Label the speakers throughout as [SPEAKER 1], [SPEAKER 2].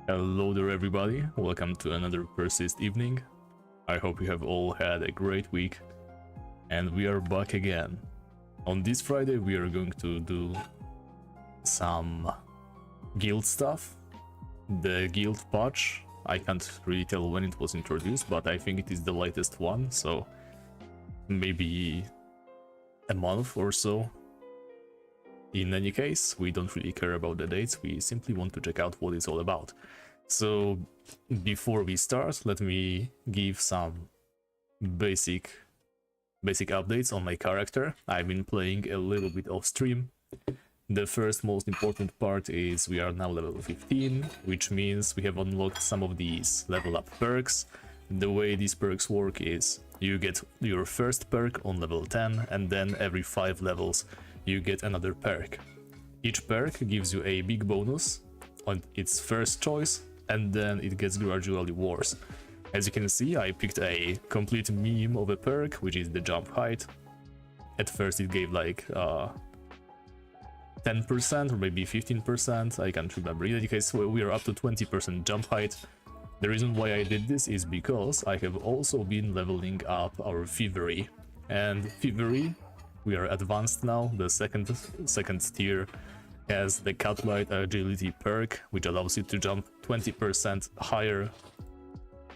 [SPEAKER 1] Hello there everybody, welcome to another Persist evening. I hope you have all had a great week and we are back again. On this Friday we are going to do some guild stuff. The guild patch, I can't really tell when it was introduced, but I think it is the latest one, so maybe a month or so. In any case, we don't really care about the dates, we simply want to check out what it's all about. So, before we start, let me give some basic updates on my character. I've been playing a little bit off stream. The first most important part is we are now level 15, which means we have unlocked some of these level up perks. The way these perks work is you get your first perk on level 10, and then every 5 levels you get another perk. Each perk gives you a big bonus on its first choice, and then it gets gradually worse. As you can see, I picked a complete meme of a perk, which is the jump height. At first it gave like 10% or maybe 15%, I can't remember. In any case, we are up to 20% jump height. The reason why I did this is because I have also been leveling up our Thievery. And Thievery, we are advanced now, the second tier has the Catlight Agility perk, which allows you to jump 20% higher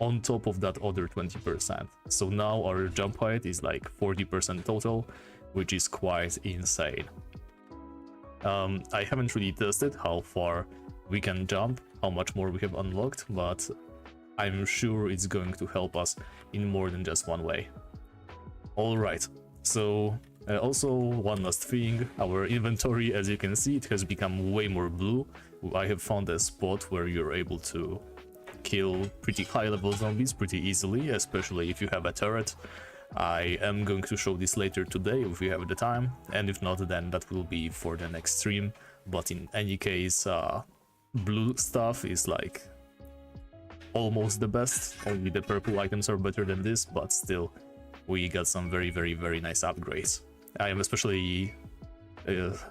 [SPEAKER 1] on top of that other 20%. So now our jump height is like 40% total, which is quite insane. I haven't really tested how far we can jump, how much more we have unlocked, but I'm sure it's going to help us in more than just one way. Alright, so also one last thing, our inventory, as you can see, it has become way more blue. I have found a spot where you're able to kill pretty high level zombies pretty easily, especially if you have a turret. I am going to show this later today if we have the time, and if not, then that will be for the next stream. But in any case, blue stuff is like almost the best, only the purple items are better than this, but still we got some very nice upgrades. I am especially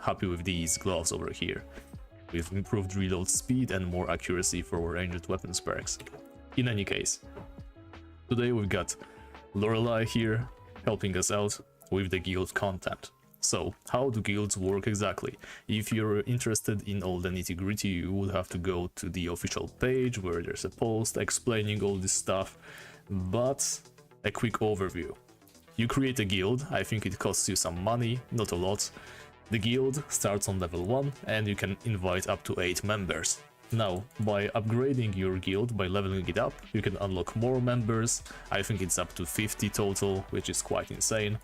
[SPEAKER 1] happy with these gloves over here, with improved reload speed and more accuracy for ranged weapons perks. In any case, today we've got Lorelei here helping us out with the guild content. So, how do guilds work exactly? If you're interested in all the nitty-gritty, you would have to go to the official page where there's a post explaining all this stuff, but a quick overview. You create a guild, I think it costs you some money, not a lot. The guild starts on level 1 and you can invite up to 8 members. Now, by upgrading your guild, by leveling it up, you can unlock more members. I think it's up to 50 total, which is quite insane.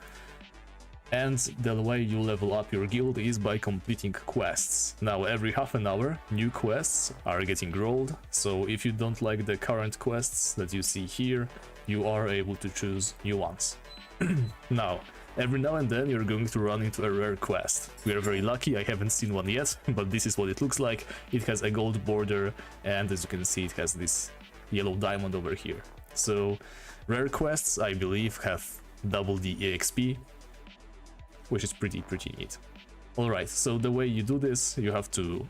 [SPEAKER 1] And the way you level up your guild is by completing quests. Now, every half an hour, new quests are getting rolled, so if you don't like the current quests that you see here, you are able to choose new ones. Now, every now and then you're going to run into a rare quest. We are very lucky, I haven't seen one yet, but this is what it looks like. It has a gold border, and as you can see, it has this yellow diamond over here. So, rare quests, I believe, have double the EXP, which is pretty neat. Alright, so the way you do this, you have to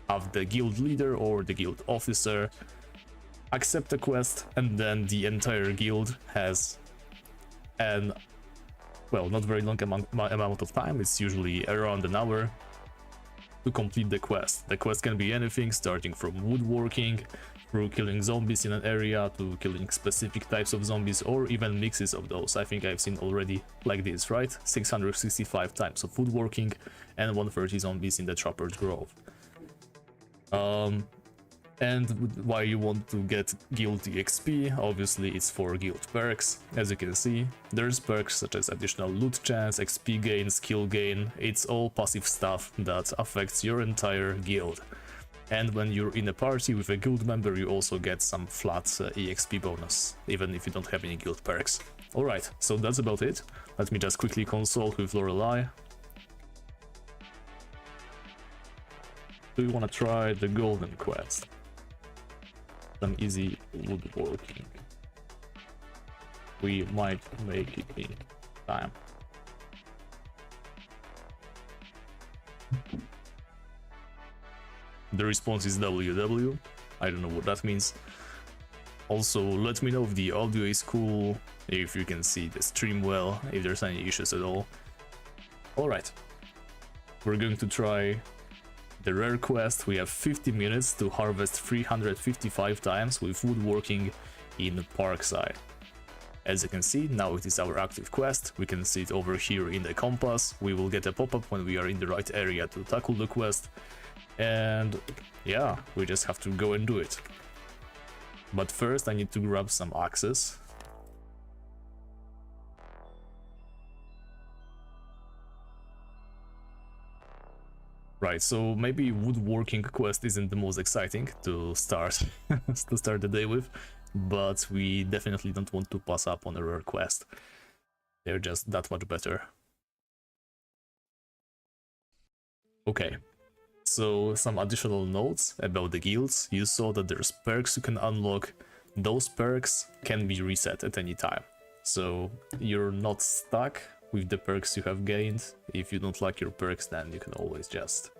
[SPEAKER 1] have the guild leader or the guild officer accept a quest, and then the entire guild has an, well, not very long amount of time, it's usually around an hour, to complete the quest. The quest can be anything, starting from woodworking, through killing zombies in an area, to killing specific types of zombies, or even mixes of those. I think I've seen already like this, right? 665 types of woodworking and 130 zombies in the Trapper's Grove. And why you want to get guild EXP, obviously it's for guild perks. As you can see, there's perks such as additional loot chance, XP gain, skill gain. It's all passive stuff that affects your entire guild. And when you're in a party with a guild member, you also get some flat EXP bonus, even if you don't have any guild perks. Alright, so that's about it. Let me just quickly consult with Lorelei. Do you want to try the golden quest? Some easy woodworking. We might make it in time. The response is WW. I don't know what that means. Also, let me know if the audio is cool, if you can see the stream well, if there's any issues at all. Alright, we're going to try the rare quest. We have 50 minutes to harvest 355 times with woodworking in Parkside. As you can see, now it is our active quest. We can see it over here in the compass. We will get a pop-up when we are in the right area to tackle the quest. And yeah, we just have to go and do it. But first I need to grab some axes. Right, so maybe woodworking quest isn't the most exciting to start the day with, but we definitely don't want to pass up on a rare quest. They're just that much better. Okay, so some additional notes about the guilds. You saw that there's perks you can unlock. Those perks can be reset at any time, so you're not stuck with the perks you have gained. If you don't like your perks, then you can always just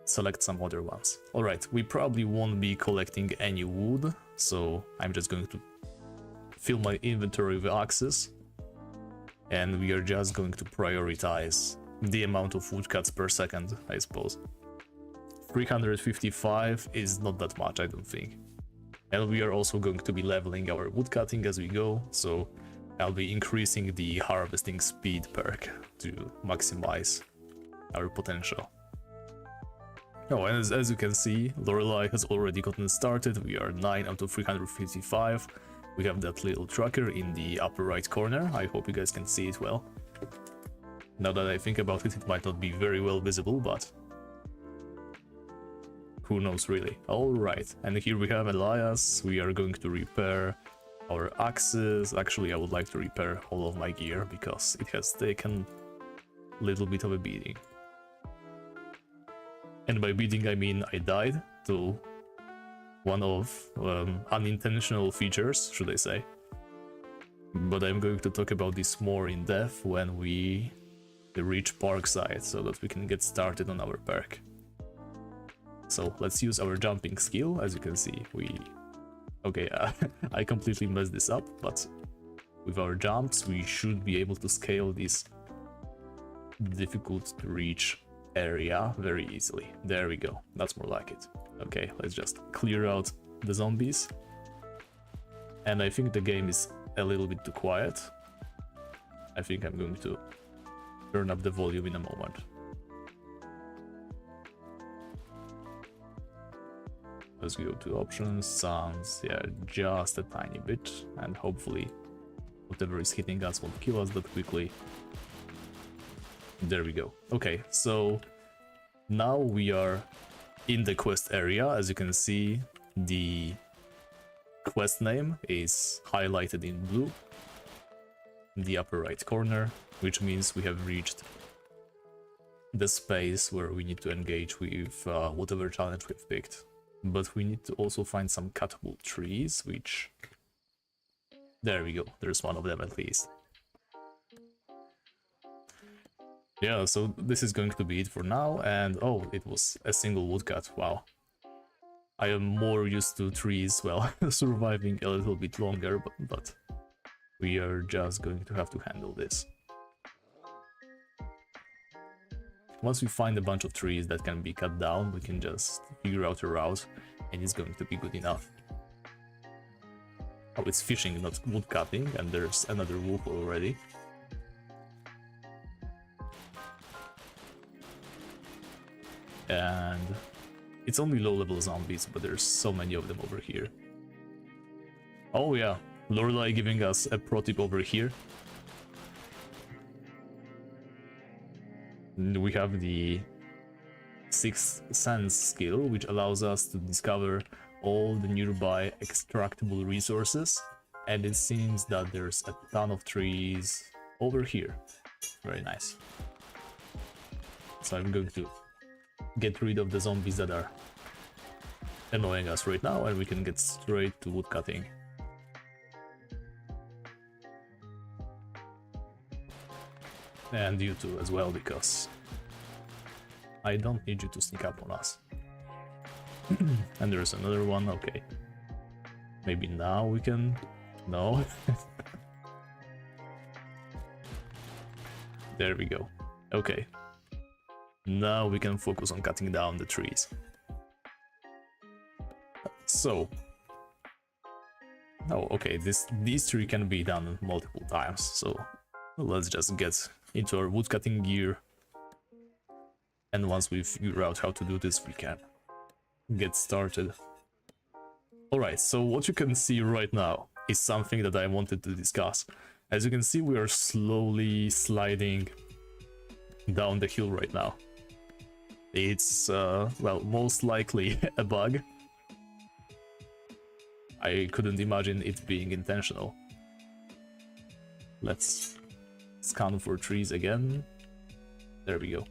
[SPEAKER 1] select some other ones. Alright, we probably won't be collecting any wood, so I'm just going to fill my inventory with axes, and we are just going to prioritize the amount of woodcuts per second, I suppose. 355 is not that much, I don't think. And we are also going to be leveling our woodcutting as we go, so I'll be increasing the harvesting speed perk to maximize our potential. Oh, and as you can see, Lorelei has already gotten started. We are 9 out of 355. We have that little tracker in the upper right corner. I hope you guys can see it well. Now that I think about it, it might not be very well visible, but who knows really. Alright, and here we have Elias. We are going to repair our axes. Actually, I would like to repair all of my gear because it has taken a little bit of a beating. And by beating I mean I died to one of unintentional features, should I say. But I'm going to talk about this more in depth when we reach Parkside, so that we can get started on our perk. So let's use our jumping skill. As you can see, okay, I completely messed this up, but with our jumps we should be able to scale this difficult to reach area very easily. There we go, that's more like it. Okay, let's just clear out the zombies. And I think the game is a little bit too quiet. I think I'm going to turn up the volume in a moment. Let's go to options, sounds, yeah, just a tiny bit, and hopefully whatever is hitting us won't kill us that quickly. There we go. Okay, so now we are in the quest area. As you can see, the quest name is highlighted in blue in the upper right corner, which means we have reached the space where we need to engage with whatever challenge we've picked. But we need to also find some cuttable trees, which... There we go, there's one of them at least. Yeah, so this is going to be it for now, and oh, it was a single woodcut, wow. I am more used to trees, well, surviving a little bit longer, but we are just going to have to handle this. Once we find a bunch of trees that can be cut down, we can just figure out a route, and it's going to be good enough. Oh, it's fishing, not wood cutting, and there's another wolf already. And it's only low-level zombies, but there's so many of them over here. Oh yeah, Lorelei giving us a pro tip over here. We have the Sixth Sense skill, which allows us to discover all the nearby extractable resources, and it seems that there's a ton of trees over here. Very nice. So I'm going to get rid of the zombies that are annoying us right now, and we can get straight to woodcutting. And you too as well, because I don't need you to sneak up on us. And there's another one, okay. Maybe now we can... No. There we go. Okay. Now we can focus on cutting down the trees. So... Oh, okay, these three can be done multiple times, so let's just get into our woodcutting gear. And once we figure out how to do this, we can get started. Alright, so what you can see right now is something that I wanted to discuss. As you can see, we are slowly sliding down the hill right now. It's, well, most likely a bug. I couldn't imagine it being intentional. Let's scan for trees again. There we go.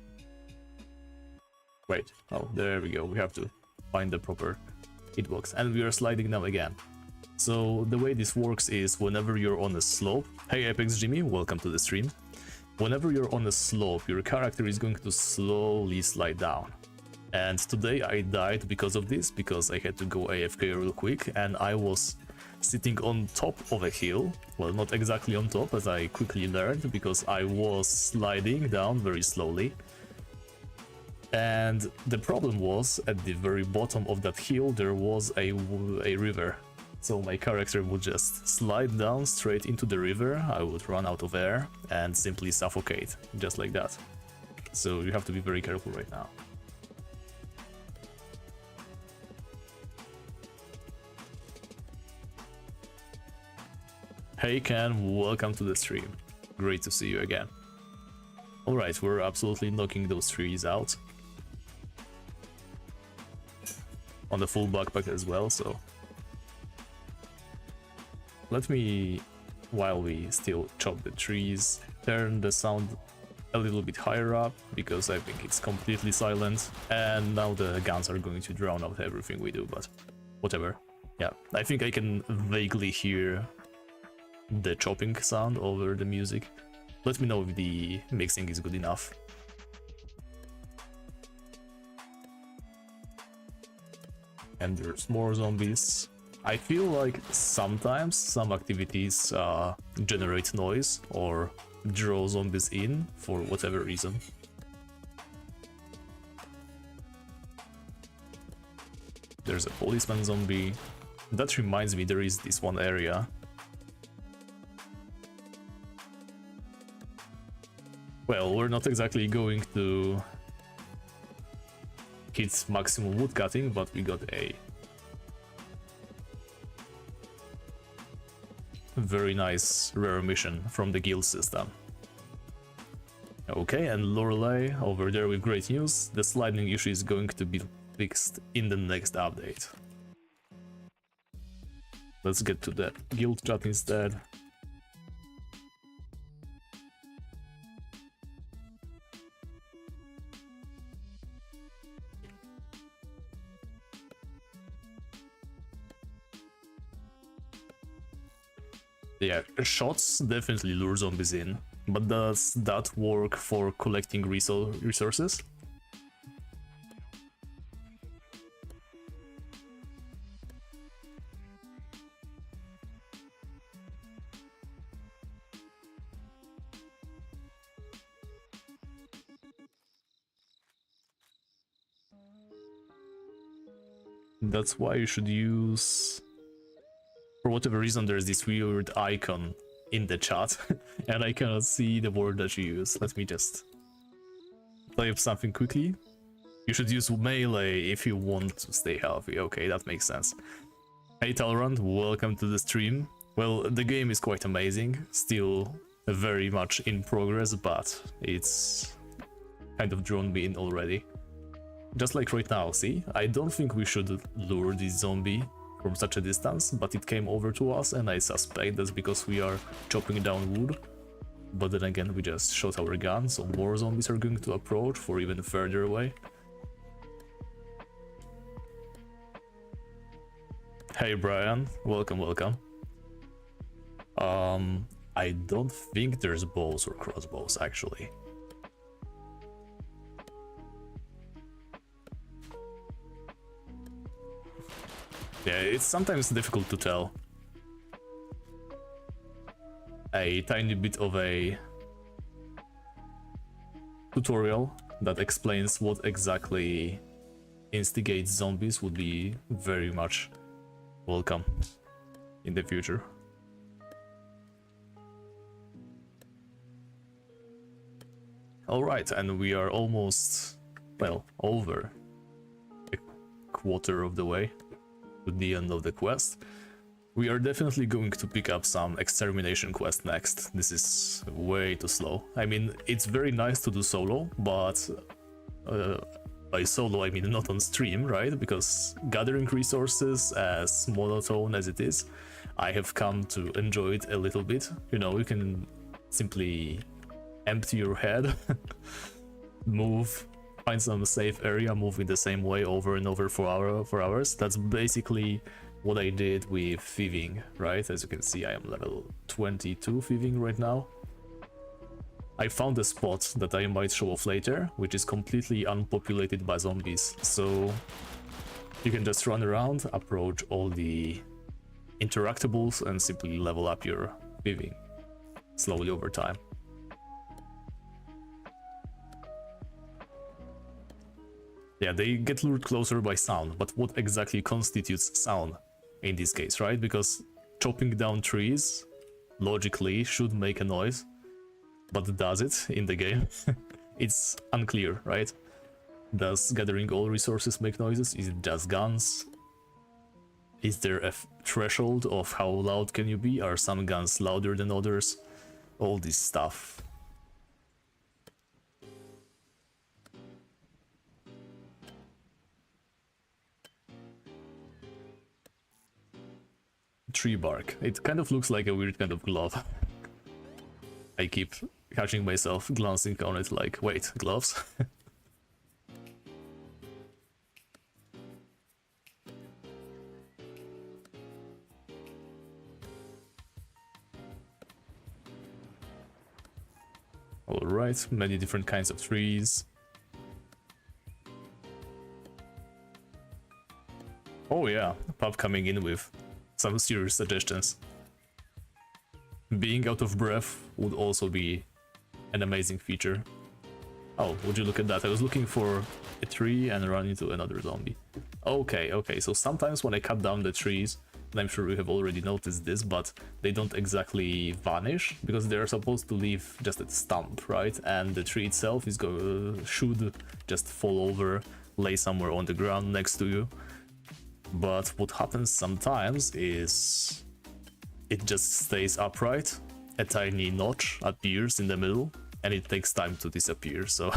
[SPEAKER 1] Wait, oh, there we go. We have to find the proper hitbox. And we are sliding now again. So the way this works is whenever you're on a slope... Hey Apex Jimmy, welcome to the stream. Whenever you're on a slope, your character is going to slowly slide down. And today I died because of this, because I had to go AFK real quick, and I was sitting on top of a hill. Well, not exactly on top, as I quickly learned, because I was sliding down very slowly. And the problem was, at the very bottom of that hill, there was a river. So my character would just slide down straight into the river, I would run out of air, and simply suffocate, just like that. So you have to be very careful right now. Hey Ken, welcome to the stream. Great to see you again. Alright, we're absolutely knocking those trees out. On the full backpack as well, so... Let me, while we still chop the trees, turn the sound a little bit higher up, because I think it's completely silent, and now the guns are going to drown out everything we do, but whatever. Yeah, I think I can vaguely hear the chopping sound over the music. Let me know if the mixing is good enough. And there's more zombies. I feel like sometimes some activities generate noise or draw zombies in for whatever reason. There's a policeman zombie. That reminds me, there is this one area. Well, we're not exactly going to hit maximum wood cutting, but we got a very nice rare mission from the guild system. Okay, and Lorelei over there with great news. The sliding issue is going to be fixed in the next update. Let's get to that guild chat instead. Yeah, shots definitely lure zombies in, but does that work for collecting resources? That's why you should use... For whatever reason, there's this weird icon in the chat, and I cannot see the word that you use. Let me just type something quickly. You should use melee if you want to stay healthy. Okay, that makes sense. Hey Talrand, welcome to the stream. Well, the game is quite amazing, still very much in progress, but it's kind of drawn me in already. Just like right now, see? I don't think we should lure this zombie from such a distance, but it came over to us, and I suspect that's because we are chopping down wood. But then again, we just shot our gun, so more zombies are going to approach for even further away. Hey Brian, welcome, welcome. I don't think there's bows or crossbows actually. Yeah, it's sometimes difficult to tell. A tiny bit of a tutorial that explains what exactly instigates zombies would be very much welcome in the future. Alright, and we are almost, well, over a quarter of the way to the end of the quest. We are definitely going to pick up some extermination quest next. This is way too slow. I mean, it's very nice to do solo, but by solo I mean not on stream, right? Because gathering resources, as monotone as it is, I have come to enjoy it a little bit. You know, you can simply empty your head, move, find some safe area, move in the same way over and over for hours. That's basically what I did with thieving, right? As you can see, I am level 22 thieving right now. I found a spot that I might show off later, which is completely unpopulated by zombies, so you can just run around, approach all the interactables, and simply level up your thieving slowly over time. Yeah, they get lured closer by sound, but what exactly constitutes sound in this case, right? Because chopping down trees logically should make a noise, but does it in the game? It's unclear, right? Does gathering all resources make noises? Is it just guns? Is there a threshold of how loud can you be? Are some guns louder than others? All this stuff. Tree bark. It kind of looks like a weird kind of glove. I keep catching myself glancing on it like, wait, gloves? Alright, many different kinds of trees. Oh yeah, pub coming in with some serious suggestions. Being out of breath would also be an amazing feature. Oh, would you look at that? I was looking for a tree and run into another zombie. Okay, so sometimes when I cut down the trees, and I'm sure you have already noticed this, but they don't exactly vanish, because they're supposed to leave just a stump, right? And the tree itself is should just fall over, lay somewhere on the ground next to you. But what happens sometimes is it just stays upright, a tiny notch appears in the middle, and it takes time to disappear, so...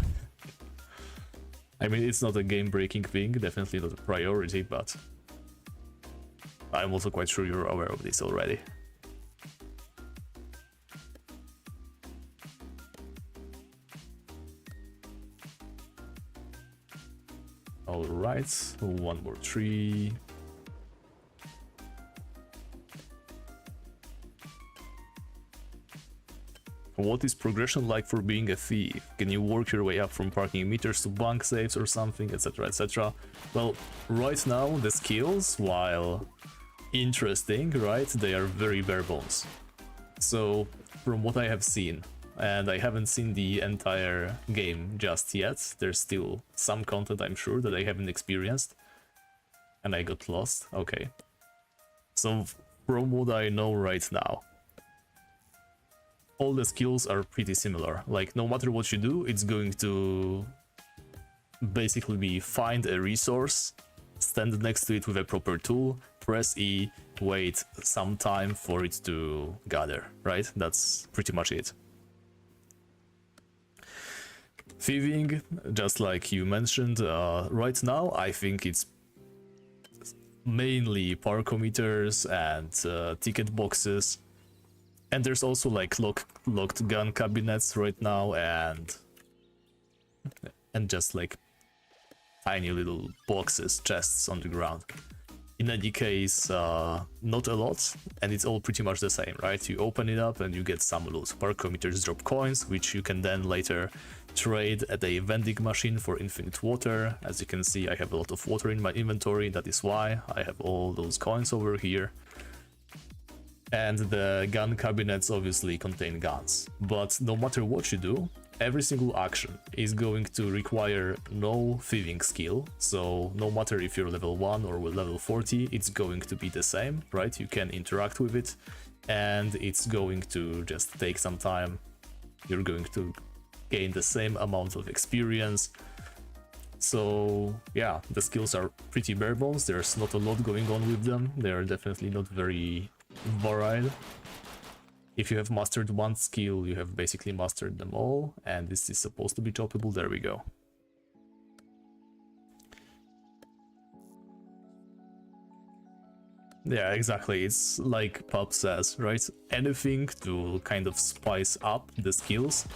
[SPEAKER 1] I mean, it's not a game-breaking thing, definitely not a priority, but... I'm also quite sure you're aware of this already. Alright, one more tree. What is progression like for being a thief? Can you work your way up from parking meters to bank safes or something, etc, etc? Well, right now the skills, while interesting, right, they are very bare bones. So, from what I have seen, and I haven't seen the entire game just yet, there's still some content I'm sure that I haven't experienced, and I got lost, okay. So, from what I know right now, all the skills are pretty similar. Like, no matter what you do, it's going to basically be find a resource, stand next to it with a proper tool, press E, wait some time for it to gather, right? That's pretty much it. Thieving, just like you mentioned, right now I think it's mainly parkometers and ticket boxes. And there's also like locked gun cabinets right now, and just like tiny little boxes, chests on the ground. In any case, not a lot, and it's all pretty much the same, right? You open it up and you get some loot. Parkour meters drop coins, which you can then later trade at a vending machine for infinite water. As you can see, I have a lot of water in my inventory, that is why I have all those coins over here. And the gun cabinets obviously contain guns, but no matter what you do, every single action is going to require no thieving skill, so no matter if you're level 1 or level 40, it's going to be the same, right? You can interact with it, and it's going to just take some time. You're going to gain the same amount of experience. So yeah, the skills are pretty bare bones, there's not a lot going on with them, they're definitely not very varied. If you have mastered one skill, you have basically mastered them all, and this is supposed to be choppable. There we go. Yeah, exactly. It's like Pub says, right? Anything to kind of spice up the skills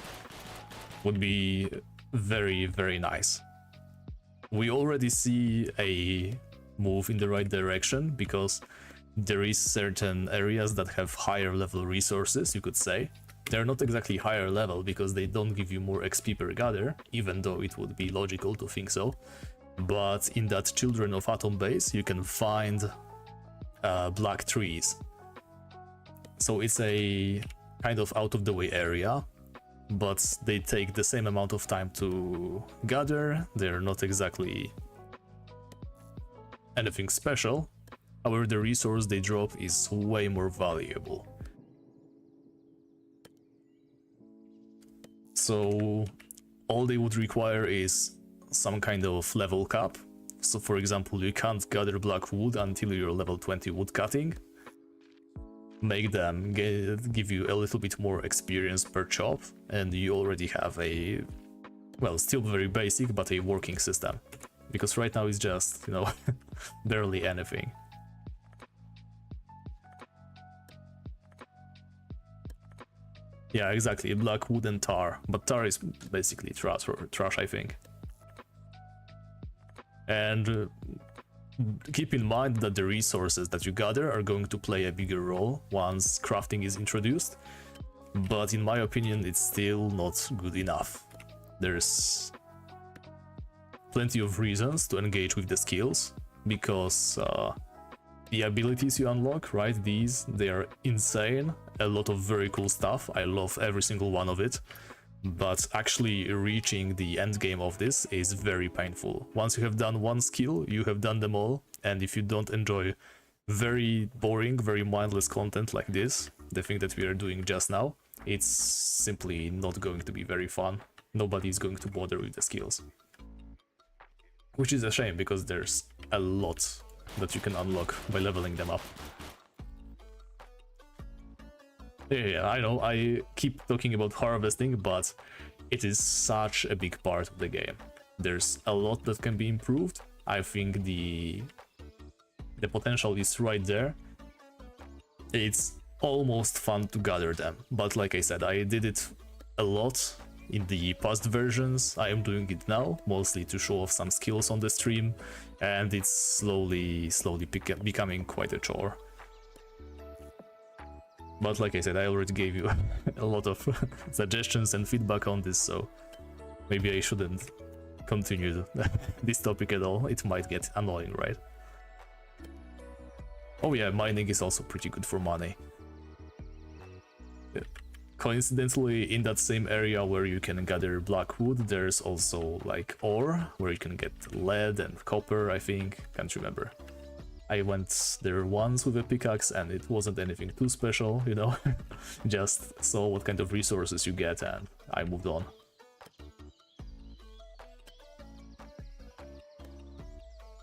[SPEAKER 1] would be very, very nice. We already see a move in the right direction because there is certain areas that have higher level resources, you could say. They're not exactly higher level because they don't give you more XP per gather, even though it would be logical to think so. But in that Children of Atom base, you can find black trees. So it's a kind of out of the way area, but they take the same amount of time to gather. They're not exactly anything special. However, the resource they drop is way more valuable. So all they would require is some kind of level cap. So for example, you can't gather black wood until you're level 20 wood cutting. Make them give you a little bit more experience per chop, and you already have a, well, still very basic, but a working system. Because right now it's just, you know, barely anything. Yeah, exactly, black wood and tar, but tar is basically trash, I think. And keep in mind that the resources that you gather are going to play a bigger role once crafting is introduced, but in my opinion it's still not good enough. There's plenty of reasons to engage with the skills, because the abilities you unlock, right, they are insane, a lot of very cool stuff, I love every single one of it, but actually reaching the end game of this is very painful. Once you have done one skill, you have done them all, and if you don't enjoy very boring, very mindless content like this, the thing that we are doing just now, it's simply not going to be very fun. Nobody is going to bother with the skills. Which is a shame, because there's a lot that you can unlock by leveling them up. Yeah, I know, I keep talking about harvesting, but it is such a big part of the game. There's a lot that can be improved. I think the potential is right there. It's almost fun to gather them, but like I said, I did it a lot in the past versions. I am doing it now, mostly to show off some skills on the stream, and it's slowly becoming quite a chore. But like I said, I already gave you a lot of suggestions and feedback on this, so maybe I shouldn't continue this topic at all. It might get annoying, right? Oh yeah, mining is also pretty good for money. Yeah. Coincidentally, in that same area where you can gather black wood, there's also like ore, where you can get lead and copper, I think, can't remember. I went there once with a pickaxe and it wasn't anything too special, you know, just saw what kind of resources you get and I moved on.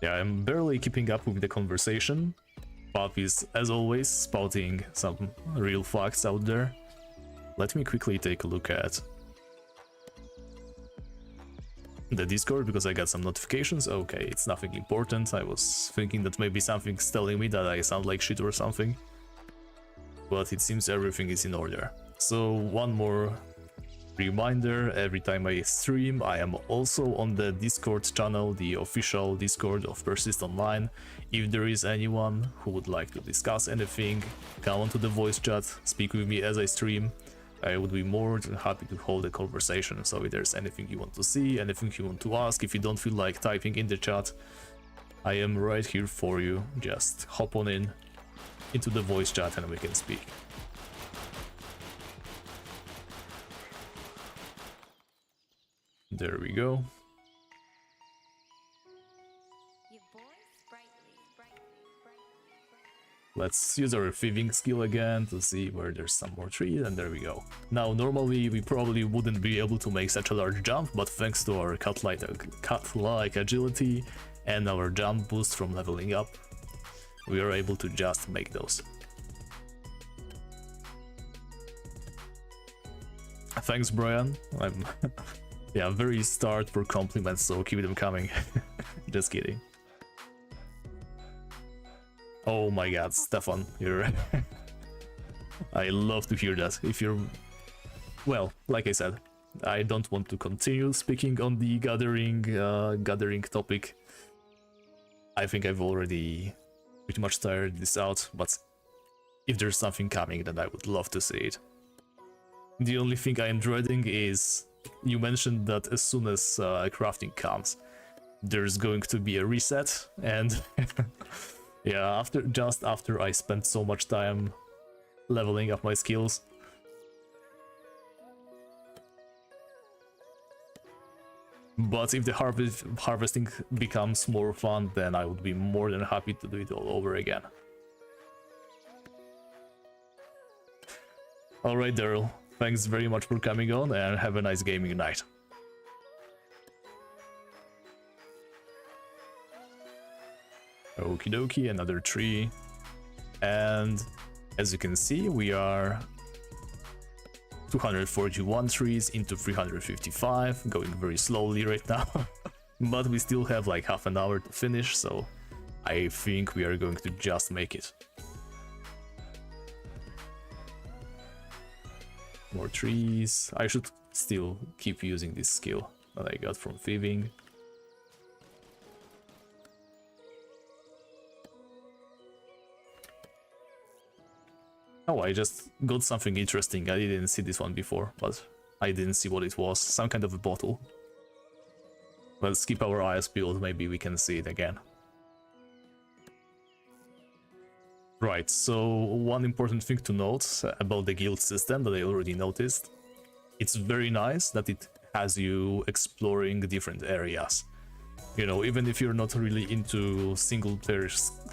[SPEAKER 1] Yeah, I'm barely keeping up with the conversation. Pop is, as always, spouting some real facts out there. Let me quickly take a look at the Discord, because I got some notifications. Okay, it's nothing important. I was thinking that maybe something's telling me that I sound like shit or something, but it seems everything is in order. So one more Reminder, every time I stream, I am also on the Discord channel, the official Discord of Persist Online. If there is anyone who would like to discuss anything, come onto the voice chat, speak with me as I stream. I would be more than happy to hold a conversation. So if there's anything you want to see, anything you want to ask, if you don't feel like typing in the chat, I am right here for you. Just hop on into the voice chat and we can speak. There we go. Let's use our thieving skill again to see where there's some more trees, and there we go. Now, normally we probably wouldn't be able to make such a large jump, but thanks to our cat-like agility and our jump boost from leveling up, we are able to just make those. Thanks, Brian. I'm yeah, very starved for compliments, so keep them coming. Just kidding. Oh my god, Stefan, you're... I love to hear that. If you're... Well, like I said, I don't want to continue speaking on the gathering topic. I think I've already pretty much tired this out, but if there's something coming, then I would love to see it. The only thing I am dreading is, you mentioned that as soon as crafting comes, there's going to be a reset, and yeah, just after I spent so much time leveling up my skills. But if the harvesting becomes more fun, then I would be more than happy to do it all over again. Alright, Daryl, thanks very much for coming on and have a nice gaming night. Okie dokie, another tree. And as you can see, we are 241 trees into 355, going very slowly right now. But we still have like half an hour to finish, so I think we are going to just make it. More trees. I should still keep using this skill that I got from thieving. Oh, I just got something interesting. I didn't see this one before, but I didn't see what it was. Some kind of a bottle. Let's keep our eyes peeled, maybe we can see it again. Right, so one important thing to note about the guild system that I already noticed. It's very nice that it has you exploring different areas. You know, even if you're not really into single player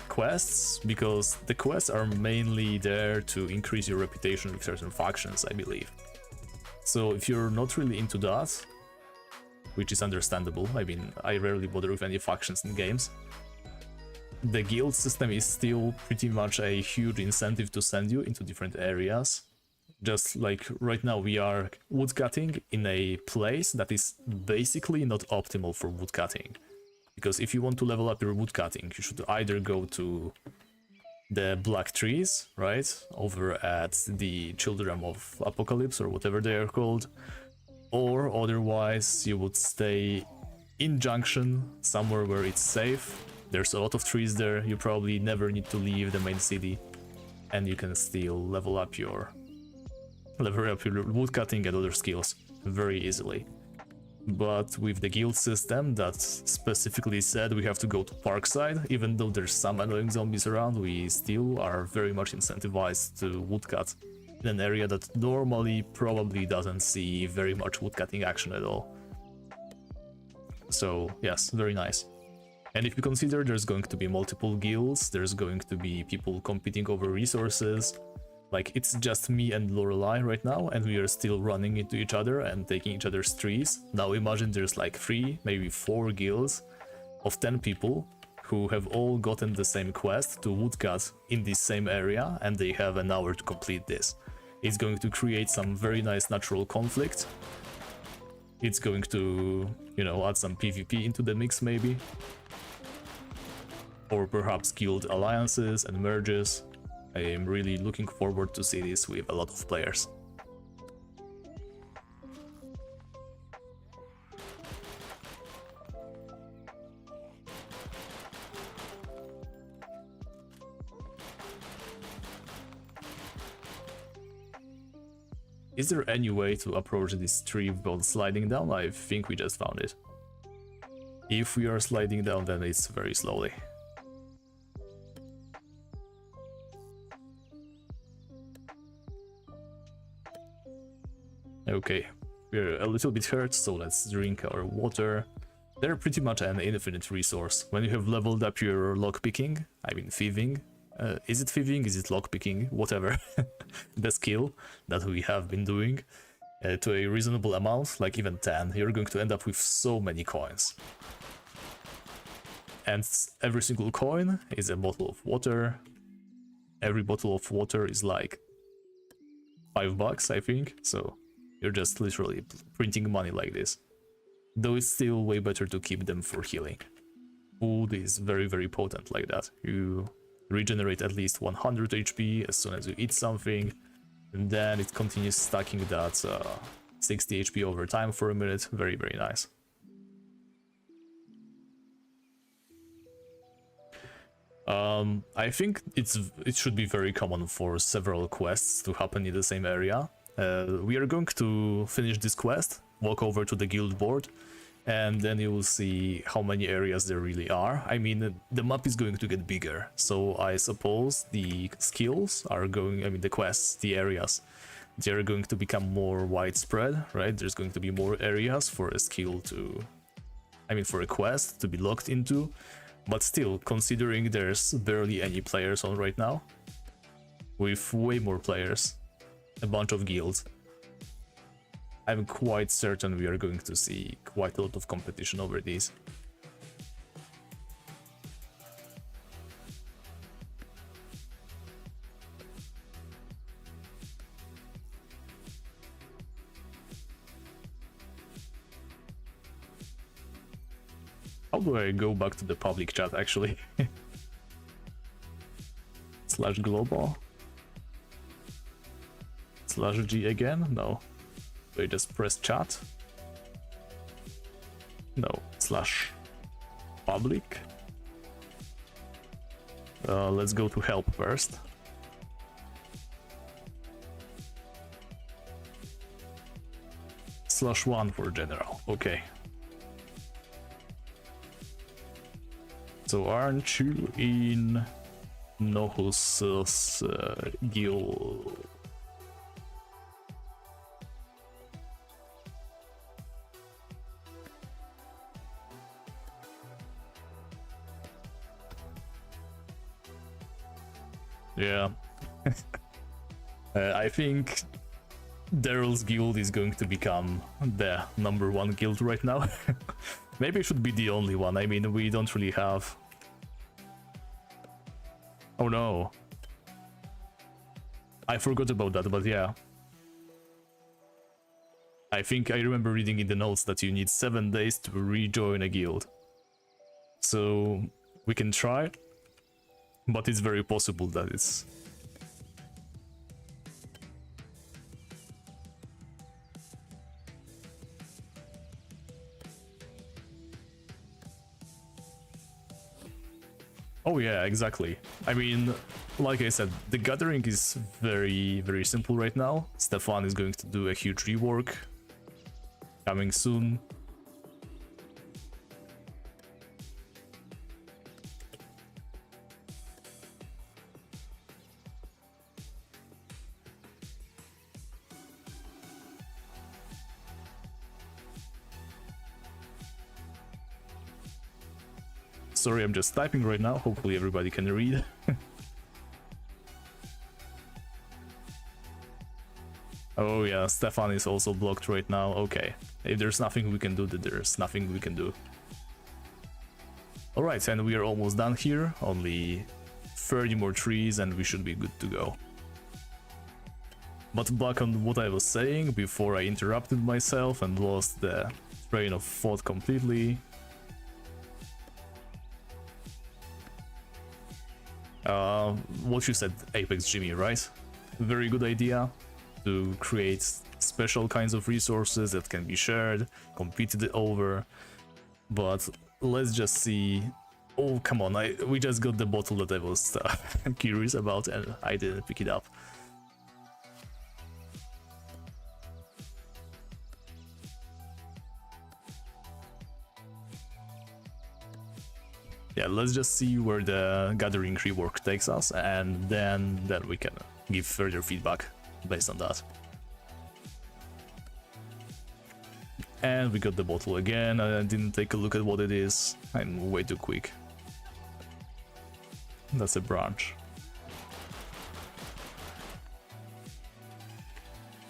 [SPEAKER 1] quests, because the quests are mainly there to increase your reputation with certain factions, I believe. So if you're not really into that, which is understandable, I mean, I rarely bother with any factions in games, the guild system is still pretty much a huge incentive to send you into different areas. Just like right now we are woodcutting in a place that is basically not optimal for woodcutting. Because if you want to level up your woodcutting, you should either go to the black trees, right, over at the Children of Apocalypse or whatever they are called, or otherwise you would stay in Junction, somewhere where it's safe. There's a lot of trees there, you probably never need to leave the main city, and you can still level up your woodcutting and other skills very easily. But with the guild system that specifically said we have to go to Parkside, even though there's some annoying zombies around, we still are very much incentivized to woodcut in an area that normally probably doesn't see very much woodcutting action at all. So yes, very nice. And if you consider there's going to be multiple guilds, there's going to be people competing over resources. Like, it's just me and Lorelei right now, and we are still running into each other and taking each other's trees. Now imagine there's like 3, maybe 4 guilds of 10 people who have all gotten the same quest to woodcut in this same area, and they have an hour to complete this. It's going to create some very nice natural conflict. It's going to, you know, add some PvP into the mix maybe. Or perhaps guild alliances and merges. I am really looking forward to see this with a lot of players. Is there any way to approach this tree without sliding down? I think we just found it. If we are sliding down, then it's very slowly. Okay, we're a little bit hurt, so let's drink our water. They're pretty much an infinite resource. When you have leveled up your lockpicking, I mean thieving, is it thieving, is it lockpicking, whatever, the skill that we have been doing, to a reasonable amount, like even 10, you're going to end up with so many coins. And every single coin is a bottle of water. Every bottle of water is like $5, I think, so you're just literally printing money like this. Though it's still way better to keep them for healing. Food is very, very potent like that. You regenerate at least 100 HP as soon as you eat something, and then it continues stacking that 60 HP over time for a minute. Very, very nice. I think it should be very common for several quests to happen in the same area. We are going to finish this quest, walk over to the guild board, and then you will see how many areas there really are. I mean, the map is going to get bigger, so I suppose the skills are going, I mean the quests, the areas, they are going to become more widespread, right? There's going to be more areas for a skill to, I mean for a quest to be locked into, but still, considering there's barely any players on right now, with way more players, a bunch of guilds, I'm quite certain we are going to see quite a lot of competition over these. How do I go back to the public chat actually? Slash global? Slash G again? No. Do I just press chat? No. Slash public? Let's go to help first. /1 for general. Okay. So aren't you in Nohus's guild? Yeah. I think Daryl's guild is going to become the #1 guild right now. Maybe it should be the only one. I mean, we don't really have... Oh no. I forgot about that, but yeah. I think I remember reading in the notes that you need 7 days to rejoin a guild. So we can try, but it's very possible that it's... Oh yeah, exactly. I mean, like I said, the gathering is very, very simple right now. Stefan is going to do a huge rework coming soon. Sorry, I'm just typing right now. Hopefully everybody can read. Oh yeah, Stefan is also blocked right now. Okay, if there's nothing we can do, then there's nothing we can do. Alright, and we are almost done here. Only 30 more trees and we should be good to go. But back on what I was saying before I interrupted myself and lost the train of thought completely. What you said, Apex Jimmy, right? Very good idea to create special kinds of resources that can be shared, competed over. But let's just see. Oh, come on, we just got the bottle that I was curious about and I didn't pick it up. Yeah, let's just see where the gathering rework takes us, and then we can give further feedback based on that. And we got the bottle again. I didn't take a look at what it is. I'm way too quick. That's a branch.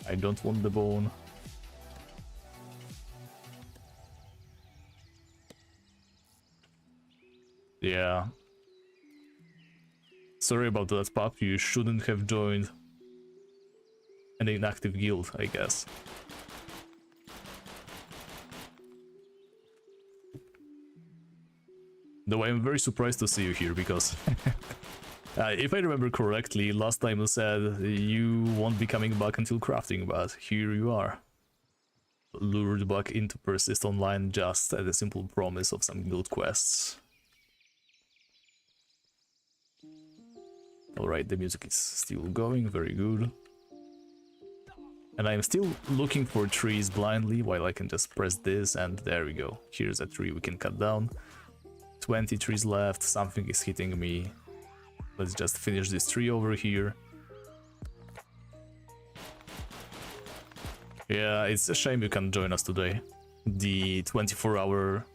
[SPEAKER 1] I don't want the bone. Yeah. Sorry about that, pup. You shouldn't have joined an inactive guild, I guess. Though I'm very surprised to see you here, because if I remember correctly, last time you said you won't be coming back until crafting, but here you are. Lured back into Persist Online just as a simple promise of some guild quests. Alright, the music is still going, very good. And I'm still looking for trees blindly, while I can just press this, and there we go. Here's a tree we can cut down. 20 trees left, something is hitting me. Let's just finish this tree over here. Yeah, it's a shame you can't join us today. The 24-hour...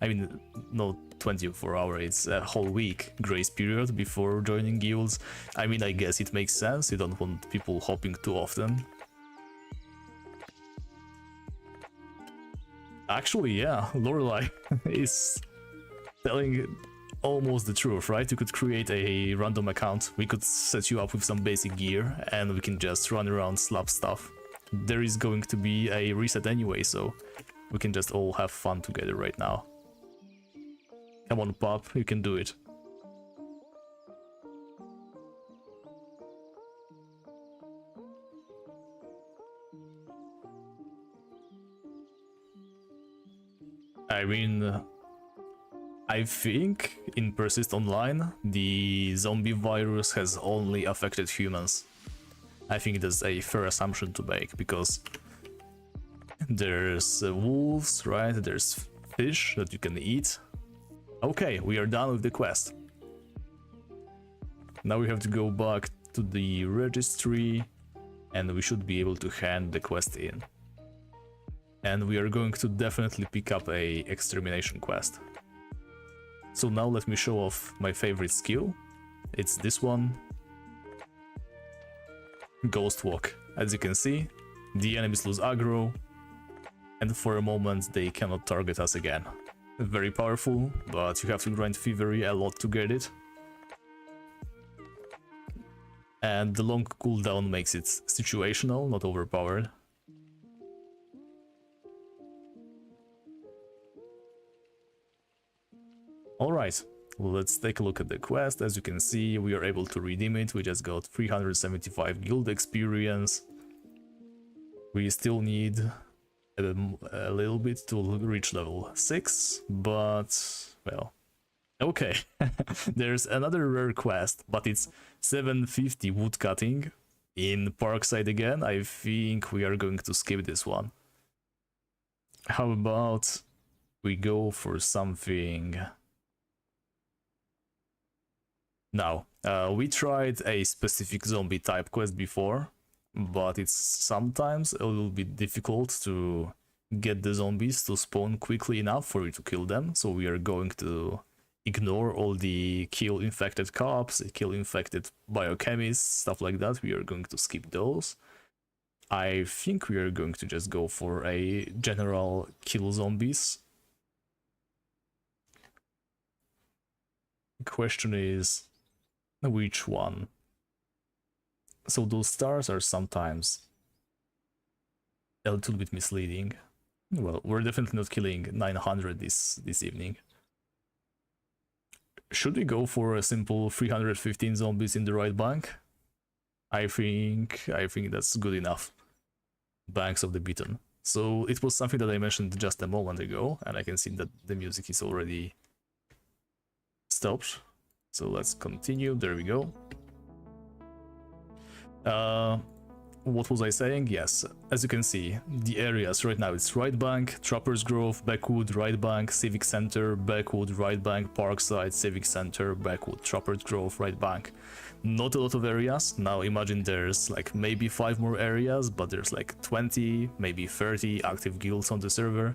[SPEAKER 1] I mean, no 24-hour, it's a whole week grace period before joining guilds. I mean, I guess it makes sense, you don't want people hopping too often. Actually, yeah, Lorelei is telling almost the truth, right? You could create a random account, we could set you up with some basic gear, and we can just run around, slap stuff. There is going to be a reset anyway, so we can just all have fun together right now. Come on, pup, you can do it. I mean, I think in Persist Online, the zombie virus has only affected humans. I think that's a fair assumption to make, because there's wolves, right? There's fish that you can eat. Okay, we are done with the quest. Now we have to go back to the registry, and we should be able to hand the quest in. And we are going to definitely pick up a extermination quest. So now let me show off my favorite skill. It's this one. Ghost Walk. As you can see, the enemies lose aggro, and for a moment they cannot target us again. Very powerful, but you have to grind Thievery a lot to get it. And the long cooldown makes it situational, not overpowered. Alright, let's take a look at the quest. As you can see, we are able to redeem it. We just got 375 guild experience. We still need a little bit to reach level 6, but, well, okay. There's another rare quest, but it's 750 woodcutting in Parkside again. I think we are going to skip this one. How about we go for something... Now, we tried a specific zombie type quest before, but it's sometimes a little bit difficult to get the zombies to spawn quickly enough for you to kill them, so we are going to ignore all the kill infected cops, kill infected biochemists, stuff like that. We are going to skip those. I think we are going to just go for a general kill zombies. The question is, which one? So those stars are sometimes a little bit misleading. Well, we're definitely not killing 900 this evening. Should we go for a simple 315 zombies in the right bank? I think that's good enough. Banks of the Beaten. So it was something that I mentioned just a moment ago, and I can see that the music is already stopped. So let's continue. There we go. what was I saying? Yes, as you can see, the areas right now, it's Right Bank, Trappers Grove, Backwood, Right Bank, Civic Center, Backwood, Right Bank, Parkside, Civic Center, Backwood, Trappers Grove, Right Bank. Not a lot of areas. Now imagine there's like maybe 5 more areas, but there's like 20, maybe 30 active guilds on the server.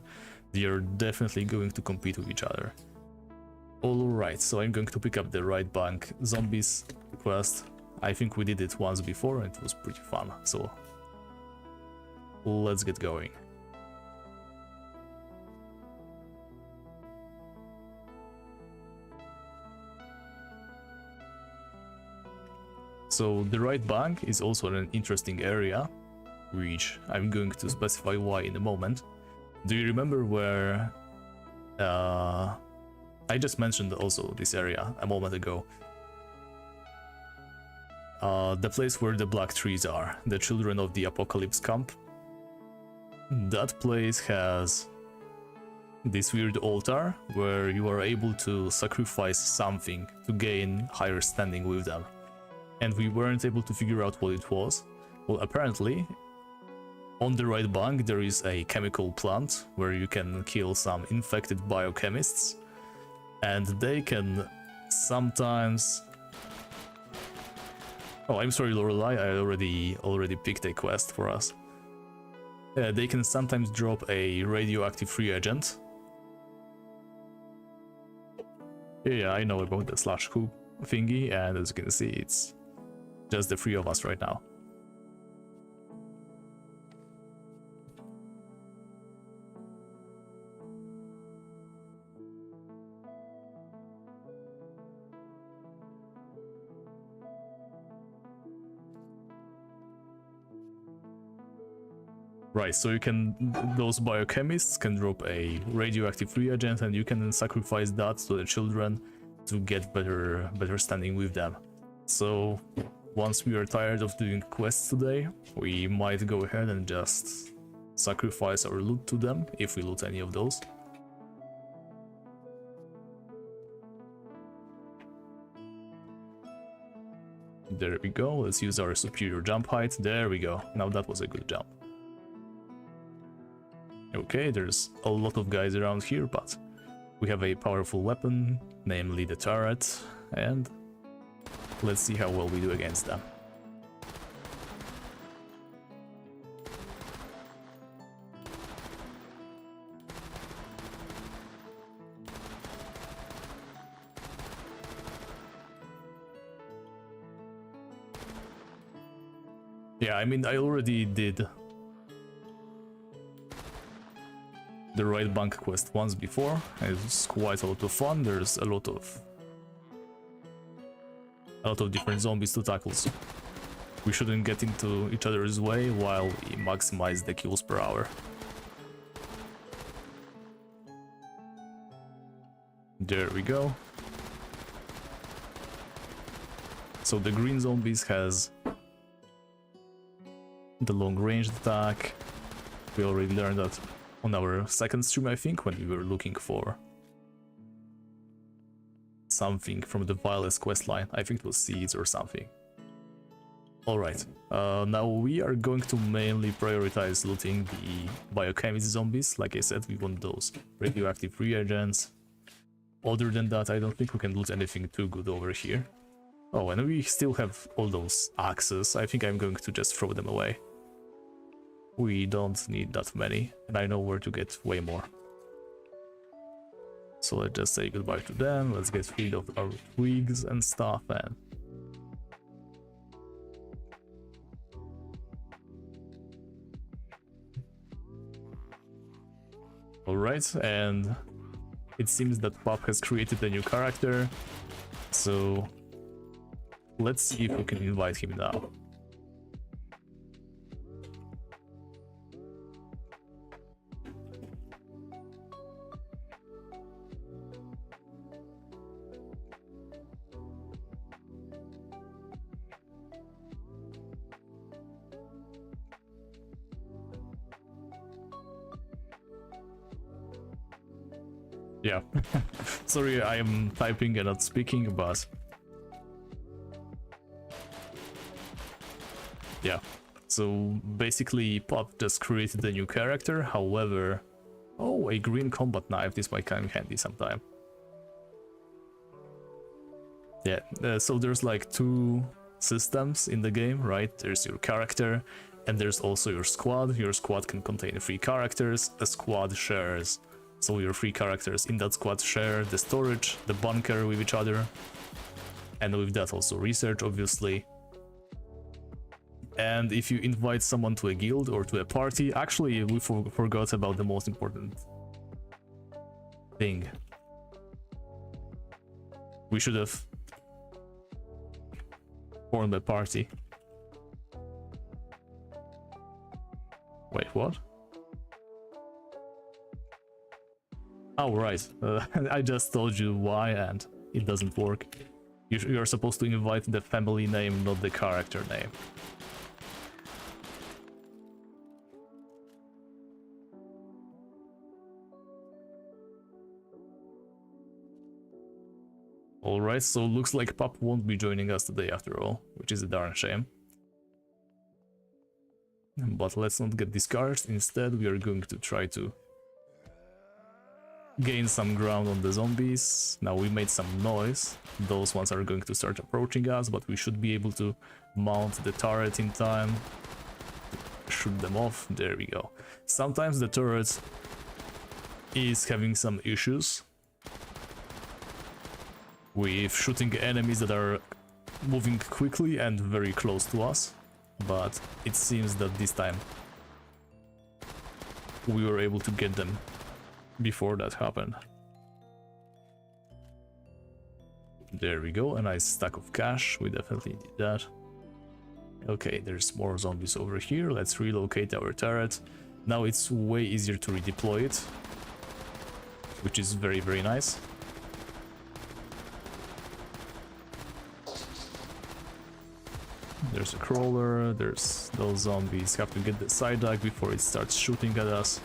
[SPEAKER 1] They are definitely going to compete with each other. Alright, so I'm going to pick up the Right Bank Zombies quest. I think we did it once before and it was pretty fun, so let's get going. So the Right Bank is also an interesting area, which I'm going to specify why in a moment. Do you remember where I just mentioned also this area a moment ago? The place where the black trees are, the Children of the Apocalypse camp. That place has this weird altar where you are able to sacrifice something to gain higher standing with them. And we weren't able to figure out what it was. Well, apparently, on the Right Bank there is a chemical plant where you can kill some infected biochemists, and they can sometimes... Oh, I'm sorry, Lorelei, I already picked a quest for us. They can sometimes drop a radioactive free agent. Yeah, I know about the slash hoop thingy, and as you can see, it's just the 3 of us right now. Right, so you can, those biochemists can drop a radioactive reagent, and you can then sacrifice that to the children to get better standing with them. So once we are tired of doing quests today, we might go ahead and just sacrifice our loot to them, if we loot any of those. There we go, let's use our superior jump height. There we go, now that was a good jump. Okay, there's a lot of guys around here, but we have a powerful weapon, namely the turret, and let's see how well we do against them. Yeah, I mean, I already did the Right Bank quest once before. It's quite a lot of fun. There's a lot of different zombies to tackle, so we shouldn't get into each other's way while we maximize the kills per hour. There we go. So the green zombies has the long range attack. We already learned that on our second stream, I think, when we were looking for something from the Vilest questline. I think it was seeds or something. Alright, now we are going to mainly prioritize looting the biochemist zombies. Like I said, we want those radioactive reagents. Other than that, I don't think we can loot anything too good over here. Oh, and we still have all those axes. I think I'm going to just throw them away. We don't need that many, and I know where to get way more. So let's just say goodbye to them, let's get rid of our twigs and stuff, and... Alright, and it seems that Pop has created a new character, so let's see if we can invite him now. Yeah, sorry, I am typing and not speaking, but... Yeah, so So basically Pop just created a new character, however... Oh, a green combat knife, this might come in handy sometime. Yeah, so there's like two systems in the game, right? There's your character, and there's also your squad. Your squad can contain 3 characters, a squad shares. So your 3 characters in that squad share the storage, the bunker with each other, and with that also research, obviously. And if you invite someone to a guild or to a party, actually we forgot about the most important thing. We should have formed a party. Wait, what? Oh, right. I just told you why and it doesn't work. You're supposed to invite the family name, not the character name. Alright, so looks like Pop won't be joining us today after all, which is a darn shame. But let's not get discouraged, instead we are going to try to gain some ground on the zombies. Now we made some noise, those ones are going to start approaching us, but we should be able to mount the turret in time. Shoot them off, there we go. Sometimes the turret is having some issues with shooting enemies that are moving quickly and very close to us, but it seems that this time we were able to get them before that happened. There we go, a nice stack of cash, we definitely need that. Okay, there's more zombies over here, let's relocate our turret. Now it's way easier to redeploy it, which is very, very nice. There's a crawler, there's those zombies, have to get the side dike before it starts shooting at us.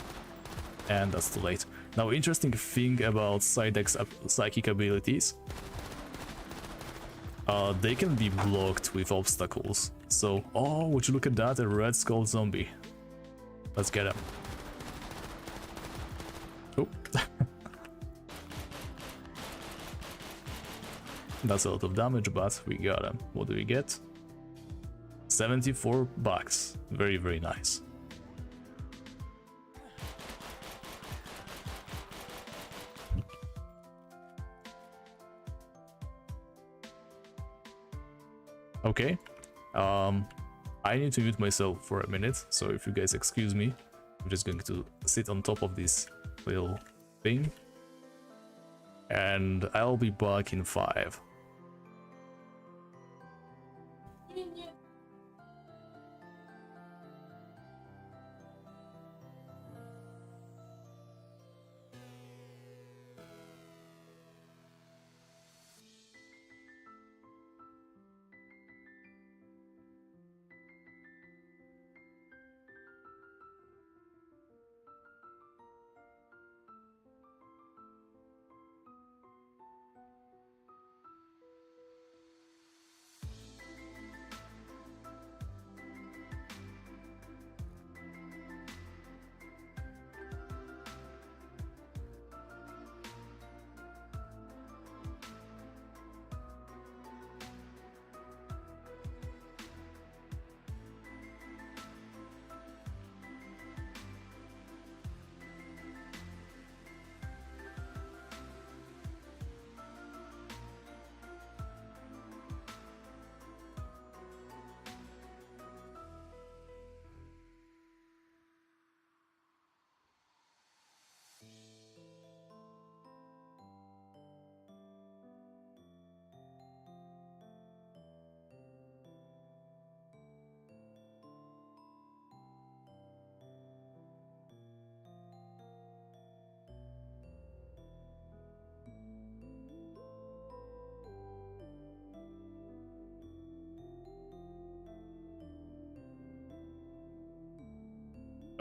[SPEAKER 1] And that's too late. Now, interesting thing about side dike's psychic abilities. They can be blocked with obstacles. So, oh, would you look at that, a red skull zombie. Let's get him. Oh. That's a lot of damage, but we got him. What do we get? 74 bucks. Very, very nice. Okay. I need to mute myself for a minute, so if you guys excuse me, I'm just going to sit on top of this little thing. And I'll be back in 5.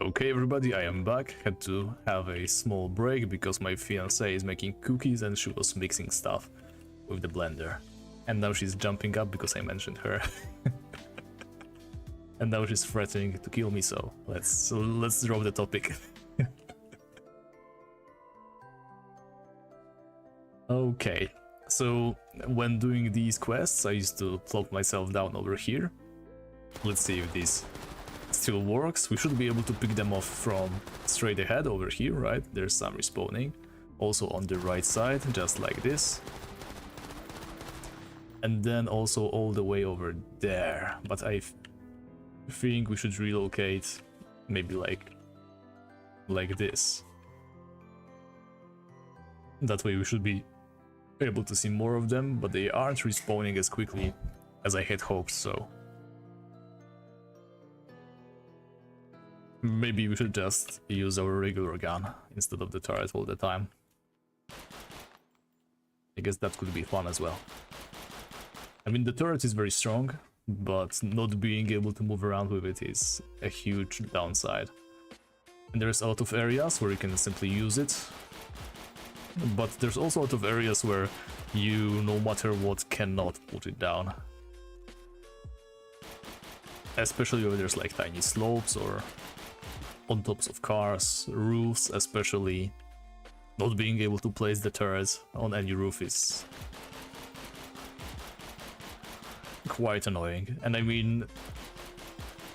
[SPEAKER 1] Okay everybody, I am back. Had to have a small break because my fiancée is making cookies and she was mixing stuff with the blender. And now she's jumping up because I mentioned her. And now she's threatening to kill me, so let's drop the topic. Okay, so when doing these quests, I used to plop myself down over here. Let's see if this still works. We should be able to pick them off from straight ahead over here, right? There's some respawning. Also on the right side, just like this. And then also all the way over there. But I think we should relocate maybe like this. That way we should be able to see more of them, but they aren't respawning as quickly as I had hoped, so maybe we should just use our regular gun instead of the turret all the time. I guess that could be fun as well. I mean, the turret is very strong, but not being able to move around with it is a huge downside. And there's a lot of areas where you can simply use it, but there's also a lot of areas where you, no matter what, cannot put it down. Especially where there's like tiny slopes or on tops of cars, roofs especially. Not being able to place the turret on any roof is quite annoying. And I mean,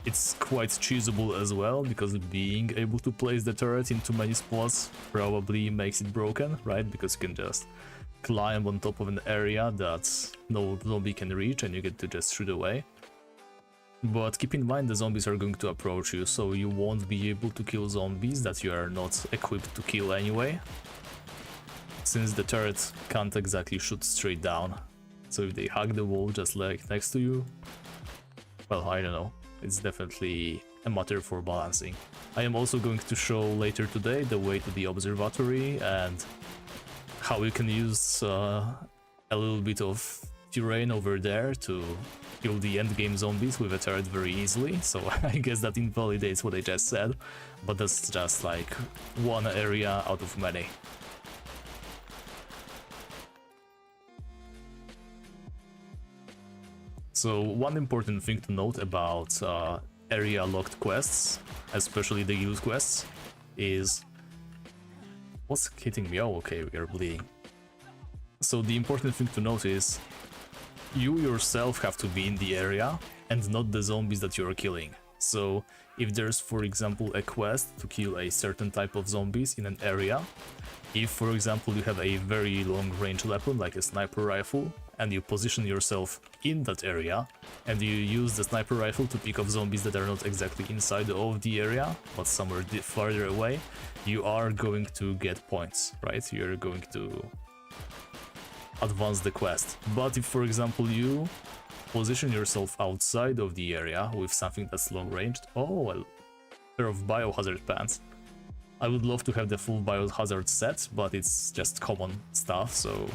[SPEAKER 1] it's quite cheesable as well, because being able to place the turret in too many spots probably makes it broken, right? Because you can just climb on top of an area that no zombie can reach and you get to just shoot away. But keep in mind the zombies are going to approach you, so you won't be able to kill zombies that you are not equipped to kill anyway, since the turret can't exactly shoot straight down. So if they hug the wall just like next to you, well, I don't know. It's definitely a matter for balancing. I am also going to show later today the way to the observatory and how you can use a little bit of terrain over there to kill the endgame zombies with a turret very easily. So I guess that invalidates what I just said, but that's just like one area out of many. So one important thing to note about area locked quests, especially the guild quests, is... What's hitting me? Oh, okay, we are bleeding. So the important thing to note is you yourself have to be in the area and not the zombies that you're killing. So if there's, for example, a quest to kill a certain type of zombies in an area, if, for example, you have a very long range weapon like a sniper rifle, and you position yourself in that area, and you use the sniper rifle to pick off zombies that are not exactly inside of the area, but somewhere farther away, you are going to get points, right? You're going to advance the quest. But if, for example, you position yourself outside of the area with something that's long ranged, oh, a pair of biohazard pants. I would love to have the full biohazard set, but it's just common stuff, so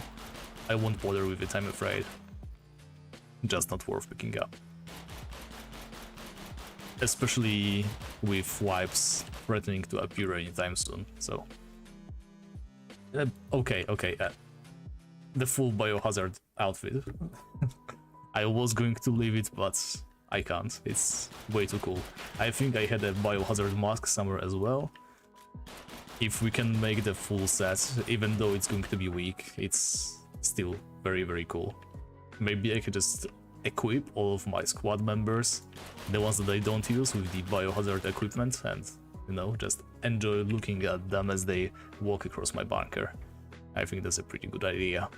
[SPEAKER 1] I won't bother with it, I'm afraid. Just not worth picking up. Especially with wipes threatening to appear anytime soon, so... okay, the full biohazard outfit. I was going to leave it, but I can't, it's way too cool. I think I had a biohazard mask somewhere as well. If we can make the full set, even though it's going to be weak, it's still very, very cool. Maybe I could just equip all of my squad members, the ones that I don't use, with the biohazard equipment, and, you know, just enjoy looking at them as they walk across my bunker. I think that's a pretty good idea.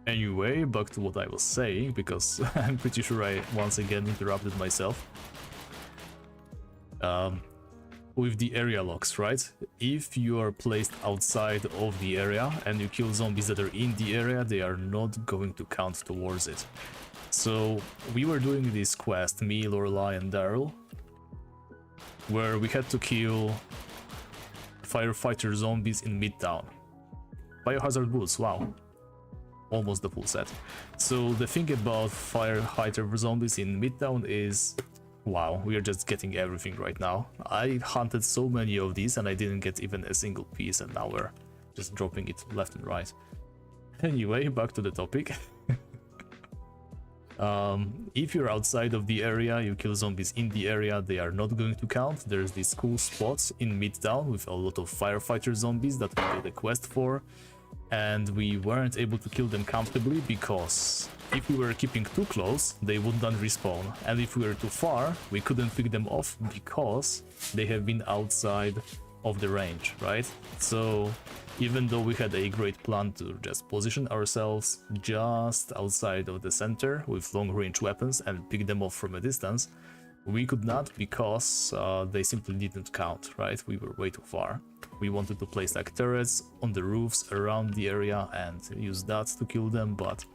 [SPEAKER 1] Anyway, back to what I was saying, because I'm pretty sure I once again interrupted myself. With the area locks, right? If you are placed outside of the area and you kill zombies that are in the area, they are not going to count towards it. So we were doing this quest, me, Lorelai and Daryl, where we had to kill firefighter zombies in Midtown. Biohazard boots, wow. Almost the full set. So the thing about firefighter zombies in Midtown is... wow, we are just getting everything right now. I hunted so many of these and I didn't get even a single piece, and now we're just dropping it left and right. Anyway, back to the topic. If you're outside of the area, you kill zombies in the area, they are not going to count. There's this cool spot in Midtown with a lot of firefighter zombies that we did a quest for, and we weren't able to kill them comfortably because if we were keeping too close, they would not respawn, and if we were too far, we couldn't pick them off because they have been outside of the range, right? So even though we had a great plan to just position ourselves just outside of the center with long-range weapons and pick them off from a distance, we could not because they simply didn't count, right? We were way too far. We wanted to place like turrets on the roofs around the area and use that to kill them, but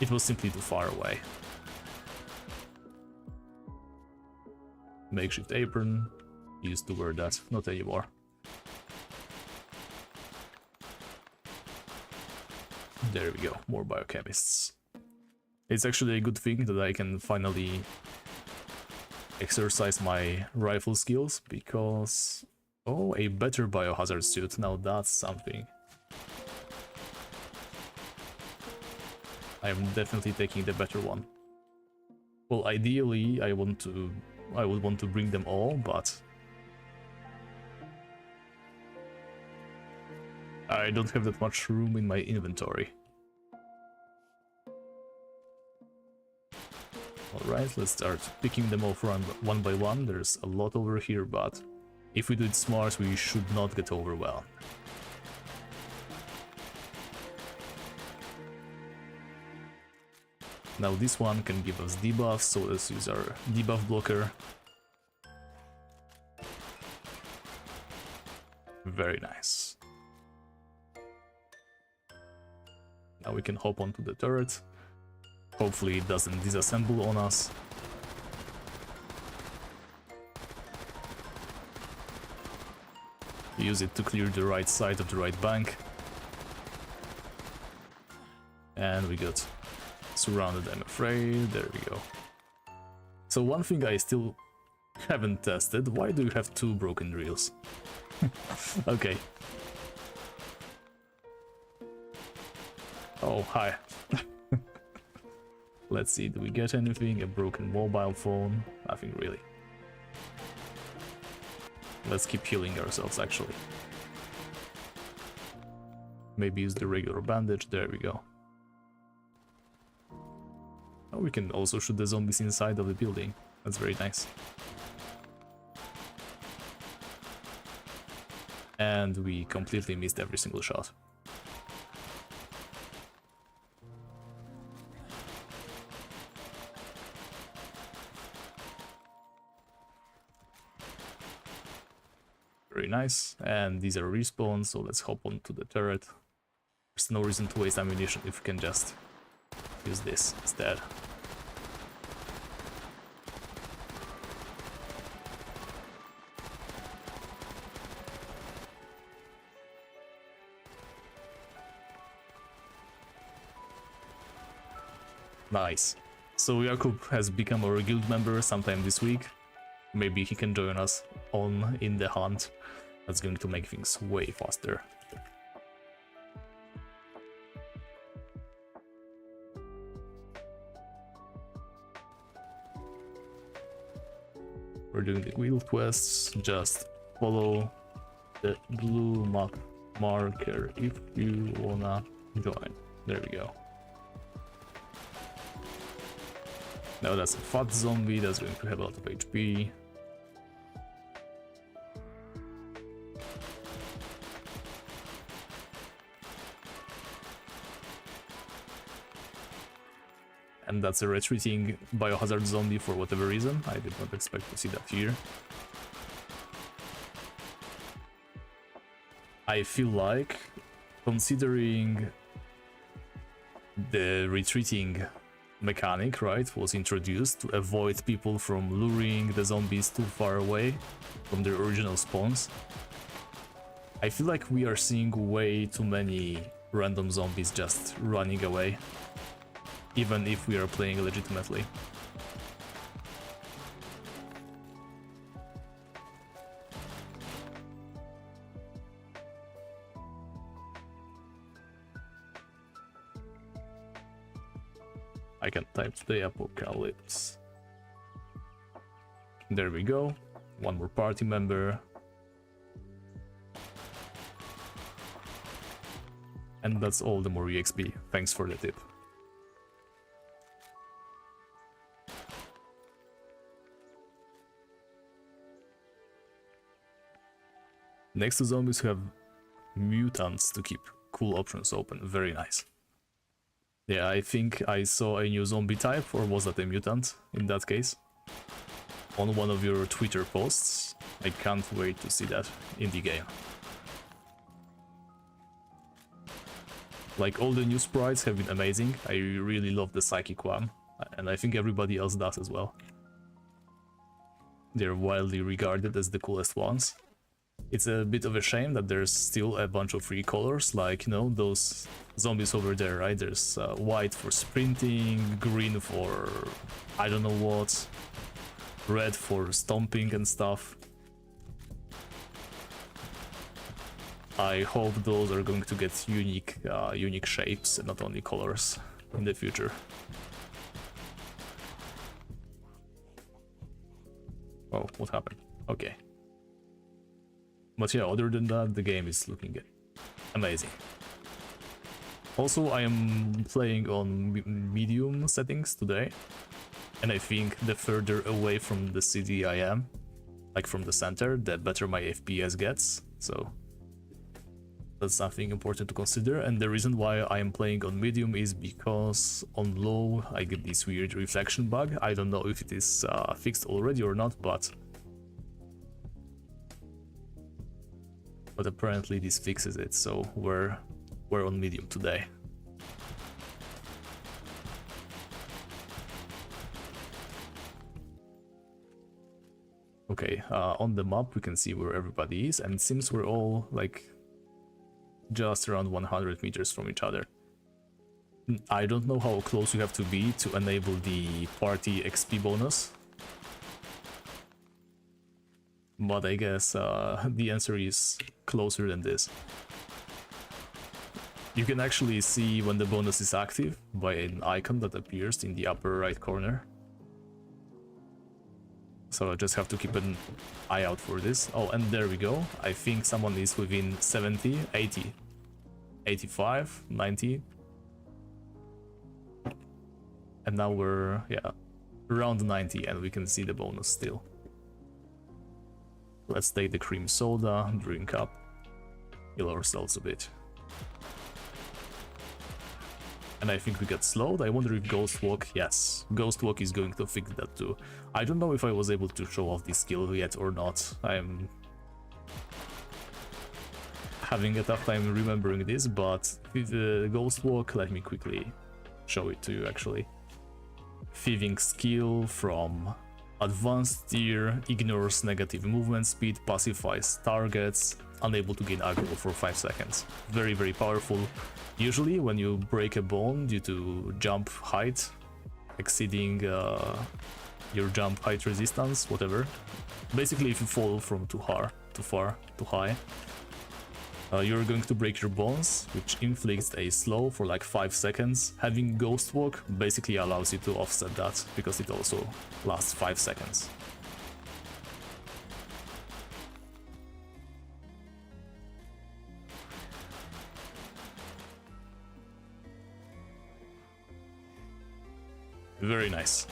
[SPEAKER 1] it was simply too far away. Makeshift apron. Used to wear that, not anymore. There we go, more biochemists. It's actually a good thing that I can finally exercise my rifle skills because... Oh, a better biohazard suit, now that's something. I'm definitely taking the better one. Well, ideally I would want to bring them all, but I don't have that much room in my inventory. Alright, let's start picking them off one by one. There's a lot over here, but if we do it smart, we should not get overwhelmed. Now this one can give us debuffs, so let's use our debuff blocker. Very nice. Now we can hop onto the turret. Hopefully it doesn't disassemble on us. Use it to clear the right side of the right bank. And we got surrounded, I'm afraid. There we go. So one thing I still haven't tested, why do you have two broken drills? Okay. Oh, hi. Let's see, do we get anything? A broken mobile phone? Nothing really. Let's keep healing ourselves, actually. Maybe use the regular bandage, there we go. Oh, we can also shoot the zombies inside of the building. That's very nice. And we completely missed every single shot. Very nice, and these are respawns, so let's hop onto the turret. There's no reason to waste ammunition if we can just use this instead. Nice. So Jakub has become our guild member sometime this week. Maybe he can join us on in the hunt. That's going to make things way faster. We're doing the guild quests. Just follow the blue map marker if you wanna join. There we go. Now that's a fat zombie, that's going to have a lot of HP. And that's a retreating biohazard zombie for whatever reason. I did not expect to see that here. I feel like, considering the retreating mechanic, right, was introduced to avoid people from luring the zombies too far away from their original spawns, I feel like we are seeing way too many random zombies just running away, even if we are playing legitimately. I can type the apocalypse. There we go. One more party member. And that's all the more EXP. Thanks for the tip. Next to zombies we have mutants to keep cool options open. Very nice. Yeah, I think I saw a new zombie type, or was that a mutant in that case? On one of your Twitter posts. I can't wait to see that in the game. Like, all the new sprites have been amazing. I really love the psychic one, and I think everybody else does as well. They're widely regarded as the coolest ones. It's a bit of a shame that there's still a bunch of free colors, like, you know, those zombies over there, right? There's white for sprinting, green for I don't know what, red for stomping and stuff. I hope those are going to get unique shapes and not only colors in the future. Oh, what happened? Okay. But yeah, other than that, the game is looking amazing. Also, I am playing on medium settings today, and I think the further away from the city I am, like from the center, the better my FPS gets, so that's something important to consider. And the reason why I am playing on medium is because on low I get this weird reflection bug. I don't know if it is fixed already or not, but apparently this fixes it, so we're on medium today. Okay, on the map we can see where everybody is, and it seems we're all like just around 100 meters from each other. I don't know how close you have to be to enable the party XP bonus, but I guess the answer is closer than this. You can actually see when the bonus is active by an icon that appears in the upper right corner. So I just have to keep an eye out for this. Oh, and there we go. I think someone is within 70, 80, 85, 90. And now we're, yeah, around 90, and we can see the bonus still. Let's take the cream soda, drink up, heal ourselves a bit. And I think we got slowed. I wonder if Ghost Walk, yes, Ghost Walk is going to fix that too. I don't know if I was able to show off this skill yet or not. I'm having a tough time remembering this, but with the Ghost Walk, let me quickly show it to you actually. Thieving skill from advanced tier, ignores negative movement speed, pacifies targets, unable to gain aggro for 5 seconds. Very, very powerful. Usually when you break a bone due to jump height, exceeding your jump height resistance, whatever. Basically if you fall from too high, you're going to break your bones, which inflicts a slow for like 5 seconds. Having Ghost Walk basically allows you to offset that, because it also lasts 5 seconds. Very nice.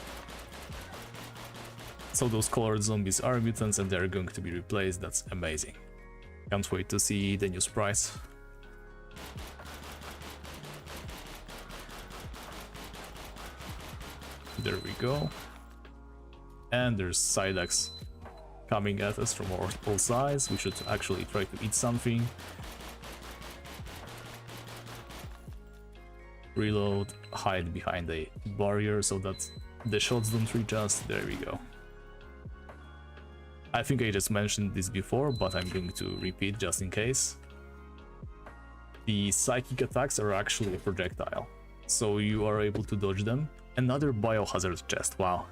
[SPEAKER 1] So those colored zombies are mutants and they're going to be replaced. That's amazing. Can't wait to see the new sprites. There we go. And there's Psyducks coming at us from all sides. We should actually try to eat something. Reload, hide behind a barrier so that the shots don't reach us. There we go. I think I just mentioned this before, but I'm going to repeat just in case. The psychic attacks are actually a projectile, so you are able to dodge them. Another biohazard chest, wow.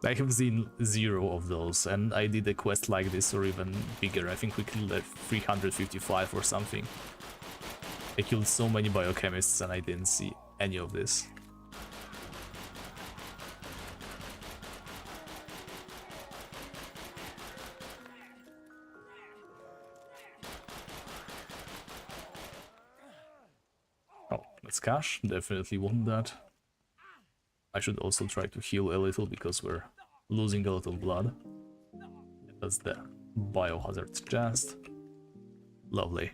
[SPEAKER 1] I have seen 0 of those, and I did a quest like this or even bigger. I think we killed 355 or something. I killed so many biochemists and I didn't see any of this. Oh, let's cash. Definitely want that. I should also try to heal a little because we're losing a lot of blood. That's the biohazard chest. Lovely.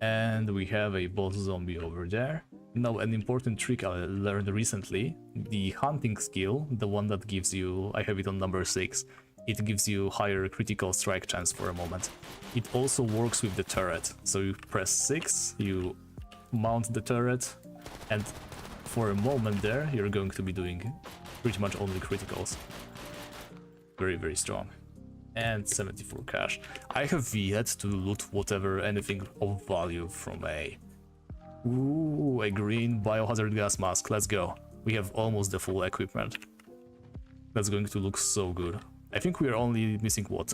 [SPEAKER 1] And we have a boss zombie over there. Now, an important trick I learned recently, the hunting skill, the one that gives you, I have it on number 6, it gives you higher critical strike chance for a moment. It also works with the turret, so you press 6, you mount the turret, and for a moment there, you're going to be doing pretty much only criticals. Very, very strong. And 74 cash. I have yet to loot anything of value from a... Ooh, a green biohazard gas mask, let's go. We have almost the full equipment. That's going to look so good. I think we are only missing what,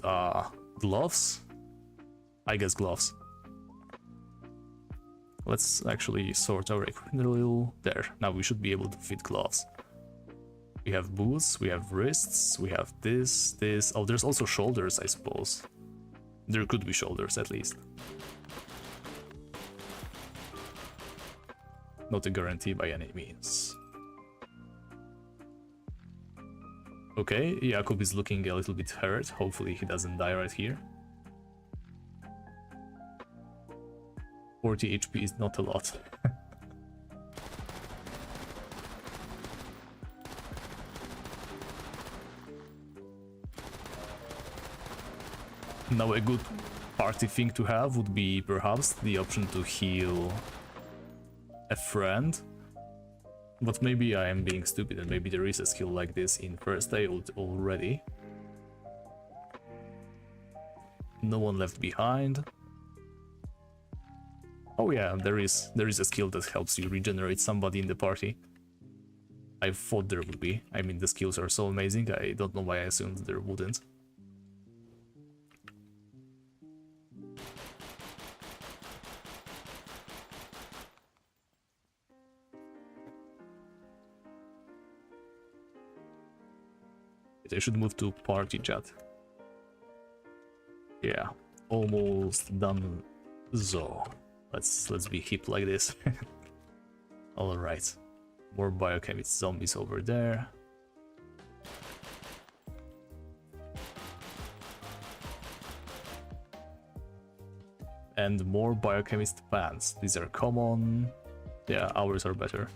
[SPEAKER 1] gloves? I guess gloves. Let's actually sort our equipment a little. There, now we should be able to fit gloves. We have boots, we have wrists, we have this. Oh, there's also shoulders, I suppose. There could be shoulders, at least. Not a guarantee by any means. Okay, Jakub is looking a little bit hurt. Hopefully he doesn't die right here. 40 HP is not a lot. Now, a good party thing to have would be perhaps the option to heal a friend. But maybe I am being stupid and maybe there is a skill like this in first aid already. No one left behind. Oh yeah, there is a skill that helps you regenerate somebody in the party. I thought there would be. I mean, the skills are so amazing, I don't know why I assumed there wouldn't. I should move to party chat. Yeah, almost done. So let's be hip like this. All right, more biochemist zombies over there. And more biochemist pants. These are common. Yeah, ours are better.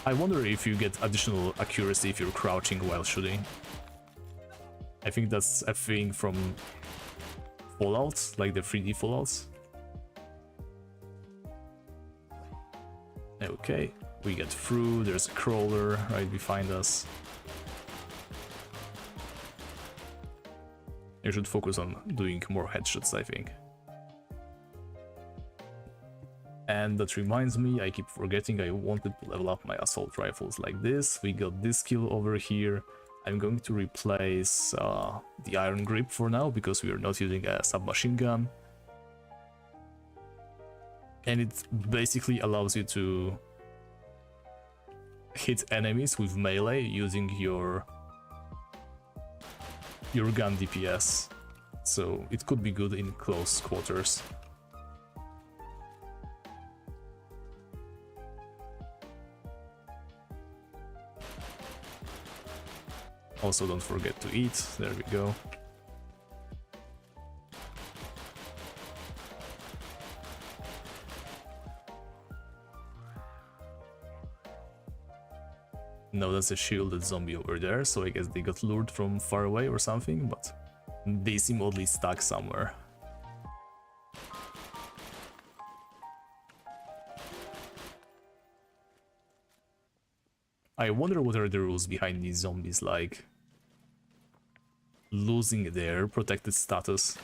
[SPEAKER 1] I wonder if you get additional accuracy if you're crouching while shooting. I think that's a thing from Fallout, like the 3D Fallouts. Okay, we get through, there's a crawler right behind us. You should focus on doing more headshots, I think. And that reminds me, I keep forgetting I wanted to level up my assault rifles like this. We got this skill over here. I'm going to replace the iron grip for now because we are not using a submachine gun. And it basically allows you to hit enemies with melee using your gun DPS. So it could be good in close quarters. Also, don't forget to eat. There we go. No, that's a shielded zombie over there, so I guess they got lured from far away or something, but they seem oddly stuck somewhere. I wonder what are the rules behind these zombies, like losing their protected status.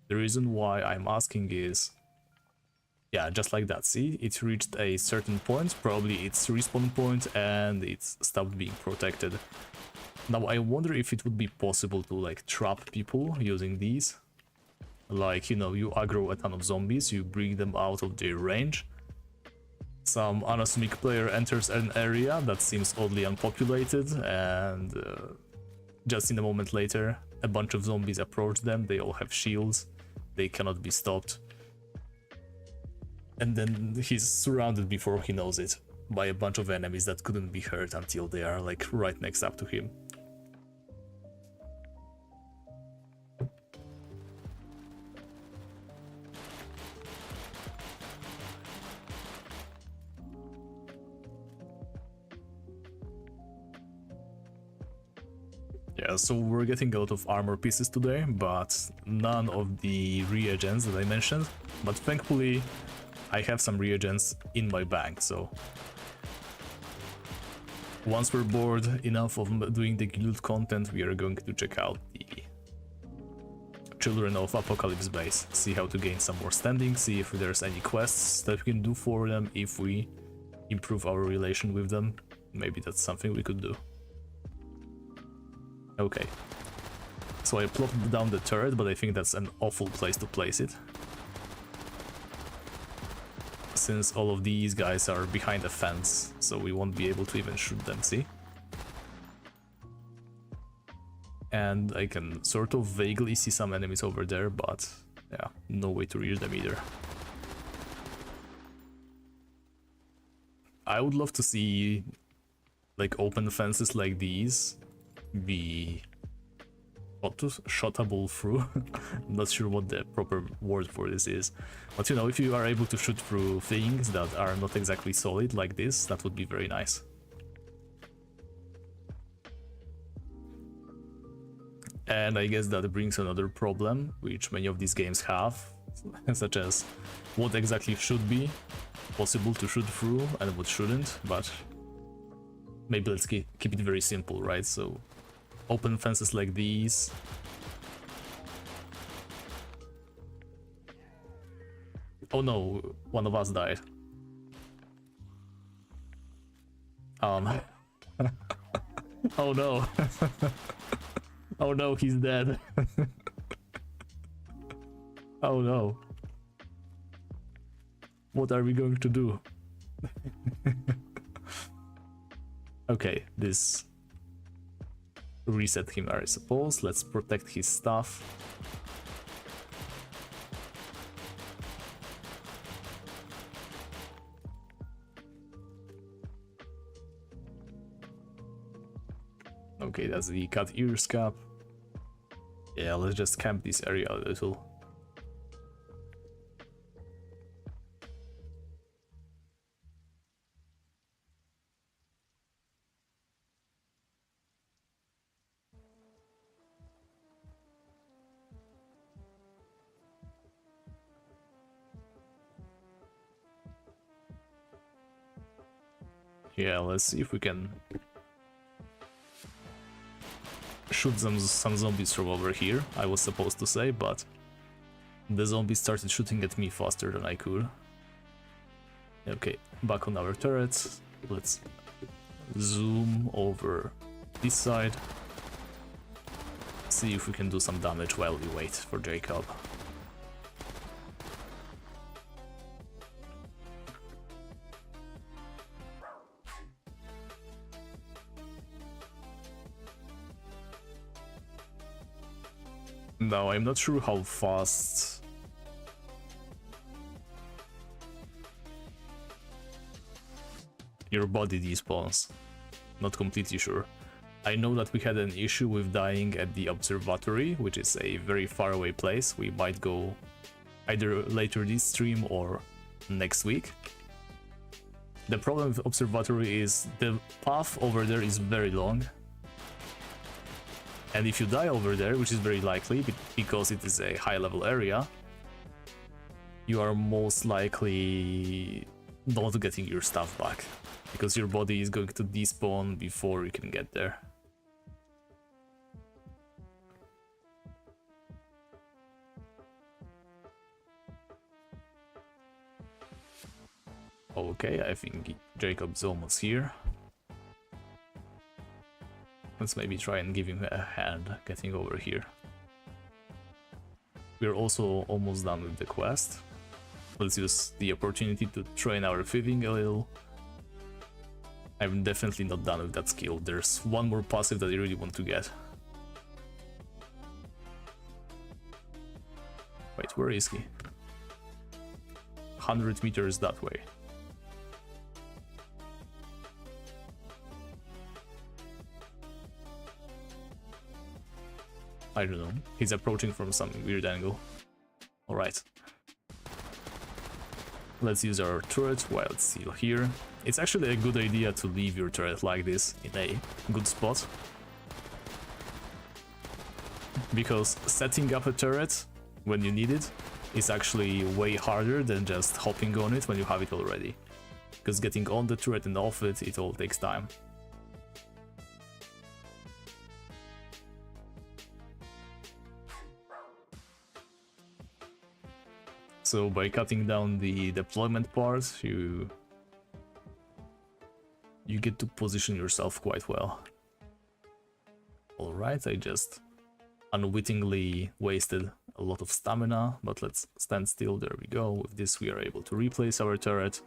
[SPEAKER 1] The reason why I'm asking is, yeah, just like that, see, it reached a certain point, probably its respawn point, and it stopped being protected. Now I wonder if it would be possible to like trap people using these. Like, you know, you aggro a ton of zombies, you bring them out of their range. Some unassuming player enters an area that seems oddly unpopulated, and just in a moment later, a bunch of zombies approach them. They all have shields, they cannot be stopped. And then he's surrounded before he knows it by a bunch of enemies that couldn't be hurt until they are like right next up to him. Yeah, so we're getting a lot of armor pieces today, but none of the reagents that I mentioned. But thankfully, I have some reagents in my bank, so once we're bored enough of doing the guild content, we are going to check out the Children of Apocalypse base, see how to gain some more standing, see if there's any quests that we can do for them if we improve our relation with them. Maybe that's something we could do. Okay, so I plopped down the turret, but I think that's an awful place to place it, since all of these guys are behind a fence, so we won't be able to even shoot them, see? And I can sort of vaguely see some enemies over there, but yeah, no way to reach them either. I would love to see like open fences like these be shottable through. I'm not sure what the proper word for this is, but you know, if you are able to shoot through things that are not exactly solid like this, that would be very nice. And I guess that brings another problem which many of these games have, such as what exactly should be possible to shoot through and what shouldn't, but maybe let's keep it very simple, right? So open fences like these. Oh no, one of us died. Oh no. Oh no, he's dead. Oh no. What are we going to do? Okay, this reset him, I suppose. Let's protect his stuff. Okay, that's the cat ears cap. Yeah, let's just camp this area a little. Yeah, let's see if we can shoot some zombies from over here, I was supposed to say, but the zombies started shooting at me faster than I could. Okay, back on our turrets. Let's zoom over this side. See if we can do some damage while we wait for Jacob. Now, I'm not sure how fast your body despawns. Not completely sure. I know that we had an issue with dying at the observatory, which is a very far away place. We might go either later this stream or next week. The problem with observatory is the path over there is very long. And if you die over there, which is very likely because it is a high level area, you are most likely not getting your stuff back, because your body is going to despawn before you can get there. Okay, I think Jacob's almost here. Let's maybe try and give him a hand getting over here. We're also almost done with the quest. Let's use the opportunity to train our thieving a little. I'm definitely not done with that skill. There's one more passive that I really want to get. Wait, where is he? 100 meters that way. I don't know. He's approaching from some weird angle. Alright. Let's use our turret while it's still here. It's actually a good idea to leave your turret like this in a good spot. Because setting up a turret when you need it is actually way harder than just hopping on it when you have it already. Because getting on the turret and off it, it all takes time. So by cutting down the deployment part, you get to position yourself quite well. Alright, I just unwittingly wasted a lot of stamina, but let's stand still. There we go. With this we are able to replace our turret.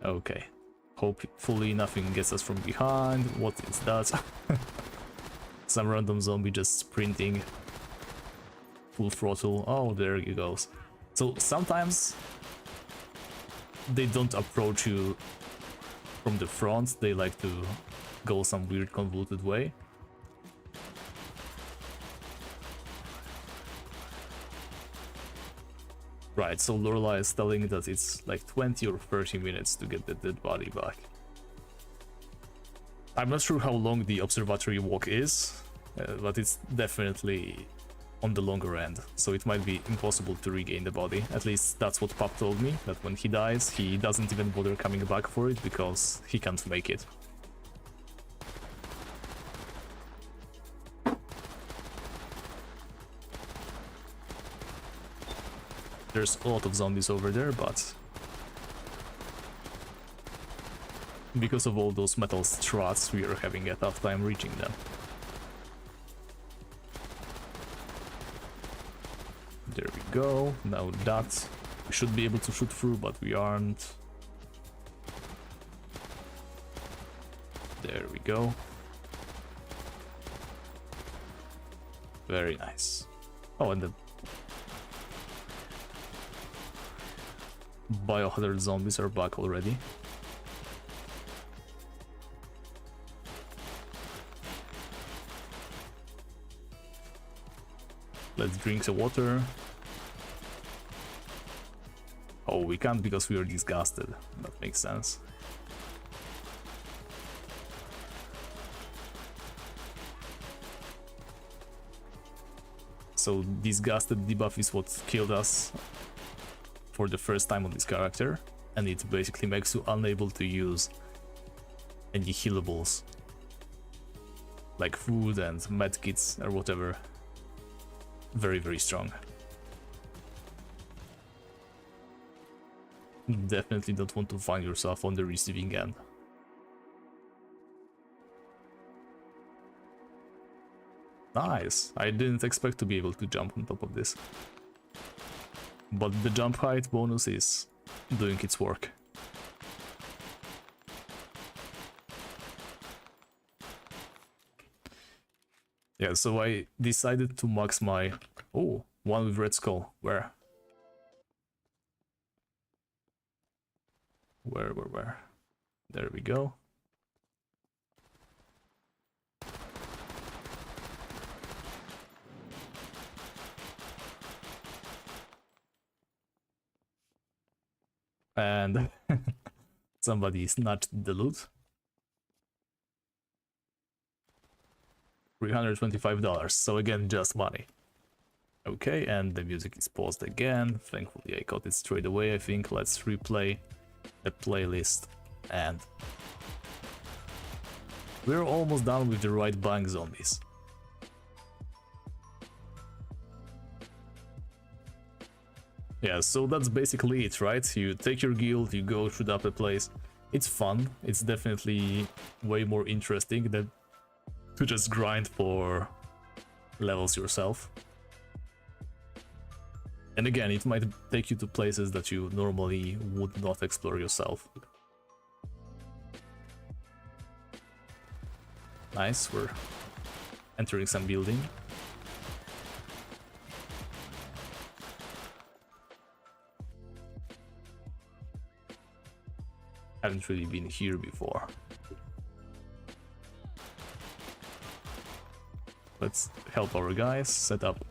[SPEAKER 1] Okay. Hopefully nothing gets us from behind. What is that? Some random zombie just sprinting. Full throttle. Oh, there he goes. So sometimes they don't approach you from the front, they like to go some weird convoluted way. Right, so Lorelai is telling that it's like 20 or 30 minutes to get the dead body back. I'm not sure how long the observatory walk is, but it's definitely on the longer end, so it might be impossible to regain the body. At least that's what Pap told me, that when he dies, he doesn't even bother coming back for it because he can't make it. There's a lot of zombies over there, but because of all those metal struts, we are having a tough time reaching them. There we go. Now that we should be able to shoot through, but we aren't. There we go. Very nice. Oh, and the biohazard zombies are back already. Let's drink the water. Oh, we can't because we are disgusted. That makes sense. So disgusted debuff is what killed us for the first time on this character, and it basically makes you unable to use any healables like food and medkits or whatever. Very, very strong. Definitely don't want to find yourself on the receiving end. Nice! I didn't expect to be able to jump on top of this. But the jump height bonus is doing its work. Yeah, so I decided to max my... Oh, one with red skull. Where? Where? There we go. And somebody snatched the loot. $325, so again, just money. Okay, and the music is paused again. Thankfully I got it straight away, I think. Let's replay the playlist, and we're almost done with the right bank zombies. Yeah, so that's basically it, right? You take your guild, you go shoot up a place. It's fun, it's definitely way more interesting than to just grind for levels yourself. And again, it might take you to places that you normally would not explore yourself. Nice, we're entering some building. Haven't really been here before. Let's help our guys set up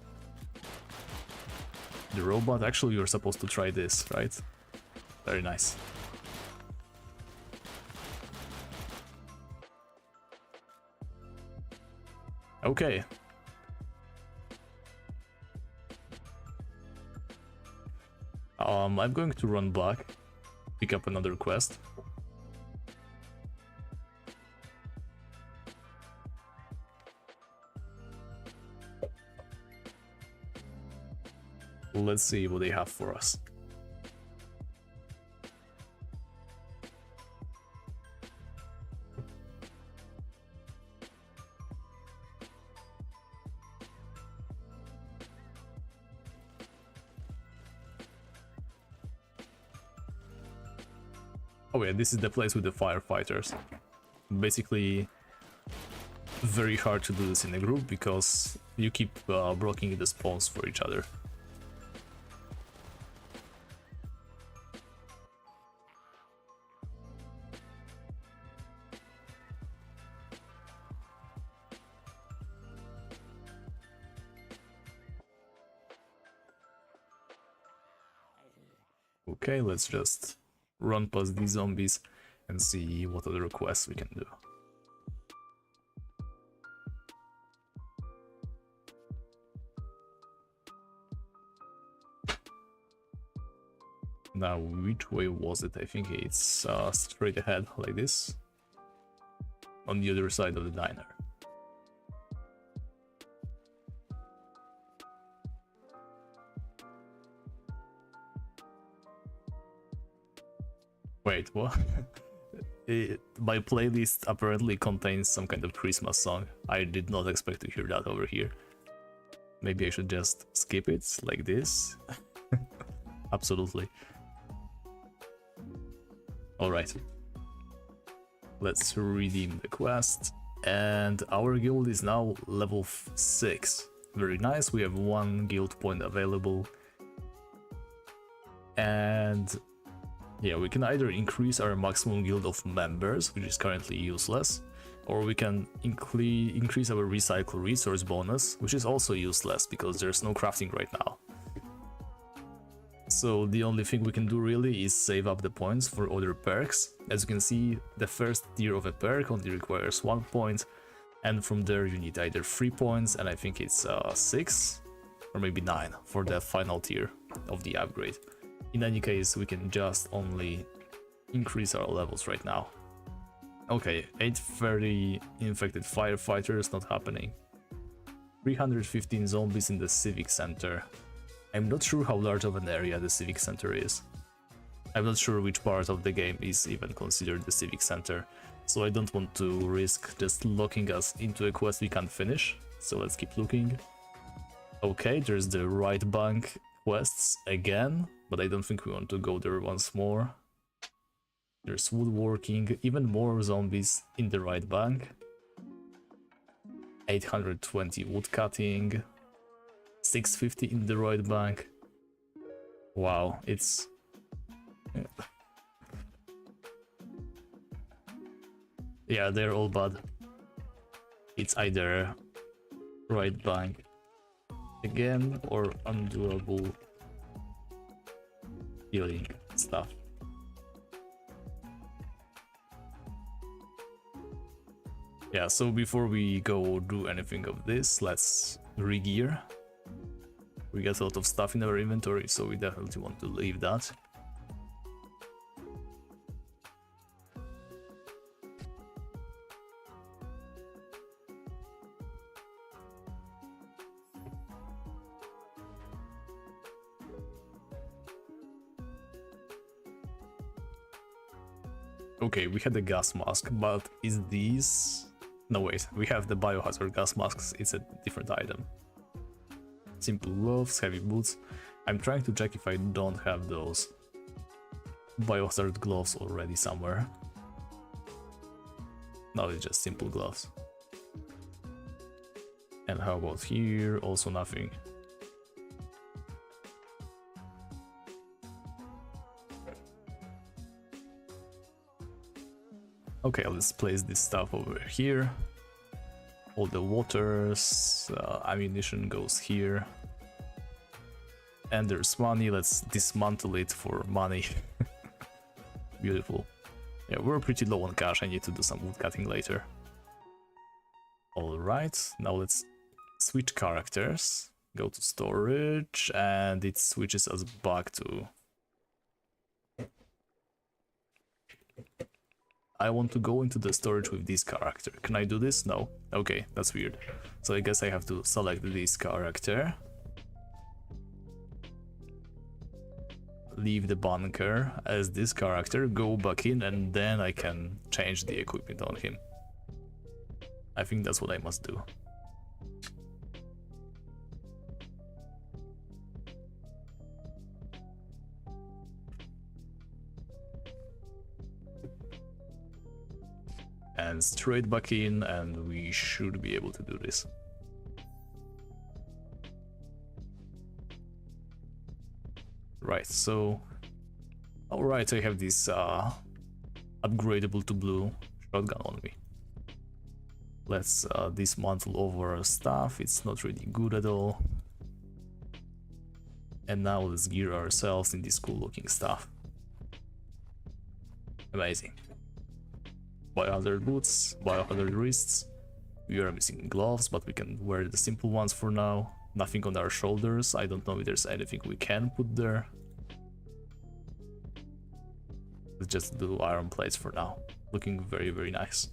[SPEAKER 1] the robot. Actually, you're supposed to try this, right? Very nice. Okay. I'm going to run back, pick up another quest. Let's see what they have for us. Oh yeah, this is the place with the firefighters. Basically, very hard to do this in a group because you keep blocking the spawns for each other. Okay, let's just run past these zombies and see what other quests we can do. Now, which way was it? I think it's straight ahead, like this, on the other side of the diner. Wait, what? My playlist apparently contains some kind of Christmas song. I did not expect to hear that over here. Maybe I should just skip it, like this? Absolutely. Alright. Let's redeem the quest. And our guild is now level 6. Very nice, we have 1 guild point available. And yeah, we can either increase our maximum guild of members, which is currently useless, or we can increase our recycle resource bonus, which is also useless because there's no crafting right now. So the only thing we can do really is save up the points for other perks. As you can see, the first tier of a perk only requires 1 point, and from there you need either 3 points, and I think it's 6 or maybe 9 for the final tier of the upgrade. In any case, we can just only increase our levels right now. Okay, 830 infected firefighters, not happening. 315 zombies in the civic center. I'm not sure how large of an area the civic center is. I'm not sure which part of the game is even considered the civic center, so I don't want to risk just locking us into a quest we can't finish, so let's keep looking. Okay, there's the right bank quests again, but I don't think we want to go there once more. There's woodworking, even more zombies in the right bank. 820 woodcutting, 650 in the right bank. Wow, it's... yeah, they're all bad. It's either right bank again or undoable healing stuff. Yeah, so before we go do anything of this, let's re-gear. We got a lot of stuff in our inventory, so we definitely want to leave that. Okay, we had a gas mask, but is this No wait, we have the biohazard gas masks, it's a different item. Simple gloves, heavy boots. I'm trying to check if I don't have those biohazard gloves already somewhere. No, it's just simple gloves. And how about here? Also nothing. Okay, let's place this stuff over here. All the waters, ammunition goes here. And there's money, let's dismantle it for money. Beautiful. Yeah, we're pretty low on cash, I need to do some wood cutting later. Alright, now let's switch characters. Go to storage, and it switches us back to... I want to go into the storage with this character. Can I do this? No. Okay, that's weird. So I guess I have to select this character. Leave the bunker as this character, go back in, and then I can change the equipment on him. I think that's what I must do. And straight back in, and we should be able to do this. Right, so... Alright, I have this upgradable to blue shotgun on me. Let's dismantle over stuff, it's not really good at all. And now let's gear ourselves in this cool looking stuff. Amazing. Biohazard boots, biohazard wrists. We are missing gloves, but we can wear the simple ones for now. Nothing on our shoulders, I don't know if there's anything we can put there. Let's just do iron plates for now. Looking very, very nice.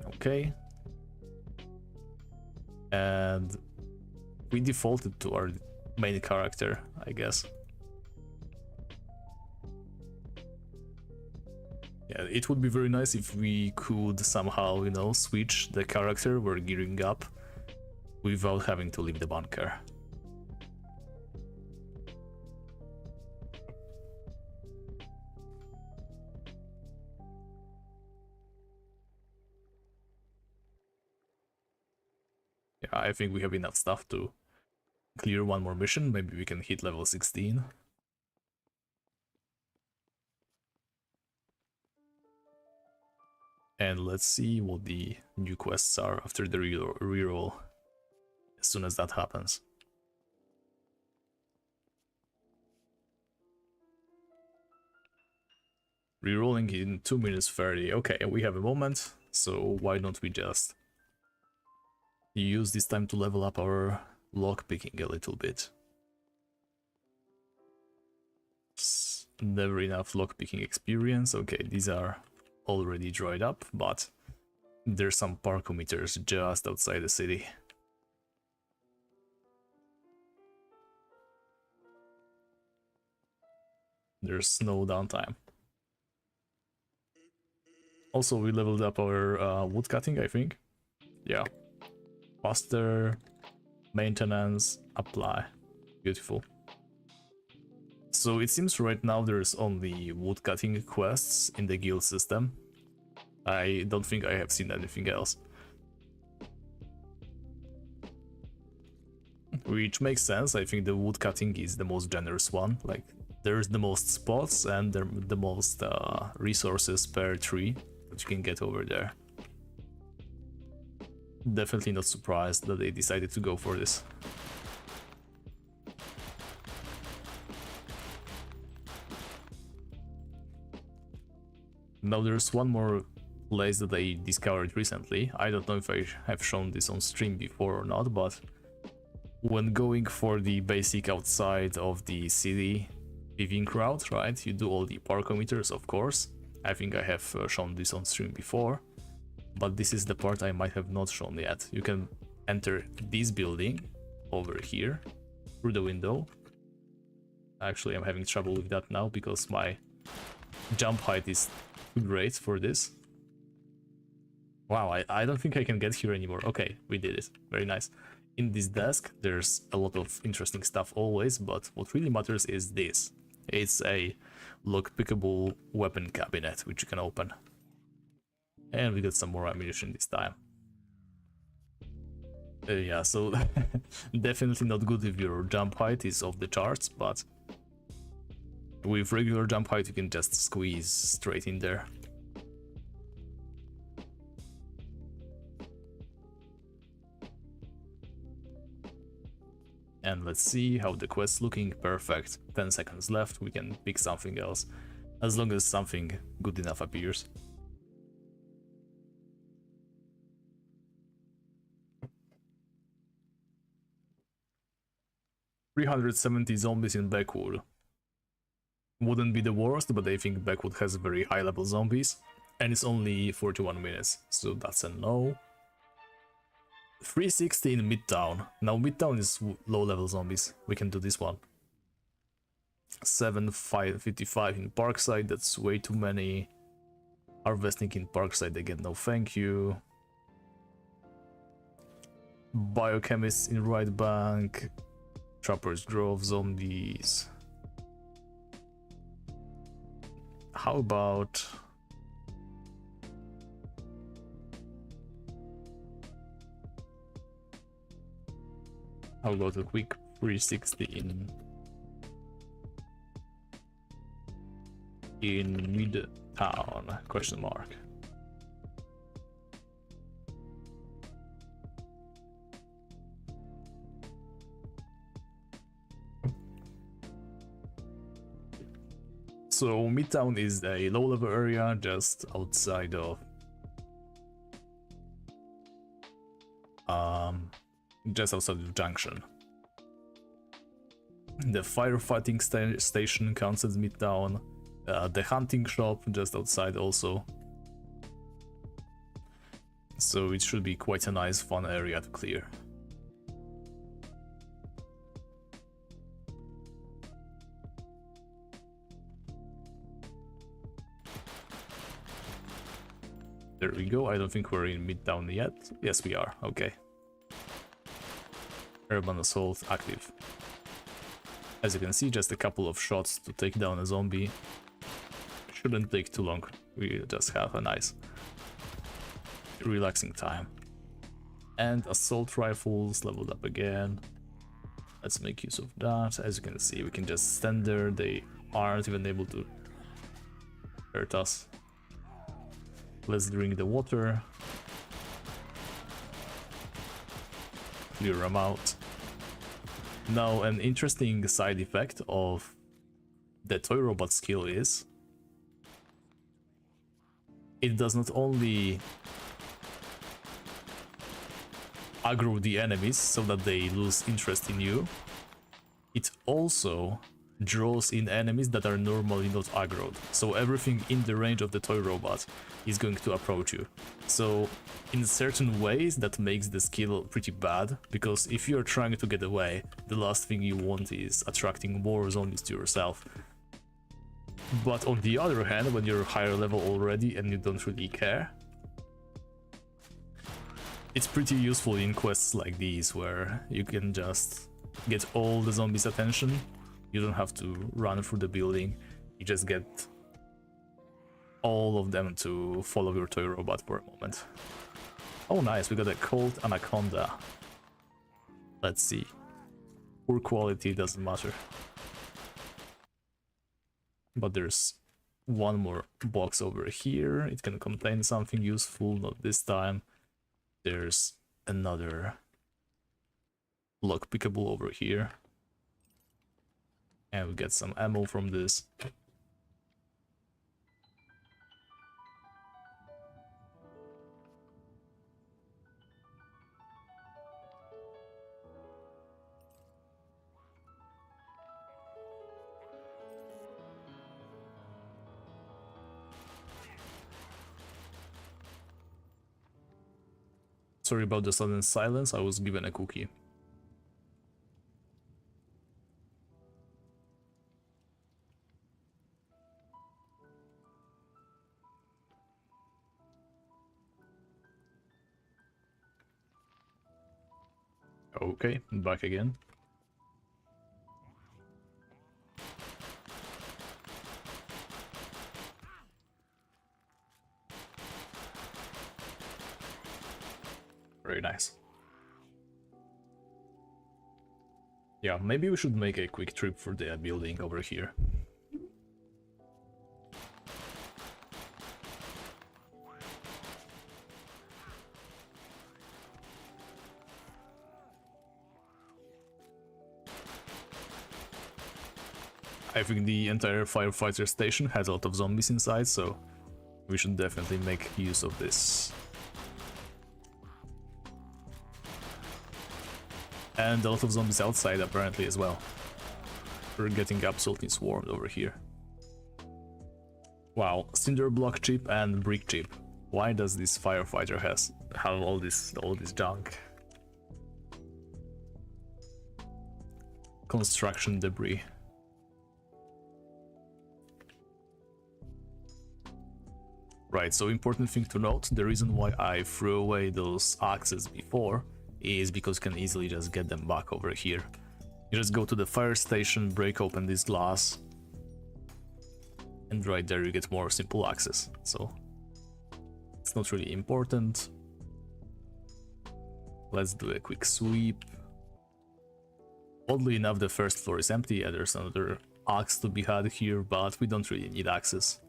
[SPEAKER 1] Okay. And we defaulted to our main character, I guess. Yeah, it would be very nice if we could somehow, you know, switch the character we're gearing up without having to leave the bunker. Yeah, I think we have enough stuff to clear one more mission. Maybe we can hit level 16. And let's see what the new quests are after the reroll, as soon as that happens. Rerolling in 2 minutes 30. Okay, we have a moment, so why don't we just use this time to level up our lockpicking a little bit. Never enough lockpicking experience. Okay, these are already dried up, but there's some parkometers just outside the city. There's no downtime. Also, we leveled up our wood cutting, I think. Yeah. Faster, maintenance, apply. Beautiful. So it seems right now there's only woodcutting quests in the guild system. I don't think I have seen anything else. Which makes sense, I think the woodcutting is the most generous one. Like, there's the most spots and the most resources per tree that you can get over there. Definitely not surprised that they decided to go for this. Now there's one more place that I discovered recently. I don't know if I have shown this on stream before or not, but when going for the basic outside of the city PvP route, right, you do all the parkometers, of course. I think I have shown this on stream before, but this is the part I might have not shown yet. You can enter this building over here through the window. Actually, I'm having trouble with that now because my jump height is too great for this. Wow, I don't think I can get here anymore. Okay, we did it. Very nice. In this desk, there's a lot of interesting stuff always, but what really matters is this. It's a lock-pickable weapon cabinet, which you can open. And we got some more ammunition this time. Yeah, so definitely not good if your jump height is off the charts, but with regular jump height you can just squeeze straight in there. And let's see how the quest's looking. Perfect. 10 seconds left, we can pick something else, as long as something good enough appears. "370 zombies in Backwood." Wouldn't be the worst, but I think Backwood has very high level zombies, and it's only 41 minutes, so that's a no. 360 in Midtown. Now Midtown is low level zombies, we can do this one. 755 in Parkside, that's way too many. Harvesting in Parkside again, no thank you. Biochemists in Right Bank. Trappers Grove zombies. How about... I'll go to a quick 360 in Midtown, question mark. So Midtown is a low level area just outside of the junction. The firefighting station counts as Midtown. The hunting shop just outside also. So it should be quite a nice fun area to clear. There we go, I don't think we're in Midtown yet. Yes, we are, okay. Urban Assault active. As you can see, just a couple of shots to take down a zombie. Shouldn't take too long, we just have a nice relaxing time. And assault rifles leveled up again. Let's make use of that. As you can see, we can just stand there, they aren't even able to hurt us. Let's drink the water. Clear them out. Now, an interesting side effect of the toy robot skill is it does not only aggro the enemies so that they lose interest in you, it also draws in enemies that are normally not aggroed. So everything in the range of the toy robot is going to approach you. So in certain ways that makes the skill pretty bad, because if you're trying to get away, the last thing you want is attracting more zombies to yourself. But on the other hand, when you're higher level already and you don't really care, it's pretty useful in quests like these where you can just get all the zombies' attention. You don't have to run through the building, you just get all of them to follow your toy robot for a moment. Oh nice, we got a cold anaconda. Let's see. Poor quality, doesn't matter. But there's one more box over here, it can contain something useful, not this time. There's another lock pickable over here. And we get some ammo from this. Sorry about the sudden silence, I was given a cookie. Okay, back again. Very nice. Yeah, maybe we should make a quick trip for the building over here. I think the entire firefighter station has a lot of zombies inside, so we should definitely make use of this. And a lot of zombies outside apparently as well. We're getting absolutely swarmed over here. Wow, cinder block chip and brick chip. Why does this firefighter have all this junk? Construction debris. Right, so important thing to note, the reason why I threw away those axes before is because you can easily just get them back over here. You just go to the fire station, break open this glass, and right there you get more simple access, so it's not really important. Let's do a quick sweep. Oddly enough, the first floor is empty, and there's another axe to be had here, but we don't really need axes.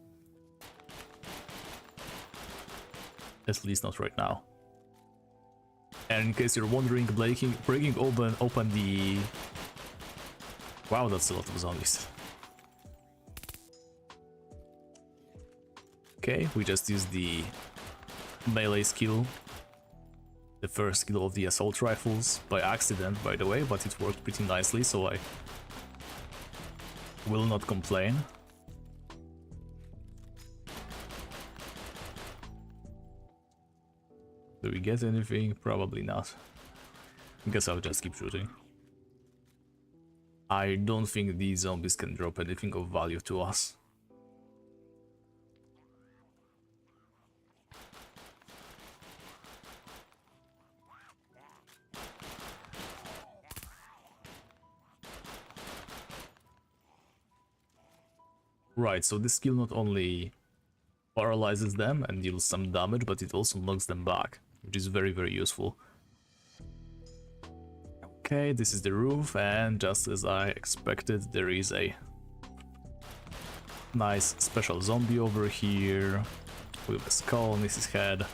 [SPEAKER 1] At least not right now. And in case you're wondering, breaking open the... Wow, that's a lot of zombies. Okay, we just used the melee skill, the first skill of the assault rifles, by accident, by the way, but it worked pretty nicely, so I will not complain. Do we get anything? Probably not. I guess I'll just keep shooting. I don't think these zombies can drop anything of value to us. Right, so this skill not only paralyzes them and deals some damage, but it also knocks them back, which is very, very useful. Okay, this is the roof, and just as I expected, there is a nice special zombie over here with a skull on his head,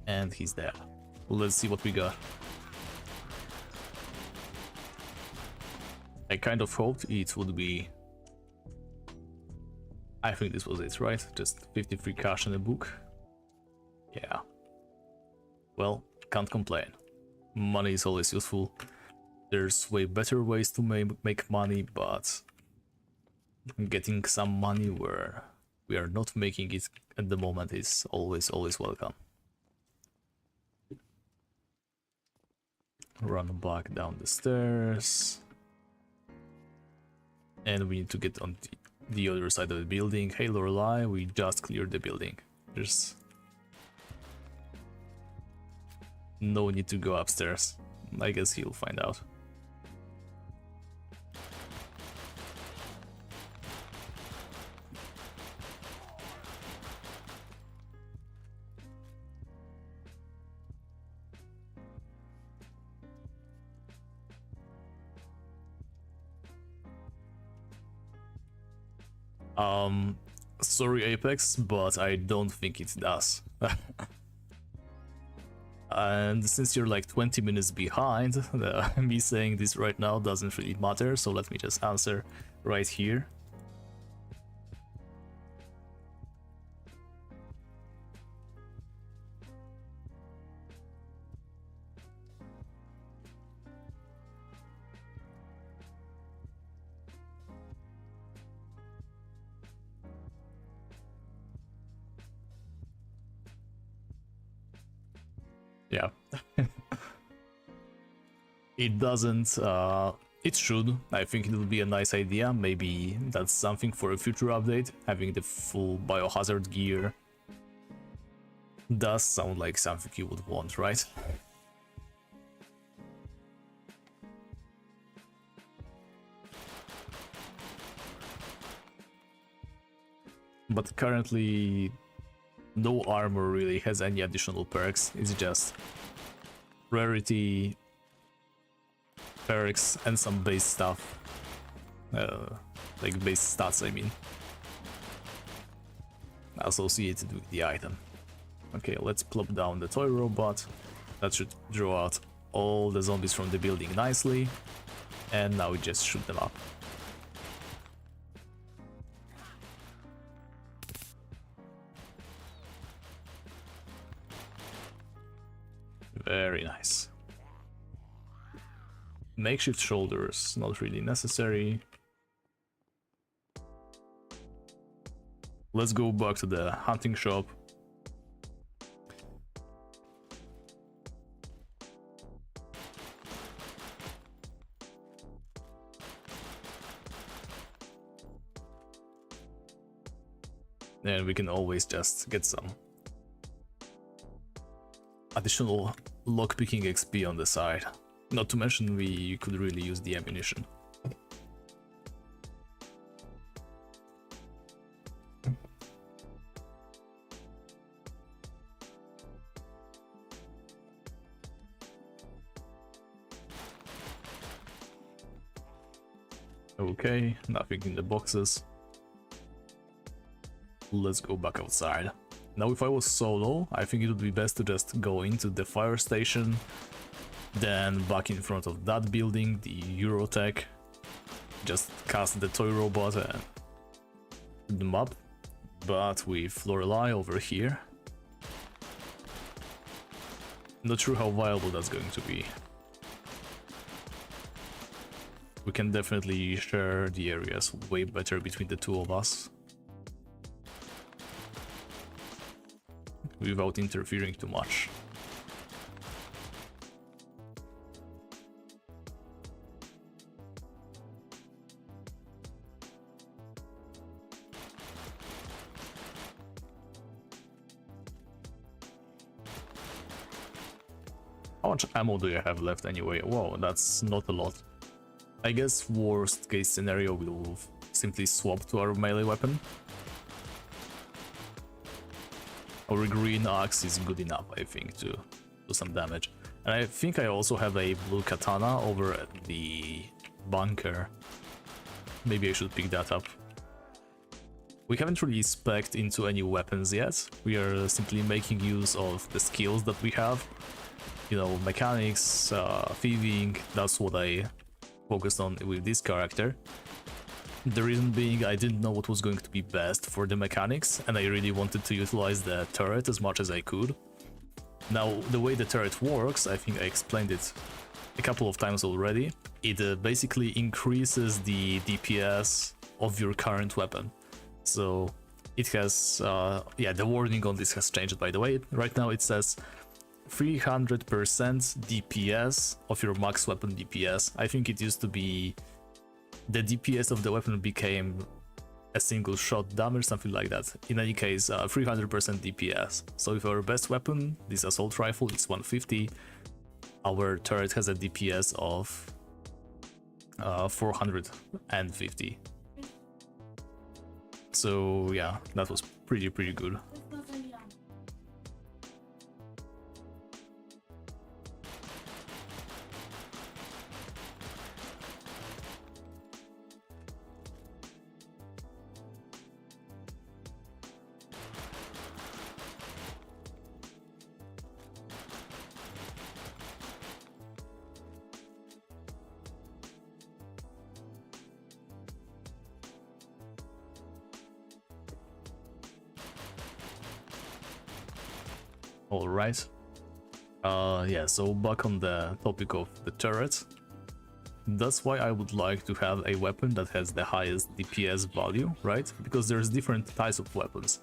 [SPEAKER 1] and he's dead. Let's see what we got. I kind of hoped it would be... I think this was it, right? Just 53 cash in a book. Yeah. Well, can't complain. Money is always useful. There's way better ways to make money, but getting some money where we are not making it at the moment is always welcome. Run back down the stairs. And we need to get on the other side of the building. Hey Lorelei, we just cleared the building. There's no need to go upstairs. I guess he'll find out. Sorry Apex, but I don't think it does. And since you're like 20 minutes behind, me saying this right now doesn't really matter, so let me just answer right here. Yeah. It doesn't, it should. I think it will be a nice idea. Maybe that's something for a future update. Having the full biohazard gear does sound like something you would want, right? but currently no armor really has any additional perks. It's just rarity perks and some base stuff, like base stats I mean, associated with the item. Okay, let's plop down the toy robot. That should draw out all the zombies from the building nicely, and now we just shoot them up. Very nice. Makeshift shoulders, not really necessary. Let's go back to the hunting shop. And we can always just get some additional lockpicking XP on the side. Not to mention we could really use the ammunition. Okay, nothing in the boxes. Let's go back outside. Now if I was solo, I think it would be best to just go into the fire station, then back in front of that building, the Eurotech, just cast the toy robot and shoot them up. But with Lorelei over here, not sure how viable that's going to be. We can definitely share the areas way better between the two of us, without interfering too much. How much ammo do I have left anyway? Whoa, that's not a lot. I guess worst case scenario we'll simply swap to our melee weapon. Our green axe is good enough, I think, to do some damage. And I think I also have a blue katana over at the bunker. Maybe I should pick that up. We haven't really spec'd into any weapons yet. We are simply making use of the skills that we have. You know, mechanics, thieving, that's what I focused on with this character. The reason being I didn't know what was going to be best for the mechanics, and I really wanted to utilize the turret as much as I could. Now, the way the turret works, I think I explained it a couple of times already. It basically increases the DPS of your current weapon. So it has, yeah, the wording on this has changed, by the way. Right now it says 300% DPS of your max weapon DPS. I think it used to be the DPS of the weapon became a single shot damage, something like that. In any case, 300% DPS. So if our best weapon, this assault rifle, is 150, our turret has a DPS of 450. So yeah, that was pretty good. Alright. Yeah, so back on the topic of the turret. That's why I would like to have a weapon that has the highest DPS value, right? Because there's different types of weapons.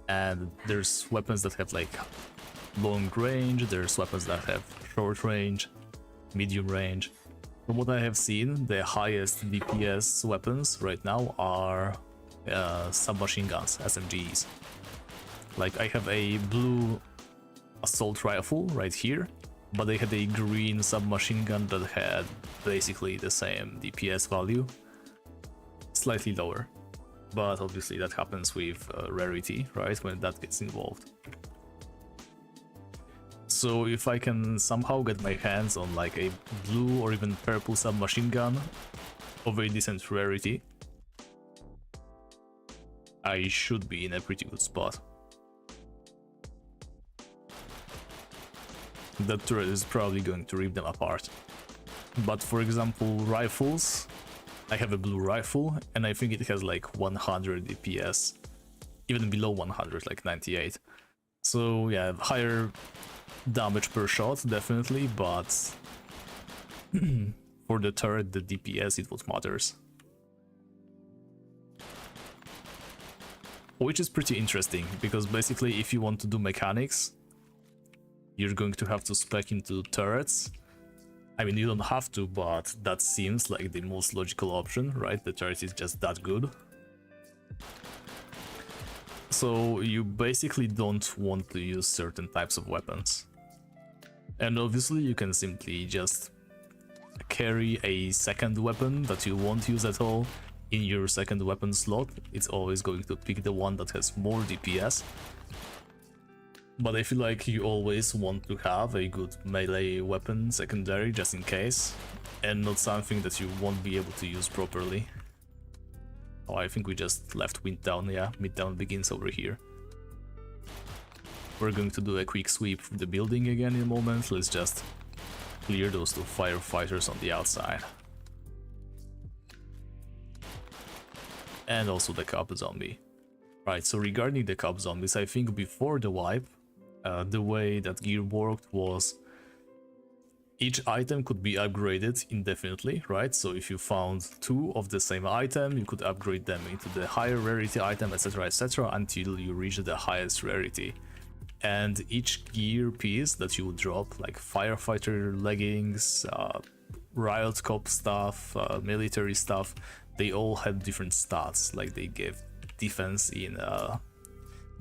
[SPEAKER 1] And there's weapons that have like long range, there's weapons that have short range, medium range. From what I have seen, the highest DPS weapons right now are submachine guns, SMGs. Like I have a blue assault rifle right here, but they had a green submachine gun that had basically the same DPS value, slightly lower. but obviously that happens with rarity, right, when that gets involved. So if I can somehow get my hands on like a blue or even purple submachine gun of a decent rarity, I should be in a pretty good spot. That turret is probably going to rip them apart. But for example, rifles, I have a blue rifle and I think it has like 100 DPS, even below 100, like 98. So yeah, higher damage per shot definitely, but for the turret, the DPS is what matters. Which is pretty interesting, because basically if you want to do mechanics, you're going to have to spec into turrets. I mean, you don't have to, but that seems like the most logical option, right? The turret is just that good. So you basically don't want to use certain types of weapons. And obviously you can simply just carry a second weapon that you won't use at all in your second weapon slot. It's always going to pick the one that has more DPS. But I feel like you always want to have a good melee weapon secondary just in case, and not something that you won't be able to use properly. Oh, I think we just left Midtown. Yeah, Midtown begins over here. We're going to do a quick sweep of the building again in a moment. Let's just clear those two firefighters on the outside. And also the cop zombie. Right, so regarding the cop zombies, I think before the wipe, the way that gear worked was each item could be upgraded indefinitely, right? So if you found two of the same item, you could upgrade them into the higher rarity item, etc, until you reach the highest rarity. And each gear piece that you would drop, like firefighter leggings, riot cop stuff, military stuff, they all had different stats, like they gave defense in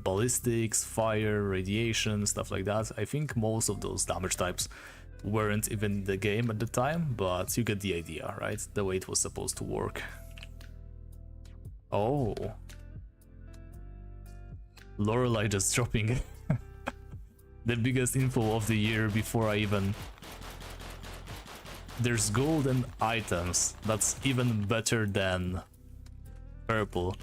[SPEAKER 1] ballistics, fire, radiation, stuff like that. I think most of those damage types weren't even in the game at the time, but you get the idea, right? The way it was supposed to work. Oh. Lorelei just dropping the biggest info of the year before I even... There's golden items. That's even better than purple.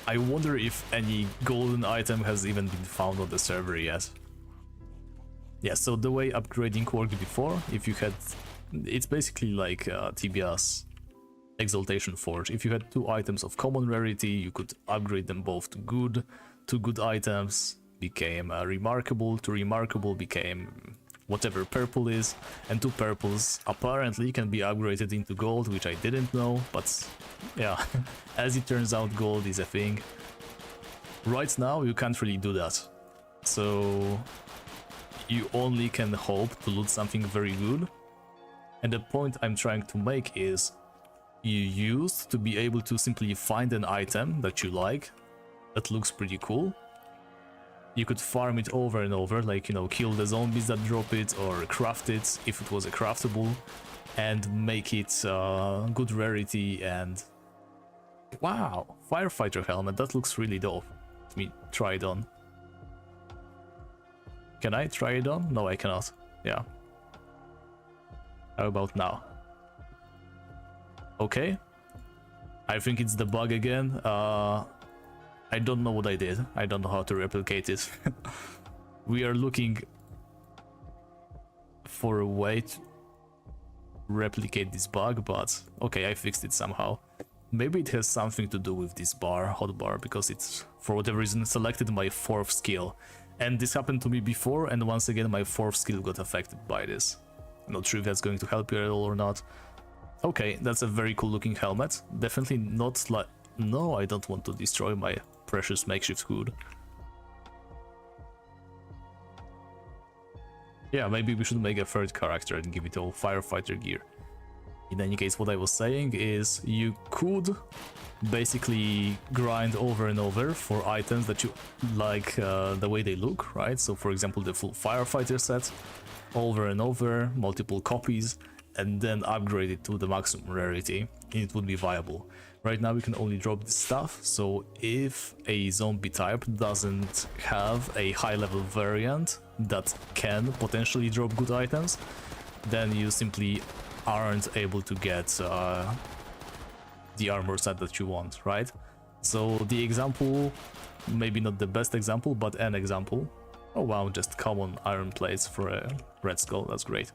[SPEAKER 1] I wonder if any golden item has even been found on the server yet. Yeah, so the way upgrading worked before, if you had... It's basically like TBS Exaltation Forge. If you had two items of common rarity, you could upgrade them both to good. Two good items became remarkable. Two remarkable became whatever purple is. And two purples apparently can be upgraded into gold, which I didn't know, but yeah, as it turns out, gold is a thing. Right now, you can't really do that. So you only can hope to loot something very good. And the point I'm trying to make is, you used to be able to simply find an item that you like, that looks pretty cool. You could farm it over and over, like, you know, kill the zombies that drop it, or craft it if it was a craftable, and make it good rarity. And wow, firefighter helmet, that looks really dope. Let me try it on. Can I try it on? No, I cannot. Yeah. How about now? Okay. I think it's the bug again. I don't know what I did. I don't know how to replicate it. We are looking for a way to replicate this bug, but okay, I fixed it somehow. Maybe it has something to do with this bar, hotbar, because it's, for whatever reason, selected my 4th skill. And this happened to me before, and once again my 4th skill got affected by this. I'm not sure if that's going to help you at all or not. Okay, that's a very cool looking helmet. Definitely not like... No, I don't want to destroy my precious makeshift hood. Yeah, maybe we should make a 3rd character and give it all firefighter gear. In any case, what I was saying is you could basically grind over and over for items that you like the way they look, right? So for example, the full firefighter set, over and over, multiple copies, and then upgrade it to the maximum rarity, and it would be viable. Right now we can only drop this stuff, so if a zombie type doesn't have a high level variant that can potentially drop good items, then you simply aren't able to get the armor set that you want, right? So the example, maybe not the best example, but an example. Oh wow, just common iron plates for a red skull, that's great.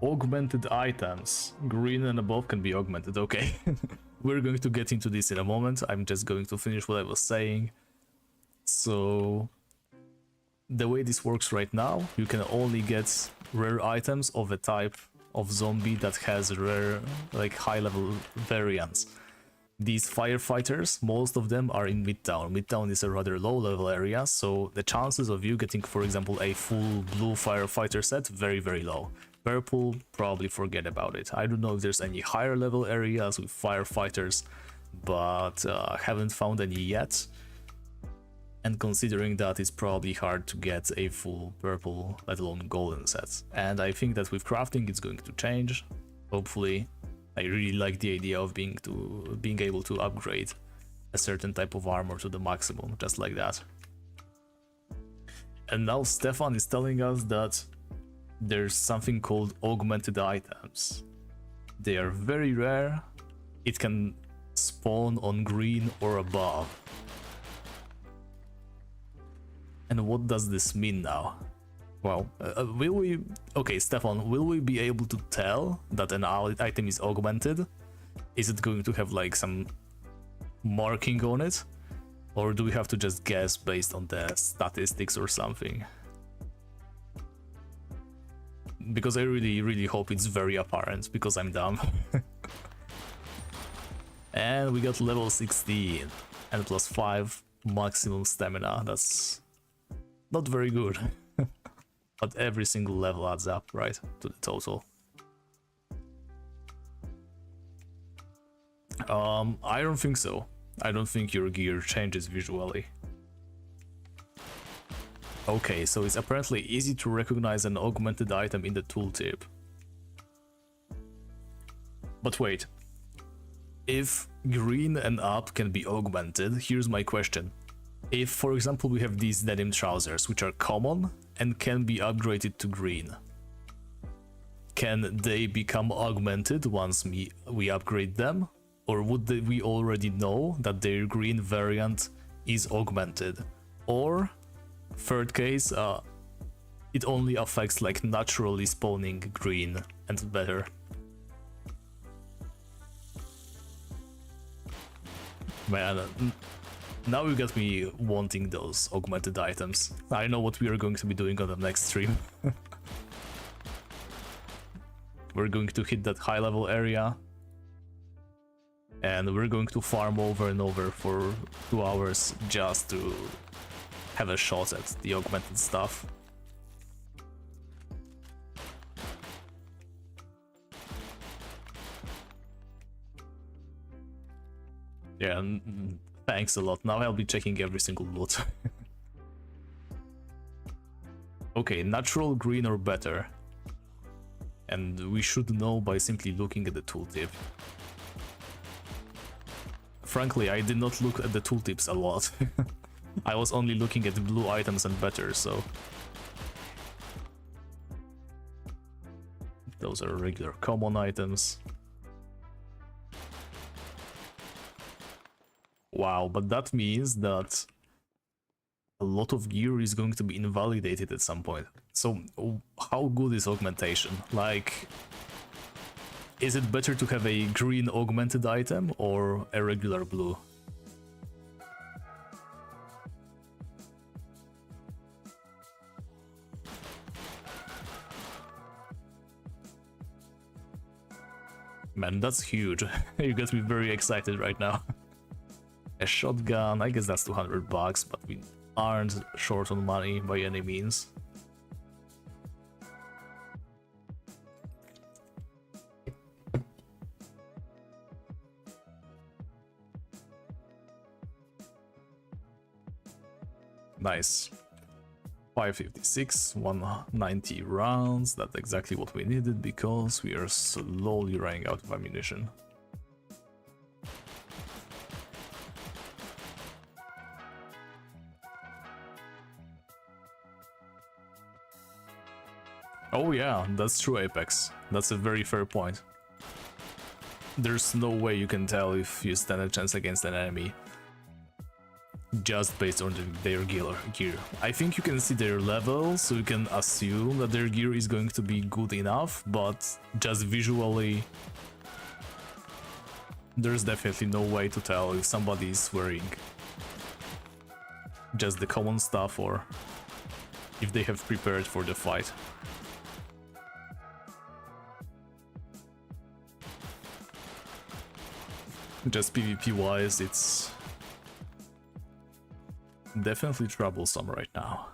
[SPEAKER 1] Augmented items. Green and above can be augmented, okay. We're going to get into this in a moment. I'm just going to finish what I was saying. So the way this works right now, you can only get rare items of a type of zombie that has rare, like high level variants. These firefighters, most of them are in Midtown. Midtown is a rather low level area, so the chances of you getting, for example, a full blue firefighter set, very, very low. Purple, probably forget about it. I don't know if there's any higher level areas with firefighters, but haven't found any yet. And considering that, it's probably hard to get a full purple, let alone golden set. And I think that with crafting, it's going to change, hopefully. I really like the idea of being able to upgrade a certain type of armor to the maximum, just like that. And now Stefan is telling us that there's something called augmented items. They are very rare. It can spawn on green or above. And what does this mean now? Well, will we... Okay, Stefan, will we be able to tell that an item is augmented? Is it going to have like some marking on it? Or do we have to just guess based on the statistics or something? Because I really, really hope it's very apparent, because I'm dumb. And we got level 16 and plus 5 maximum stamina. That's not very good. But every single level adds up, right, to the total. I don't think so. I don't think your gear changes visually. Okay, so it's apparently easy to recognize an augmented item in the tooltip. But wait. If green and up can be augmented, here's my question. If, for example, we have these denim trousers, which are common and can be upgraded to green, can they become augmented once we upgrade them? Or would we already know that their green variant is augmented? Or, third case, it only affects like naturally spawning green and better. Man, now you got me wanting those augmented items. I know what we are going to be doing on the next stream. We're going to hit that high level area. And we're going to farm over and over for 2 hours just to have a shot at the augmented stuff. Yeah, thanks a lot. Now I'll be checking every single loot. Okay, natural, green or better. And we should know by simply looking at the tooltip. Frankly, I did not look at the tooltips a lot. I was only looking at the blue items and better, so... Those are regular common items. Wow, but that means that a lot of gear is going to be invalidated at some point. So, how good is augmentation? Like, is it better to have a green augmented item or a regular blue? Man, that's huge. You got me very excited right now. A shotgun, I guess that's 200 bucks, but we aren't short on money by any means. Nice. 556, 190 rounds. That's exactly what we needed because we are slowly running out of ammunition. Oh yeah, that's true, Apex. That's a very fair point. There's no way you can tell if you stand a chance against an enemy just based on their gear. I think you can see their level, so you can assume that their gear is going to be good enough, but just visually there's definitely no way to tell if somebody is wearing just the common stuff or if they have prepared for the fight. Just PvP wise, it's definitely troublesome right now.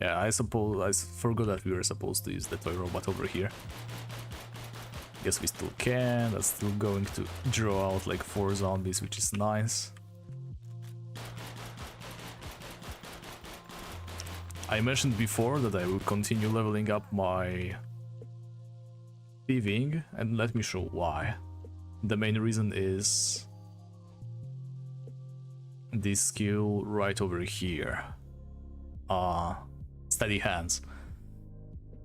[SPEAKER 1] Yeah, I suppose I forgot that we were supposed to use the toy robot over here. Guess we still can. That's still going to draw out like 4 zombies, which is nice. I mentioned before that I will continue leveling up my thieving, and let me show why. The main reason is this skill right over here. Steady hands.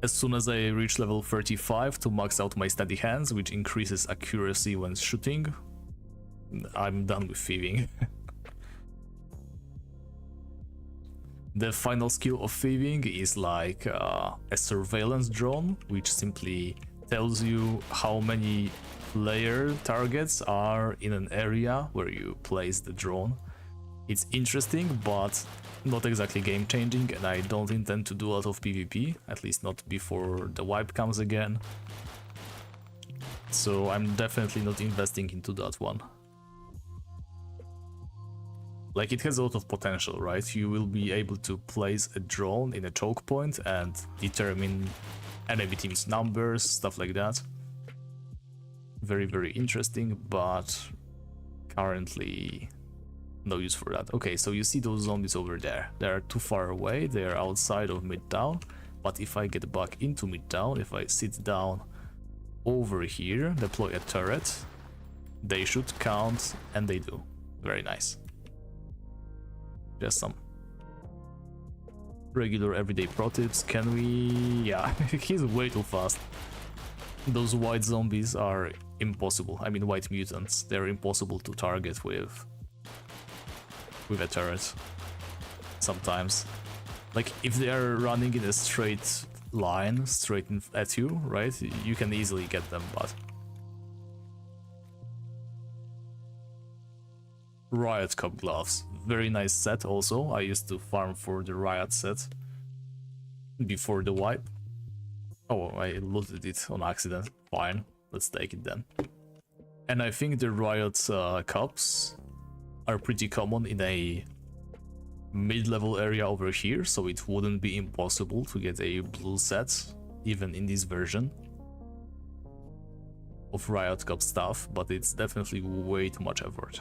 [SPEAKER 1] As soon as I reach level 35 to max out my steady hands, which increases accuracy when shooting, I'm done with thieving. The final skill of thieving is like a surveillance drone, which simply tells you how many player targets are in an area where you place the drone. It's interesting, but not exactly game changing, and I don't intend to do a lot of PvP, at least not before the wipe comes again. So I'm definitely not investing into that one. Like, it has a lot of potential, right? You will be able to place a drone in a choke point and determine enemy team's numbers, stuff like that. Very, very interesting, but currently no use for that. Okay, so you see those zombies over there. They are too far away, they are outside of Midtown, but if I get back into Midtown, if I sit down over here, deploy a turret, they should count, and they do. Very nice. Just some regular everyday pro tips. Can we... yeah, he's way too fast. Those white zombies are impossible. I mean, white mutants. They're impossible to target with a turret. Sometimes. Like, if they are running in a straight line, straight at you, right? You can easily get them, but... Riot Cop gloves. Very nice set also. I used to farm for the Riot set before the wipe. Oh, I looted it on accident. Fine, let's take it then. And I think the Riot cups are pretty common in a mid-level area over here, so it wouldn't be impossible to get a blue set, even in this version of Riot Cup stuff, but it's definitely way too much effort.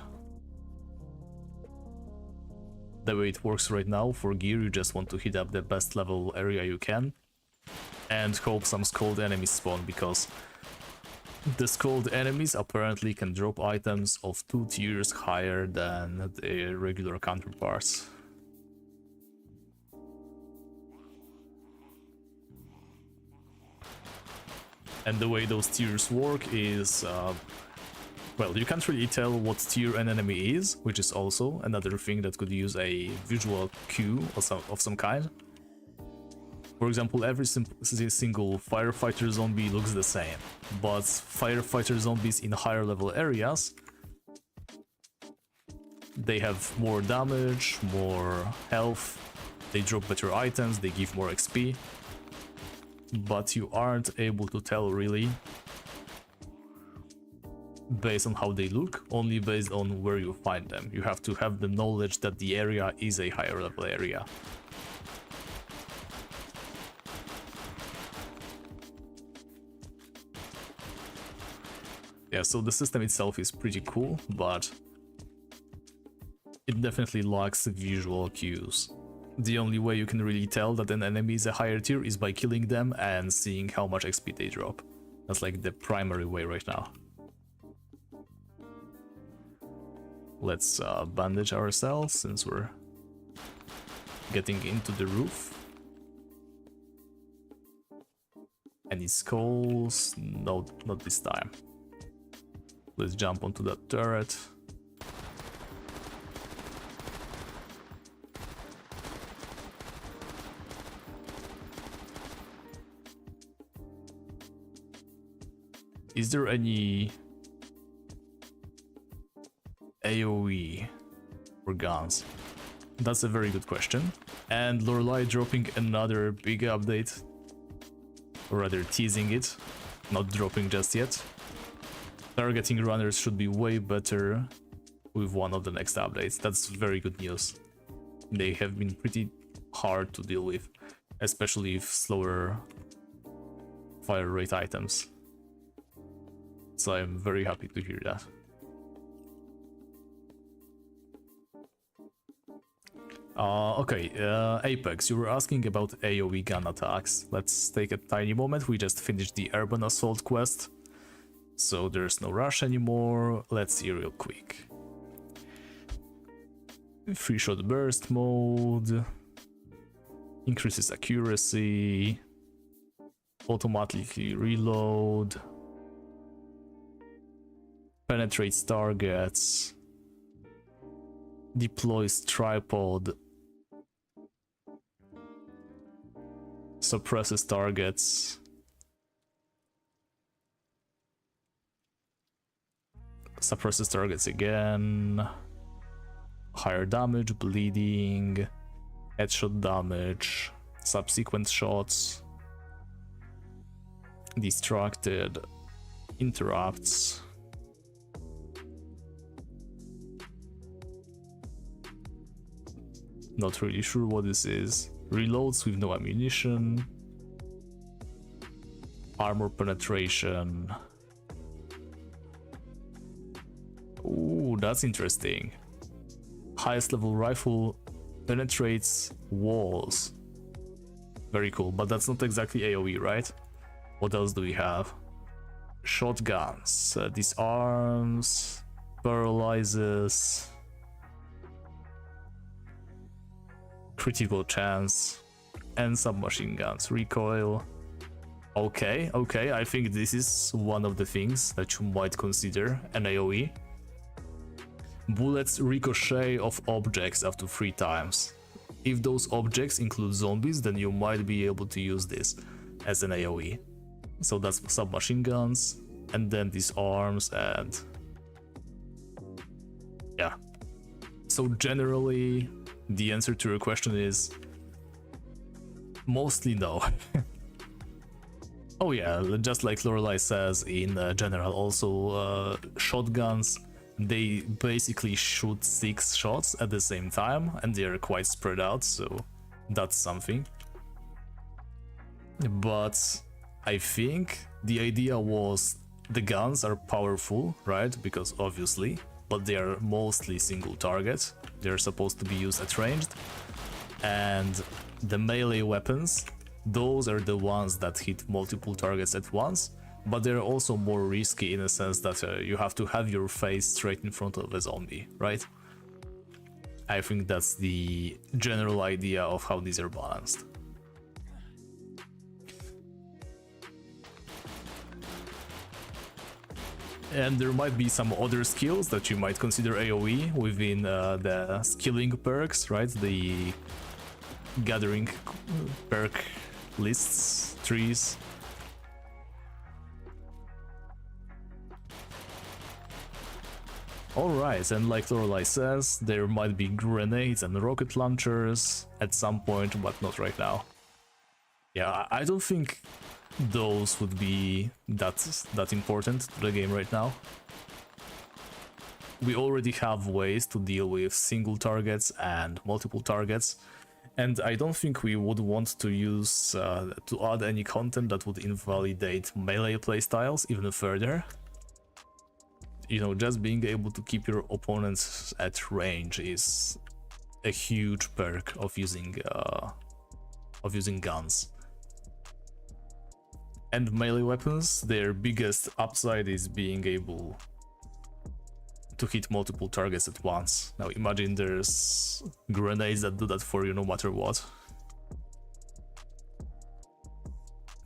[SPEAKER 1] The way it works right now, for gear, you just want to hit up the best level area you can and hope some skulled enemies spawn, because the skulled enemies apparently can drop items of 2 tiers higher than the regular counterparts. And the way those tiers work is, well, you can't really tell what tier an enemy is, which is also another thing that could use a visual cue of some kind. For example, every single firefighter zombie looks the same, but firefighter zombies in higher level areas, they have more damage, more health, they drop better items, they give more XP, but you aren't able to tell really based on how they look, only based on where you find them. You have to have the knowledge that the area is a higher level area. Yeah, so the system itself is pretty cool, but it definitely lacks visual cues. The only way you can really tell that an enemy is a higher tier is by killing them and seeing how much XP they drop. That's like the primary way right now. Let's bandage ourselves since we're getting into the roof. Any skulls? No, not this time. Let's jump onto that turret. Is there any AoE for guns? That's a very good question. And Lorelei dropping another big update, or rather teasing it, not dropping just yet. Targeting runners should be way better with one of the next updates. That's very good news. They have been pretty hard to deal with, especially with slower fire rate items. So I'm very happy to hear that. Okay, Apex, you were asking about AoE gun attacks. Let's take a tiny moment. We just finished the Urban Assault quest, so there's no rush anymore. Let's see real quick. 3-shot burst mode, increases accuracy, automatically reload, penetrates targets, deploys tripod, suppresses targets, suppresses targets again, higher damage, bleeding, headshot damage, subsequent shots, distracted, interrupts. Not really sure what this is. Reloads with no ammunition. Armor penetration. Ooh, that's interesting. Highest level rifle penetrates walls. Very cool, but that's not exactly AoE, right? What else do we have? Shotguns, disarms, paralyzes, critical chance, and submachine guns, recoil. Okay, I think this is one of the things that you might consider an AoE. Bullets ricochet off objects up to 3 times. If those objects include zombies, then you might be able to use this as an AoE. So that's submachine guns, and then disarms, and yeah. So generally, the answer to your question is mostly no. Oh yeah, just like Lorelei says in general, also shotguns, they basically shoot 6 shots at the same time and they are quite spread out, so that's something. But I think the idea was the guns are powerful, right? Because obviously, but they are mostly single target. They're supposed to be used at ranged, and the melee weapons, those are the ones that hit multiple targets at once, but they're also more risky in a sense that you have to have your face straight in front of a zombie, right? I think that's the general idea of how these are balanced. And there might be some other skills that you might consider AoE within the skilling perks, right? The gathering perk lists, trees. Alright, and like Lorelei says, there might be grenades and rocket launchers at some point, but not right now. Yeah, I don't think those would be that important to the game right now. We already have ways to deal with single targets and multiple targets, and I don't think we would want to use to add any content that would invalidate melee playstyles even further. You know, just being able to keep your opponents at range is a huge perk of using guns. And melee weapons, their biggest upside is being able to hit multiple targets at once. Now imagine there's grenades that do that for you no matter what.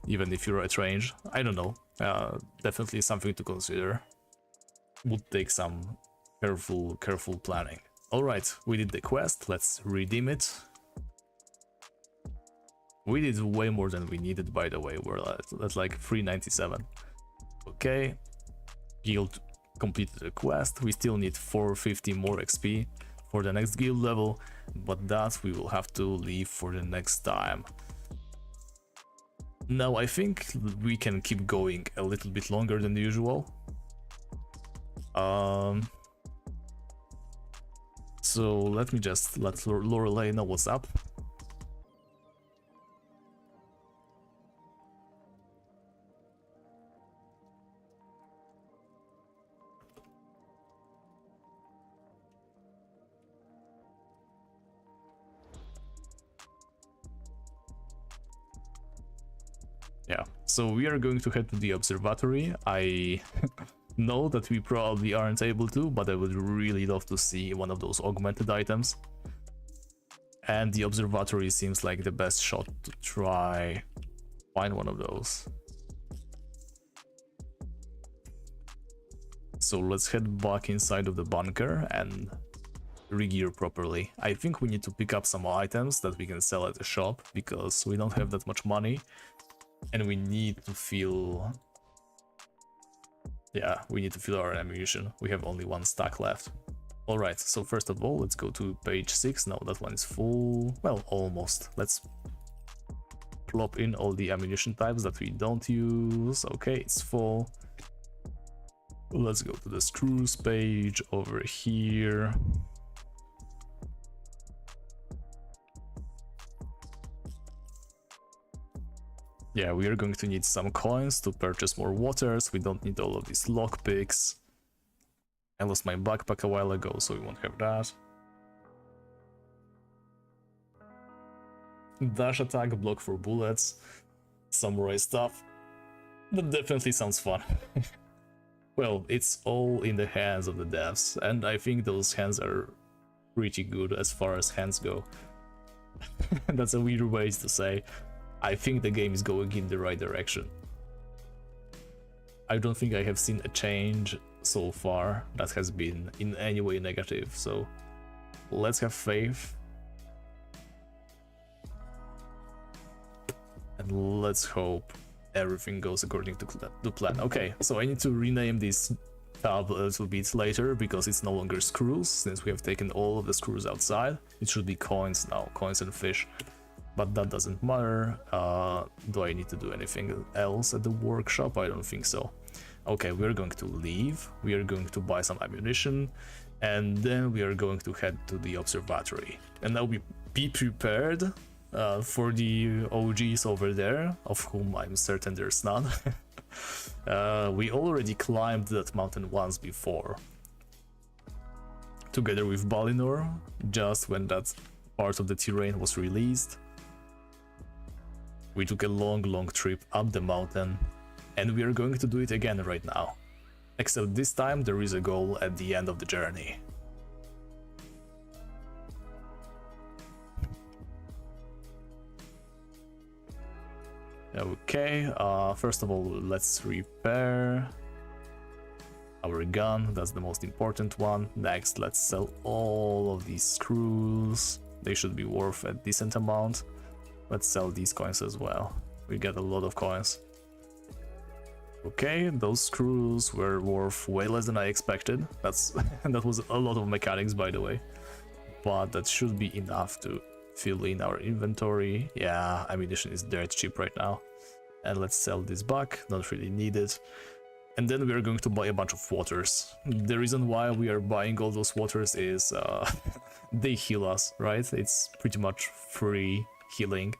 [SPEAKER 1] Even if you're at range. I don't know. Definitely something to consider. Would take some careful planning. Alright, we did the quest, let's redeem it. We did way more than we needed, by the way. We're at like 397. Okay, guild completed the quest. We still need 450 more XP for the next guild level, but that we will have to leave for the next time. Now I think we can keep going a little bit longer than usual. So let me just let Lorelei know what's up. Yeah, so we are going to head to the observatory. I know that we probably aren't able to, but I would really love to see one of those augmented items. And the observatory seems like the best shot to try find one of those. So let's head back inside of the bunker and re-gear properly. I think we need to pick up some items that we can sell at the shop, because we don't have that much money. And we need to fill... Yeah, we need to fill our ammunition. We have only one stack left. Alright, so first of all, let's go to page 6. Now that one is full. Well, almost. Let's plop in all the ammunition types that we don't use. Okay, it's full. Let's go to the screws page over here. Yeah, we are going to need some coins to purchase more waters. We don't need all of these lockpicks. I lost my backpack a while ago, so we won't have that. Dash attack, block for bullets, samurai stuff. That definitely sounds fun. Well, it's all in the hands of the devs, and I think those hands are pretty good as far as hands go. That's a weird way to say. I think the game is going in the right direction. I don't think I have seen a change so far that has been in any way negative, so let's have faith. And let's hope everything goes according to plan. Okay, so I need to rename this tab a little bit later, because it's no longer screws, since we have taken all of the screws outside. It should be coins now, coins and fish. But that doesn't matter. Do I need to do anything else at the workshop? I don't think so. Okay, we're going to leave. We are going to buy some ammunition, and then we are going to head to the observatory. And now be prepared for the OGs over there, of whom I'm certain there's none. We already climbed that mountain once before, together with Balinor, just when that part of the terrain was released. We took a long trip up the mountain, and we are going to do it again right now. Except this time there is a goal at the end of the journey. Okay, first of all, let's repair our gun. That's the most important one. Next, let's sell all of these screws. They should be worth a decent amount. Let's sell these coins as well. We get a lot of coins. Okay, those screws were worth way less than I expected. That was a lot of mechanics, by the way. But that should be enough to fill in our inventory. Yeah, ammunition is dirt cheap right now. And let's sell this back, don't really need it. And then we are going to buy a bunch of waters. The reason why we are buying all those waters is they heal us, right? It's pretty much free healing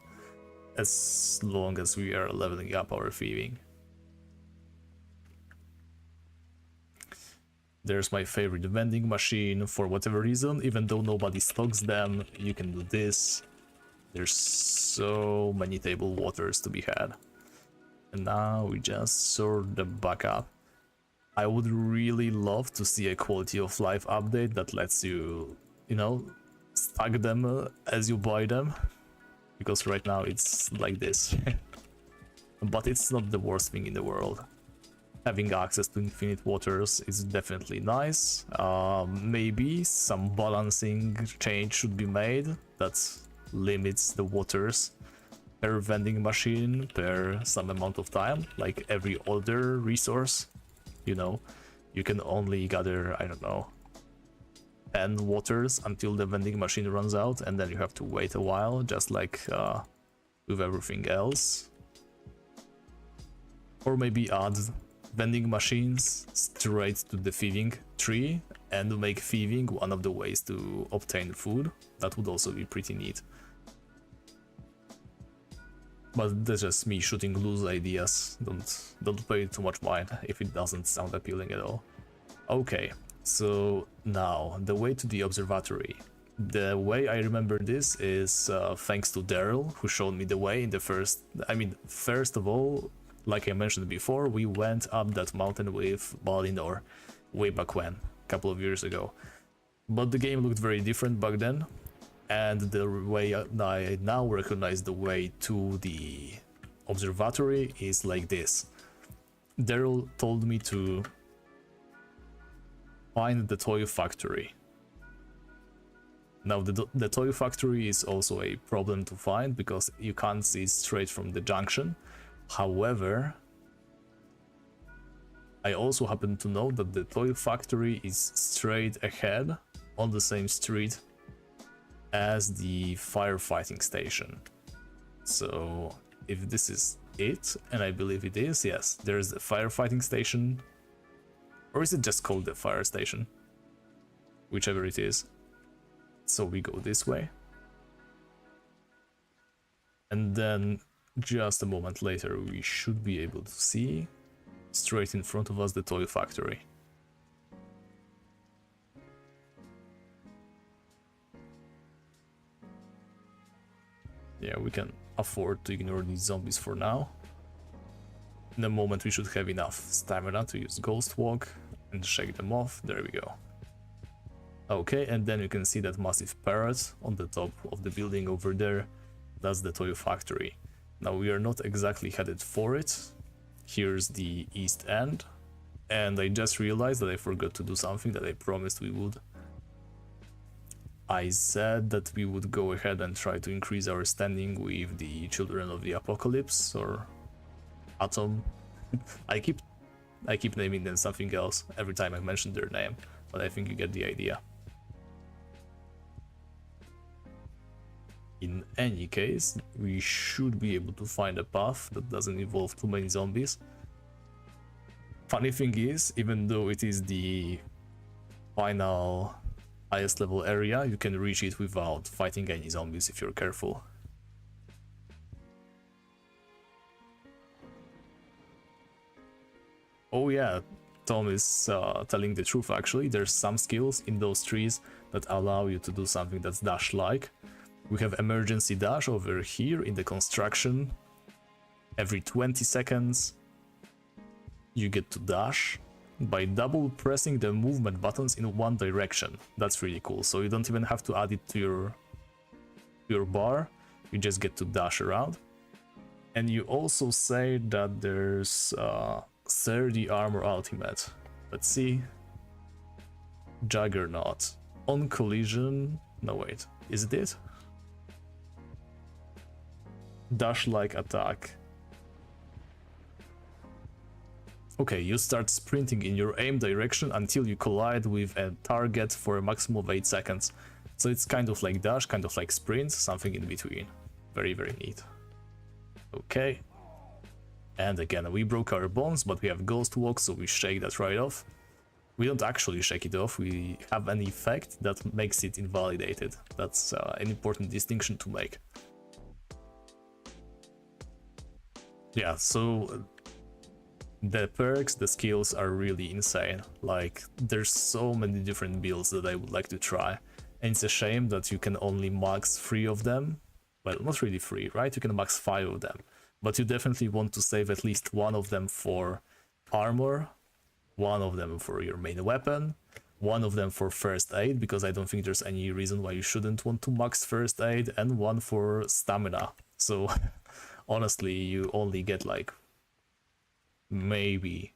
[SPEAKER 1] as long as we are leveling up our thieving. There's my favorite vending machine. For whatever reason, even though nobody stocks them, you can do this. There's so many table waters to be had. And now we just sort them back up. I would really love to see a quality of life update that lets you, you know, stack them as you buy them. Because right now it's like this. But it's not the worst thing in the world. Having access to infinite waters is definitely nice. Maybe some balancing change should be made that limits the waters per vending machine per some amount of time, like every other resource. You know, you can only gather, I don't know, 10 waters until the vending machine runs out, and then you have to wait a while, just like with everything else. Or maybe add vending machines straight to the thieving tree and make thieving one of the ways to obtain food. That would also be pretty neat. But that's just me shooting loose ideas. Don't pay too much mind if it doesn't sound appealing at all. Okay, so now the way to the observatory. The way I remember this is thanks to Daryl, who showed me the way in the first... first of all, like I mentioned before, we went up that mountain with Balinor way back when, a couple of years ago. But the game looked very different back then, and the way I now recognize the way to the observatory is like this. Daryl told me to find the toy factory. Now the toy factory is also a problem to find because you can't see straight from the junction. However, I also happen to know that the toy factory is straight ahead on the same street as the firefighting station. So if this is it, and I believe it is, yes, there's the firefighting station. Or is it just called the fire station? Whichever it is. So we go this way. And then just a moment later we should be able to see straight in front of us the toy factory. Yeah, we can afford to ignore these zombies for now. In a moment we should have enough stamina to use Ghost Walk and shake them off. There we go. Okay, and then you can see that massive parrot on the top of the building over there. That's the toy factory. Now we are not exactly headed for it. Here's the east end. And I just realized that I forgot to do something that I promised we would. I said that we would go ahead and try to increase our standing with the Children of the Apocalypse, or Atom. I keep naming them something else every time I mention their name, but I think you get the idea. In any case, we should be able to find a path that doesn't involve too many zombies. Funny thing is, even though it is the final highest level area, you can reach it without fighting any zombies if you're careful. Oh yeah, Tom is telling the truth actually. There's some skills in those trees that allow you to do something that's dash-like. We have emergency dash over here in the construction. Every 20 seconds you get to dash by double pressing the movement buttons in one direction. That's really cool. So you don't even have to add it to your bar. You just get to dash around. And you also say that there's 30 armor ultimate. Let's see. Juggernaut. On collision. No, wait. Is it it? Dash-like attack. Okay, you start sprinting in your aim direction until you collide with a target for a maximum of 8 seconds. So it's kind of like dash, kind of like sprint, something in between. Very, very neat. Okay. And again, we broke our bones, but we have Ghost Walk, so we shake that right off. We don't actually shake it off, we have an effect that makes it invalidated. That's an important distinction to make. Yeah, so The perks, the skills are really insane. Like, there's so many different builds that I would like to try. And it's a shame that you can only max 3 of them. Well, not really 3, right? You can max 5 of them. But you definitely want to save at least one of them for armor, one of them for your main weapon, one of them for first aid, because I don't think there's any reason why you shouldn't want to max first aid, and one for stamina. So honestly, you only get like maybe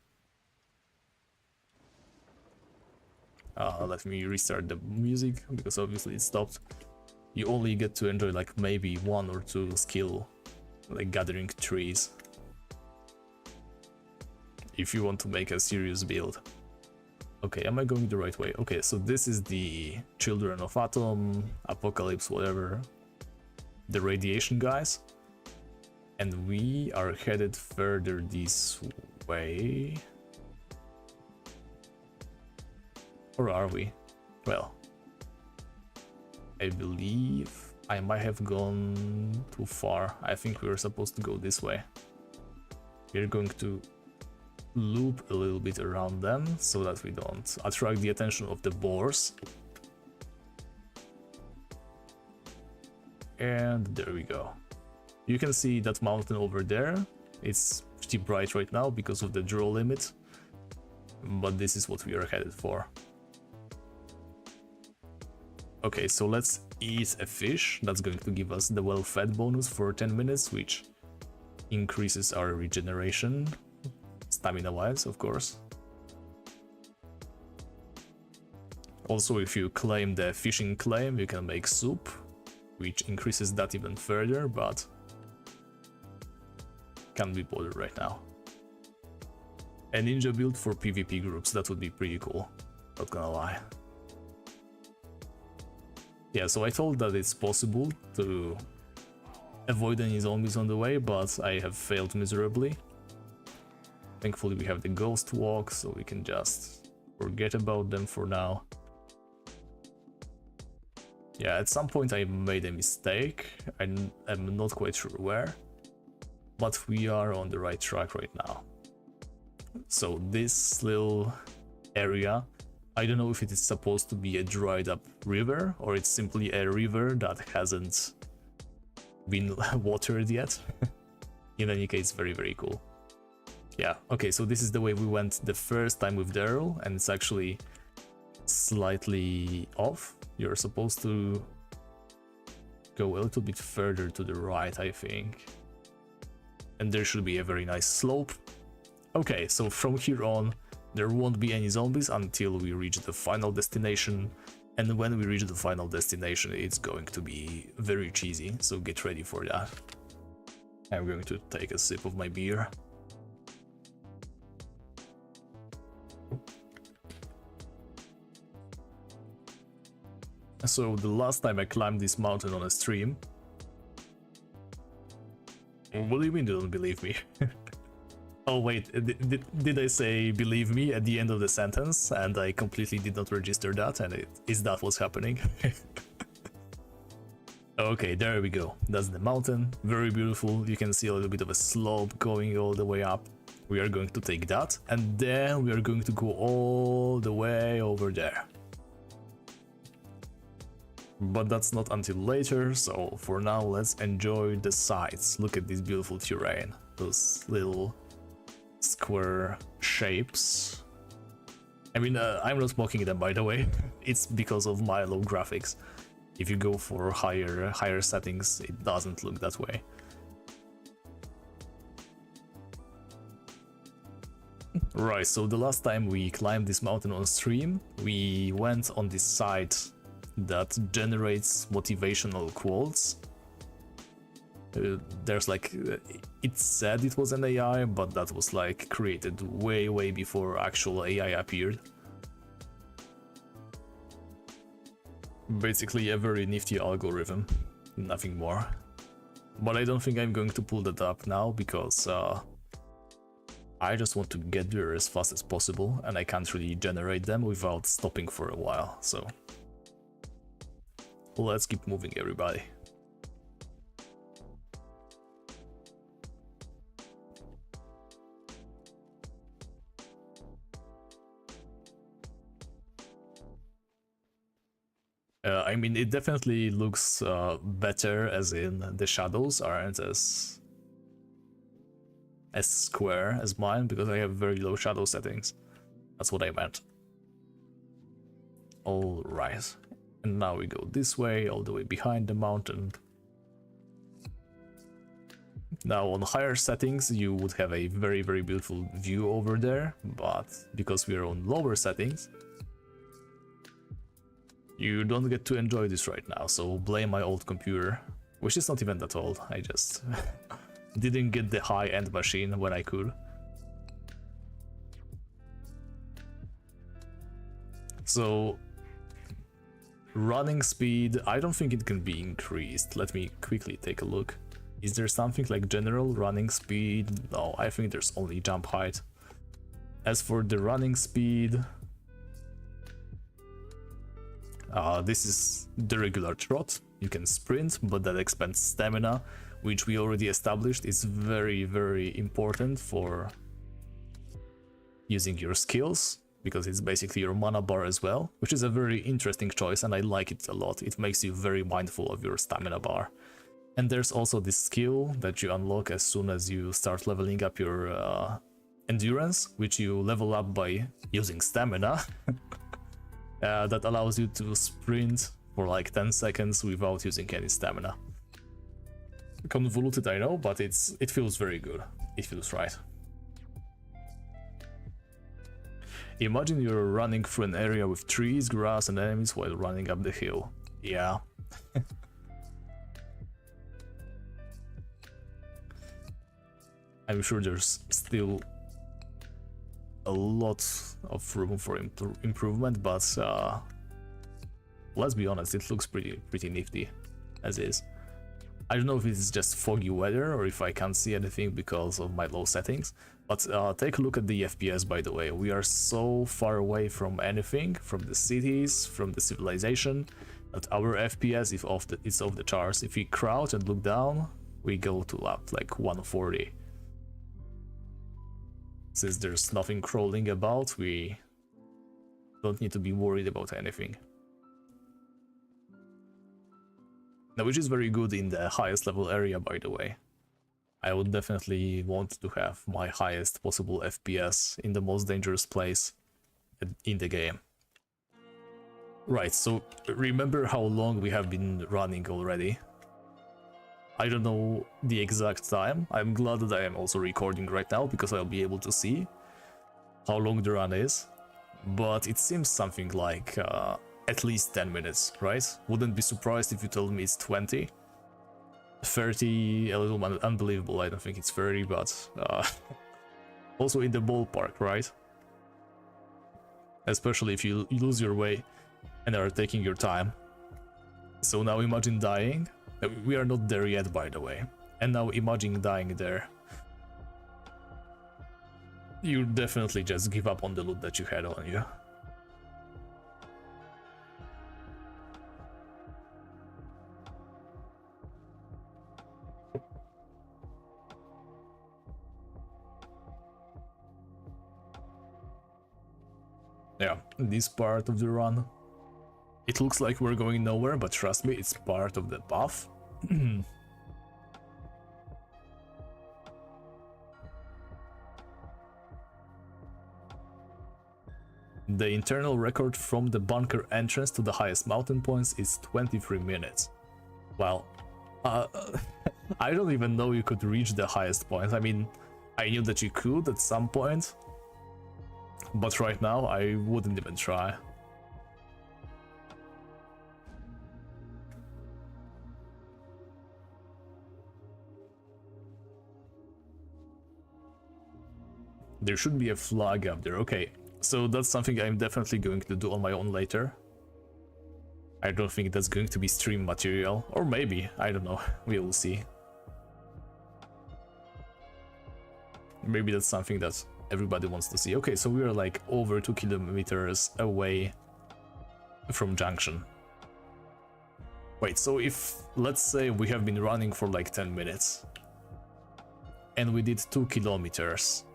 [SPEAKER 1] let me restart the music because obviously it stopped. You only get to enjoy like maybe 1 or 2 skill, like gathering trees, if you want to make a serious build. Okay, am I going the right way? Okay, so this is the Children of Atom, Apocalypse, whatever, the radiation guys, and we are headed further this way. Or are we? Well, I believe I might have gone too far. I think we were supposed to go this way. We're going to loop a little bit around them so that we don't attract the attention of the boars. And there we go. You can see that mountain over there. It's pretty bright right now because of the draw limit, but this is what we are headed for. Okay, so let's eat a fish. That's going to give us the well-fed bonus for 10 minutes, which increases our regeneration, stamina-wise, of course. Also, if you claim the fishing claim, you can make soup, which increases that even further, but can't be bothered right now. A ninja build for PvP groups, that would be pretty cool, not gonna lie. Yeah, so I thought that it's possible to avoid any zombies on the way, but I have failed miserably. Thankfully we have the ghost walk, so we can just forget about them for now. Yeah, at some point I made a mistake, I'm not quite sure where, but we are on the right track right now. So this little area, I don't know if it is supposed to be a dried up river or it's simply a river that hasn't been watered yet. In any case, very, very cool. Yeah, okay, so this is the way we went the first time with Daryl, and it's actually slightly off. You're supposed to go a little bit further to the right, I think. And there should be a very nice slope. Okay, so from here on, there won't be any zombies until we reach the final destination, and when we reach the final destination it's going to be very cheesy, so get ready for that. I'm going to take a sip of my beer. So the last time I climbed this mountain on a stream... What do you mean you don't believe me? Oh wait, did I say believe me at the end of the sentence and I completely did not register that, and is that what's happening? Okay, there we go. That's the mountain, very beautiful. You can see a little bit of a slope going all the way up. We are going to take that and then we are going to go all the way over there. But that's not until later, so for now let's enjoy the sights. Look at this beautiful terrain, those little square shapes. I mean, I'm not mocking them, by the way. It's because of my low graphics. If you go for higher settings, it doesn't look that way. Right, so the last time we climbed this mountain on stream, we went on this site that generates motivational quotes. There's like, it said it was an AI, but that was like created way before actual AI appeared. Basically a very nifty algorithm, nothing more. But I don't think I'm going to pull that up now because I just want to get there as fast as possible and I can't really generate them without stopping for a while, so let's keep moving, everybody. I mean, it definitely looks better, as in the shadows aren't as square as mine, because I have very low shadow settings. That's what I meant. All right, and now we go this way, all the way behind the mountain. Now on higher settings you would have a very, very beautiful view over there, but because we are on lower settings, you don't get to enjoy this right now, so blame my old computer, which is not even that old. I just didn't get the high-end machine when I could. So running speed, I don't think it can be increased. Let me quickly take a look. Is there something like general running speed? No, I think there's only jump height. As for the running speed, this is the regular trot. You can sprint, but that expends stamina, which we already established is very, very important for using your skills, because it's basically your mana bar as well, which is a very interesting choice, and I like it a lot. It makes you very mindful of your stamina bar. And there's also this skill that you unlock as soon as you start leveling up your endurance, which you level up by using stamina. That allows you to sprint for like 10 seconds without using any stamina. Convoluted, I know, but it feels very good. It feels right. Imagine you're running through an area with trees, grass, and enemies while running up the hill. Yeah. I'm sure there's still a lot of room for improvement, but let's be honest, it looks pretty nifty as is. I don't know if it's just foggy weather or if I can't see anything because of my low settings, but take a look at the FPS, by the way. We are so far away from anything, from the cities, from the civilization, that our FPS is off the charts. If we crouch and look down, we go to up like 140. Since there's nothing crawling about, we don't need to be worried about anything. Now, which is very good in the highest level area, by the way. I would definitely want to have my highest possible FPS in the most dangerous place in the game. Right, so remember how long we have been running already? I don't know the exact time. I'm glad that I am also recording right now, because I'll be able to see how long the run is. But it seems something like at least 10 minutes, right? Wouldn't be surprised if you told me it's 20. 30, a little unbelievable. I don't think it's 30, but also in the ballpark, right? Especially if you lose your way and are taking your time. So now imagine dying. We are not there yet, by the way. And now imagine dying there. You definitely just give up on the loot that you had on you. Yeah, this part of the run. It looks like we're going nowhere, but trust me, it's part of the path. The internal record from the bunker entrance to the highest mountain points is 23 minutes. Well, I don't even know you could reach the highest point. I mean, I knew that you could at some point, but right now I wouldn't even try. There should be a flag up there. Okay, so that's something I'm definitely going to do on my own later. I don't think that's going to be stream material, or maybe, I don't know, we will see. Maybe that's something that everybody wants to see. Okay, so we are like over 2 kilometers away from junction. Wait, so if, let's say we have been running for like 10 minutes and we did 2 kilometers.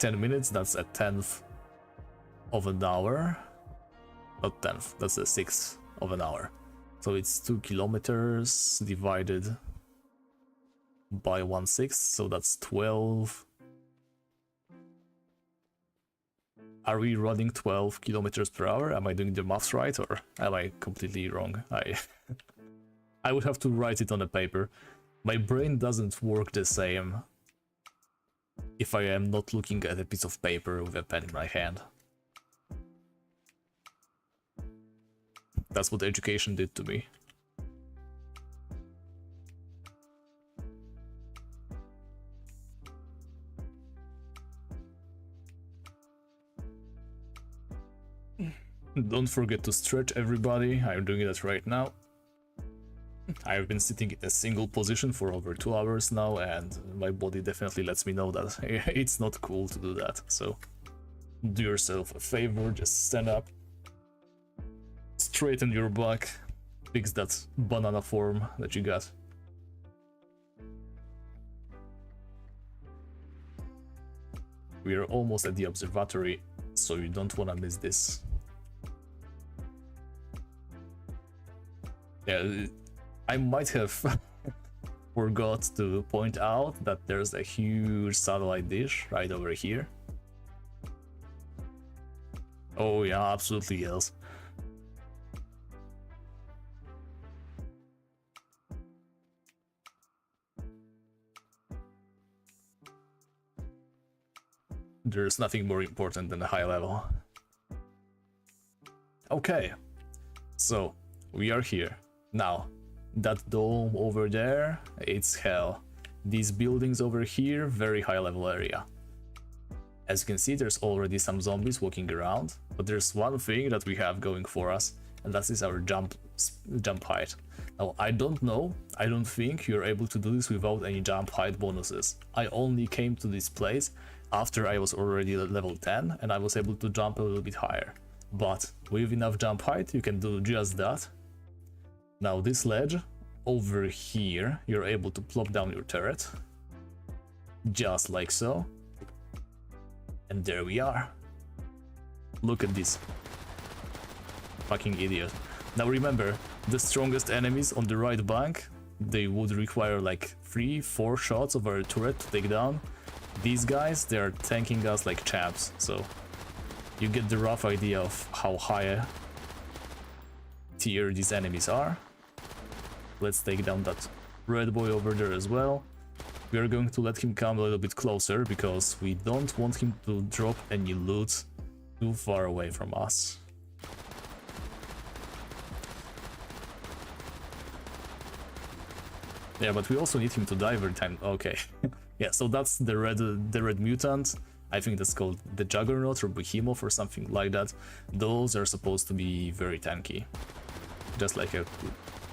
[SPEAKER 1] 10 minutes, that's a tenth of an hour. not 10th, that's the 6th of an hour. So it's 2 kilometers divided by 1/6, so that's 12. Are we running 12 kilometers per hour? Am I doing the maths right, or am I completely wrong? I would have to write it on a paper. My brain doesn't work the same if I am not looking at a piece of paper with a pen in my hand. That's what education did to me. Don't forget to stretch, everybody. I'm doing that right now. I've been sitting in a single position for over 2 hours now, and my body definitely lets me know that it's not cool to do that. So do yourself a favor, just stand up, straighten your back, fix that banana form that you got. We are almost at the observatory, so you don't want to miss this. Yeah, I might have forgot to point out that there's a huge satellite dish right over here. Oh yeah, absolutely yes. There's nothing more important than a high level. Okay, so we are here. Now, that dome over there, it's hell. These buildings over here, very high level area. As you can see, there's already some zombies walking around, but there's one thing that we have going for us, and that is our jump height. Now, I don't think you're able to do this without any jump height bonuses. I only came to this place after I was already at level 10, and I was able to jump a little bit higher. But with enough jump height, you can do just that. Now this ledge over here, you're able to plop down your turret, just like so, and there we are. Look at this fucking idiot. Now remember, the strongest enemies on the right bank, they would require like 3-4 shots of our turret to take down. These guys, they are tanking us like champs, so you get the rough idea of how high tier these enemies are. Let's take down that red boy over there as well. We are going to let him come a little bit closer because we don't want him to drop any loot too far away from us. Yeah, but we also need him to die every time. Okay. Yeah, so that's the red mutant. I think that's called the Juggernaut or Behemoth or something like that. Those are supposed to be very tanky. Just like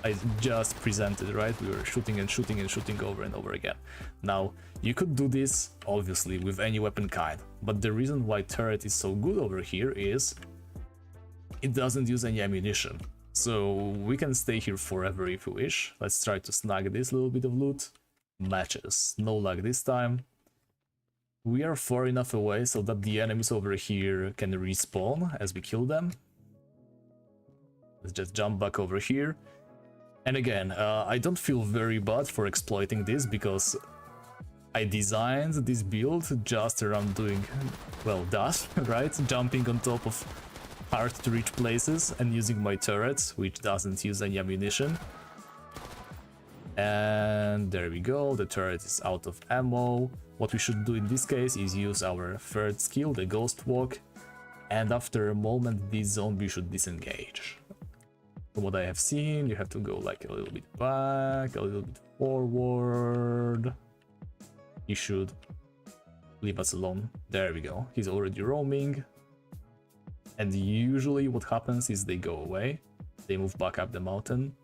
[SPEAKER 1] I just presented, right? We were shooting and shooting and shooting over and over again. Now, you could do this, obviously, with any weapon kind, but the reason why turret is so good over here is it doesn't use any ammunition. So we can stay here forever if we wish. Let's try to snag this little bit of loot. Matches. No luck this time. We are far enough away so that the enemies over here can respawn as we kill them. Let's just jump back over here. And again, I don't feel very bad for exploiting this because I designed this build just around doing, well, that, right? Jumping on top of hard to reach places and using my turret, which doesn't use any ammunition. And there we go, the turret is out of ammo. What we should do in this case is use our third skill, the Ghost Walk, and after a moment this zombie should disengage. From what I have seen, you have to go like a little bit back, a little bit forward. He should leave us alone. There we go, he's already roaming. And usually what happens is they go away, they move back up the mountain.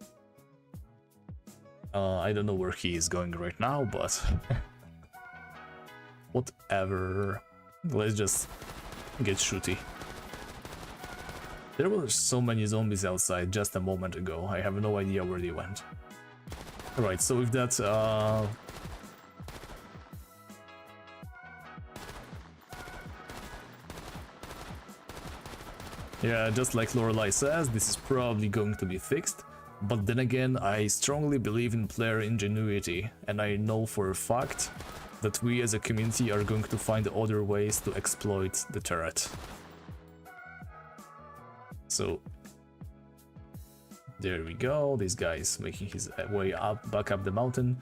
[SPEAKER 1] I don't know where he is going right now, but whatever. Let's just get shooty. There were so many zombies outside just a moment ago. I have no idea where they went. Alright, so with that, Yeah, just like Lorelei says, this is probably going to be fixed. But then again, I strongly believe in player ingenuity, and I know for a fact that we as a community are going to find other ways to exploit the turret. So there we go, this guy is making his way up, back up the mountain.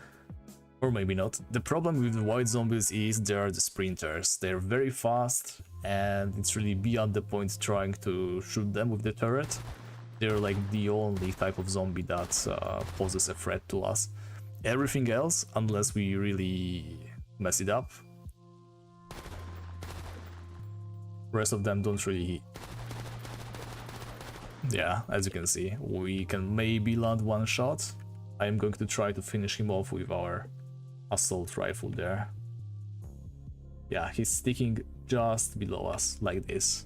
[SPEAKER 1] Or maybe not. The problem with the white zombies is they are the sprinters. They're very fast, and it's really beyond the point trying to shoot them with the turret. They're like the only type of zombie that poses a threat to us. Everything else, unless we really mess it up, rest of them don't really... Yeah, as you can see, we can maybe land one shot. I'm going to try to finish him off with our assault rifle there. Yeah, he's sticking just below us, like this.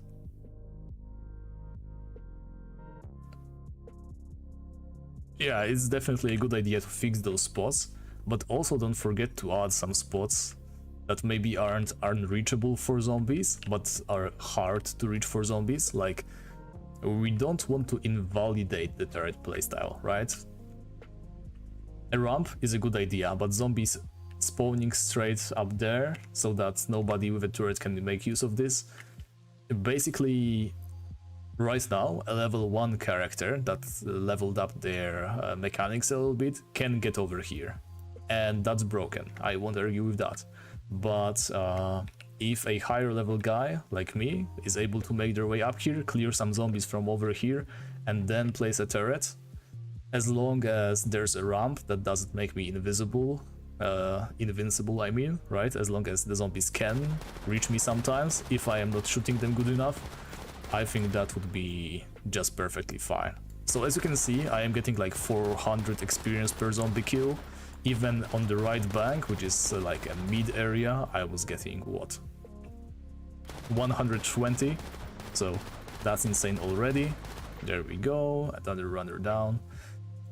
[SPEAKER 1] Yeah, it's definitely a good idea to fix those spots, but also don't forget to add some spots that maybe aren't unreachable for zombies, but are hard to reach for zombies. Like, we don't want to invalidate the turret playstyle, right? A ramp is a good idea, but zombies spawning straight up there so that nobody with a turret can make use of this. Basically, right now, a level 1 character that leveled up their mechanics a little bit can get over here. And that's broken, I won't argue with that. But if a higher level guy like me is able to make their way up here, clear some zombies from over here, and then place a turret, as long as there's a ramp that doesn't make me invincible, I mean, right? As long as the zombies can reach me sometimes, if I am not shooting them good enough, I think that would be just perfectly fine. So as you can see, I am getting like 400 experience per zombie kill. Even on the right bank, which is like a mid area, I was getting what? 120. So that's insane already. There we go, another runner down.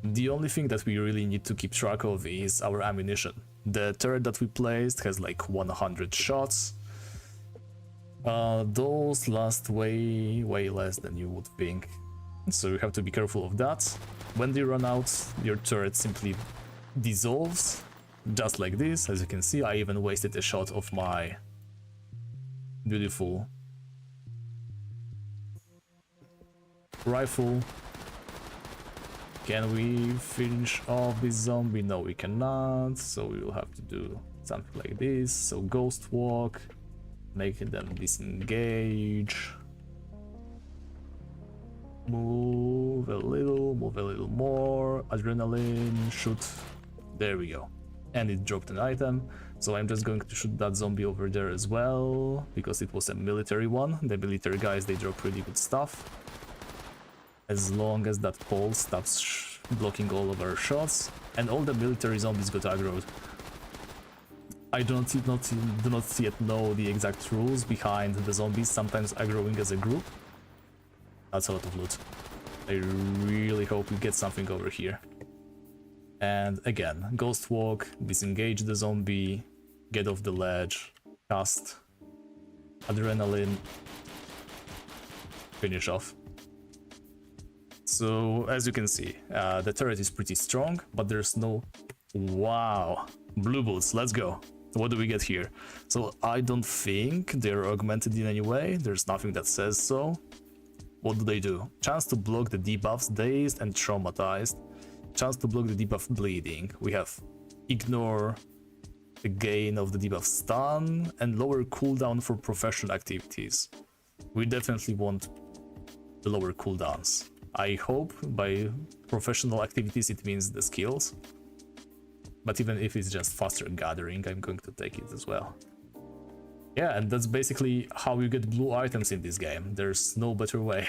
[SPEAKER 1] The only thing that we really need to keep track of is our ammunition. The turret that we placed has like 100 shots. Those last way less than you would think. So you have to be careful of that. When they run out, your turret simply dissolves, just like this. As you can see, I even wasted a shot of my beautiful rifle. Can we finish off this zombie? No, we cannot, so we will have to do something like this. So ghost walk, making them disengage. Move a little more, adrenaline, shoot. There we go. And it dropped an item, so I'm just going to shoot that zombie over there as well, because it was a military one. The military guys, they drop really good stuff. As long as that pole stops blocking all of our shots, and all the military zombies got aggroed. I do not yet know the exact rules behind the zombies sometimes aggroing as a group. That's a lot of loot. I really hope we get something over here. And again, ghost walk, disengage the zombie, get off the ledge, cast, adrenaline, finish off. So as you can see, the turret is pretty strong, but there's no... Wow, blue boots, let's go. What do we get here? So I don't think they're augmented in any way, there's nothing that says so. What do? Chance to block the debuffs dazed and traumatized. Chance to block the debuff bleeding. We have ignore the gain of the debuff stun and lower cooldown for professional activities. We definitely want the lower cooldowns. I hope by professional activities it means the skills. But even if it's just faster gathering, I'm going to take it as well. Yeah, and that's basically how you get blue items in this game. There's no better way.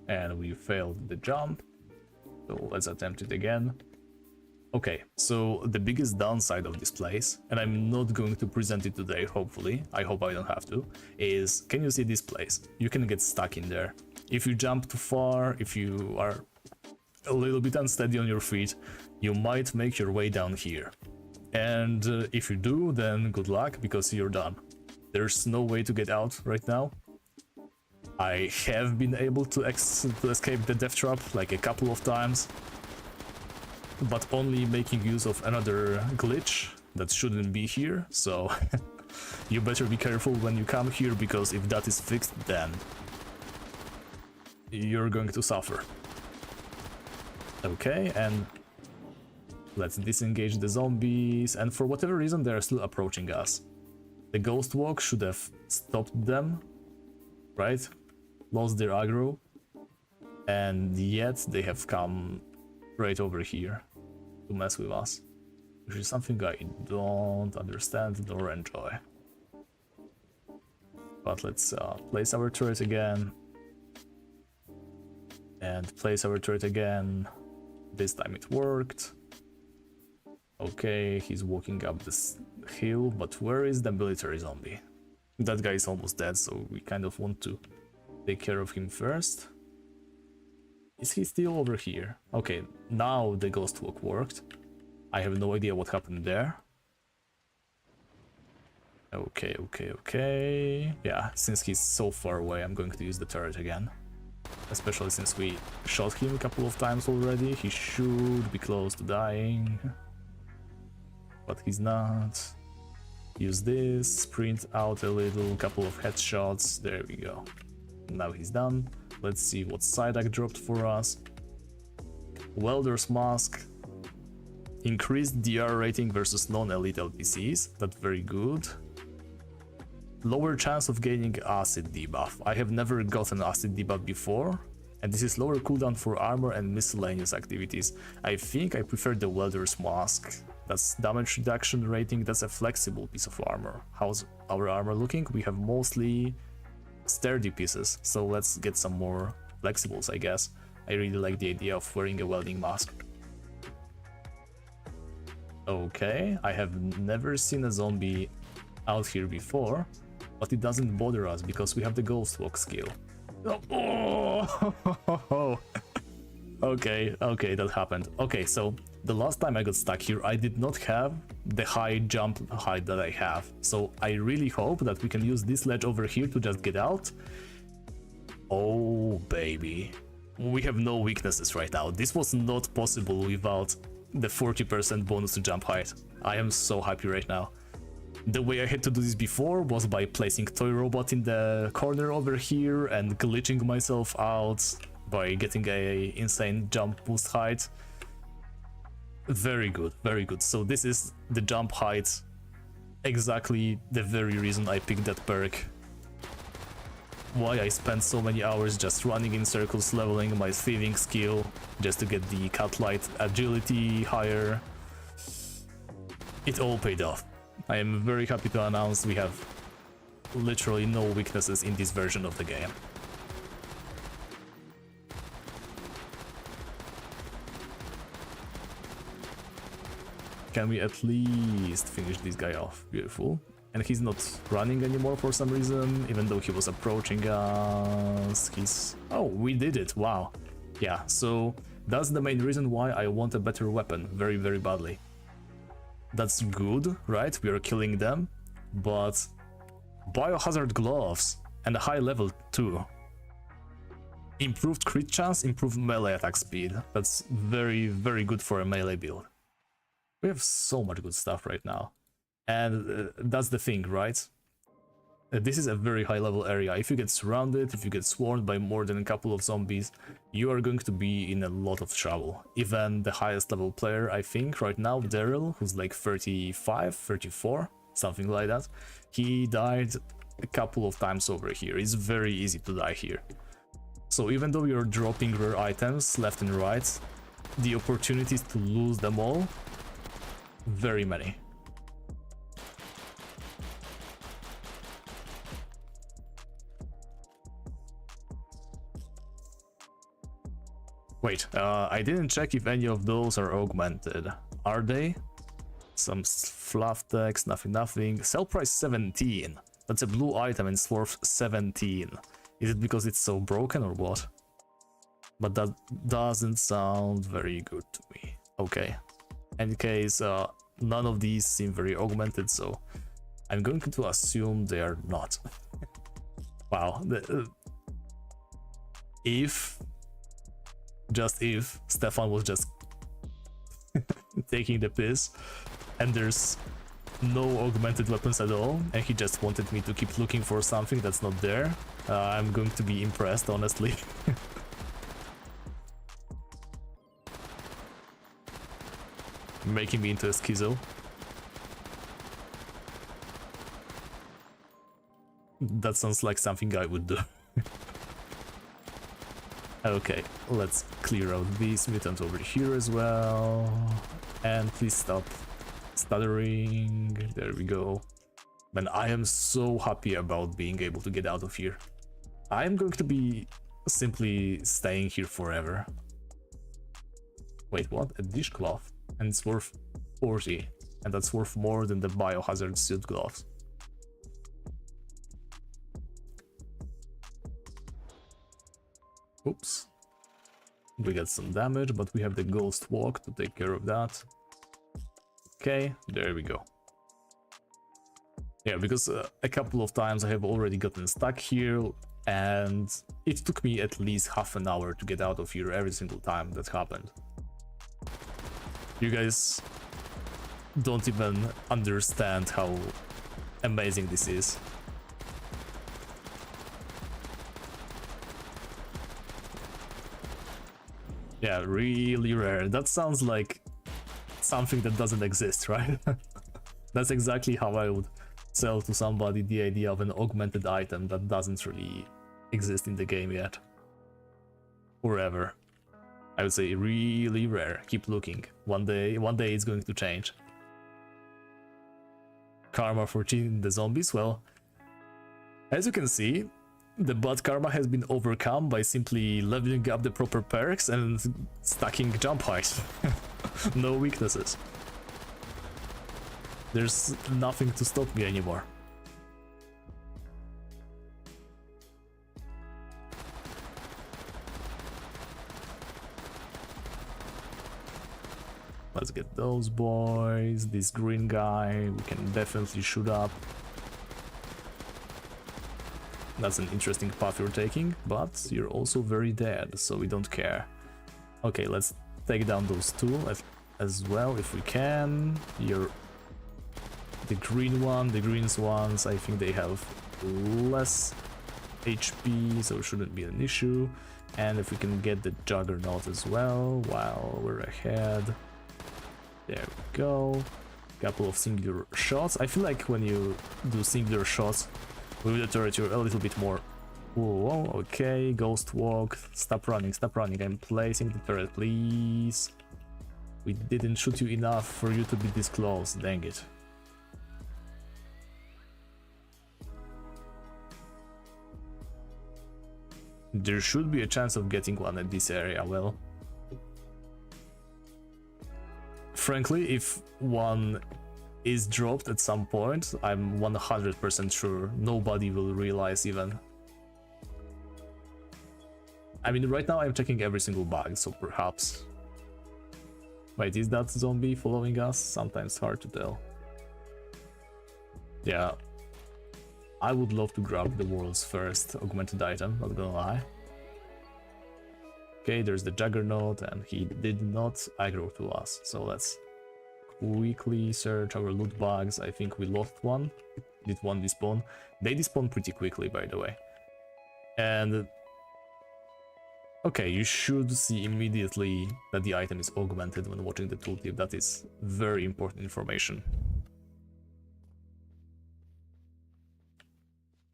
[SPEAKER 1] And we failed the jump, so let's attempt it again. Okay, so the biggest downside of this place, and I'm not going to present it today, hopefully, I hope I don't have to, is, can you see this place? You can get stuck in there. If you jump too far, if you are a little bit unsteady on your feet, you might make your way down here. And if you do, then good luck, because you're done. There's no way to get out right now. I have been able to escape the death trap like a couple of times, but only making use of another glitch that shouldn't be here, so you better be careful when you come here, because if that is fixed, then you're going to suffer. Okay, and let's disengage the zombies, and for whatever reason they're still approaching us. The ghost walk should have stopped them, right? Lost their aggro, and yet they have come right over here to mess with us, which is something I don't understand nor enjoy. But let's place our turret again, and place our turret again. This time it worked. Okay, he's walking up this hill, but where is the military zombie? That guy is almost dead, so we kind of want to take care of him first. Is he still over here? Okay, now the ghost walk worked. I have no idea what happened there. Okay. Yeah, since he's so far away, I'm going to use the turret again. Especially since we shot him a couple of times already. He should be close to dying. But he's not. Use this, sprint out a little, couple of headshots. There we go. Now he's done. Let's see what side act dropped for us. Welder's Mask. Increased DR rating versus non-elite LPCs. That's very good. Lower chance of gaining acid debuff. I have never gotten acid debuff before. And this is lower cooldown for armor and miscellaneous activities. I think I prefer the Welder's Mask. That's damage reduction rating. That's a flexible piece of armor. How's our armor looking? We have mostly sturdy pieces, so let's get some more flexibles, I guess. I really like the idea of wearing a welding mask. Okay, I have never seen a zombie out here before, but it doesn't bother us because we have the ghost walk skill. Oh! Okay, that happened. Okay, so the last time I got stuck here, I did not have the high jump height that I have. So I really hope that we can use this ledge over here to just get out. Oh, baby. We have no weaknesses right now. This was not possible without the 40% bonus to jump height. I am so happy right now. The way I had to do this before was by placing Toy Robot in the corner over here and glitching myself out by getting a insane jump boost height. Very good, very good. So this is the jump height, exactly the very reason I picked that perk. Why I spent so many hours just running in circles, leveling my thieving skill, just to get the cat light agility higher. It all paid off. I am very happy to announce we have literally no weaknesses in this version of the game. Can we at least finish this guy off? Beautiful. And he's not running anymore for some reason, even though he was approaching us. Oh, we did it, wow. Yeah, so that's the main reason why I want a better weapon very, very badly. That's good, right? We are killing them, but biohazard gloves and a high level too. Improved crit chance, improved melee attack speed. That's very, very good for a melee build. We have so much good stuff right now. And that's the thing, right? This is a very high level area. If you get surrounded, if you get swarmed by more than a couple of zombies, you are going to be in a lot of trouble. Even the highest level player, I think, right now, Daryl, who's like 35, 34, something like that, he died a couple of times over here. It's very easy to die here. So even though you're dropping rare items left and right, the opportunities to lose them all, very many. Wait, I didn't check if any of those are augmented. Are they? Some fluff text, nothing. Sell price 17. That's a blue item and it's worth 17. Is it because it's so broken or what? But that doesn't sound very good to me. Okay. In any case, none of these seem very augmented, so I'm going to assume they are not. Wow. Just if Stefan was just taking the piss and there's no augmented weapons at all and he just wanted me to keep looking for something that's not there, I'm going to be impressed, honestly. Making me into a schizo. That sounds like something I would do. Okay, let's clear out these mutants over here as well. And please stop stuttering. There we go. Man, I am so happy about being able to get out of here. I am going to be simply staying here forever. Wait, what? A dishcloth? And it's worth 40. And that's worth more than the biohazard suit gloves. Oops. We got some damage, but we have the ghost walk to take care of that. Okay, there we go. Yeah, because a couple of times I have already gotten stuck here, and it took me at least half an hour to get out of here every single time that happened. You guys don't even understand how amazing this is. Yeah, really rare. That sounds like something that doesn't exist, right? That's exactly how I would sell to somebody the idea of an augmented item that doesn't really exist in the game yet. Or ever. I would say really rare. Keep looking. One day it's going to change. Karma for cheating the zombies? Well, as you can see, the bad karma has been overcome by simply leveling up the proper perks and stacking jump height. No weaknesses. There's nothing to stop me anymore. Let's get those boys. This green guy, we can definitely shoot up. That's an interesting path you're taking, but you're also very dead, so we don't care. Okay, let's take down those two as well if we can. The green one, the greens ones, I think they have less HP, so it shouldn't be an issue. And if we can get the Juggernaut as well while we're ahead. There we go. Couple of singular shots. I feel like when you do singular shots with the turret, you're a little bit more... Whoa, okay, ghost walk. Stop running, I'm placing the turret, please. We didn't shoot you enough for you to be this close, dang it. There should be a chance of getting one at this area, well. Frankly, if one is dropped at some point, I'm 100% sure nobody will realize even. I mean, right now I'm checking every single bug, so perhaps... Wait, is that zombie following us? Sometimes hard to tell. Yeah. I would love to grab the world's first augmented item, not gonna lie. Okay, there's the Juggernaut, and he did not aggro to us, so let's quickly search our loot bags. I think we lost one. Did one despawn? They despawn pretty quickly, by the way. And... okay, you should see immediately that the item is augmented when watching the tooltip. That is very important information.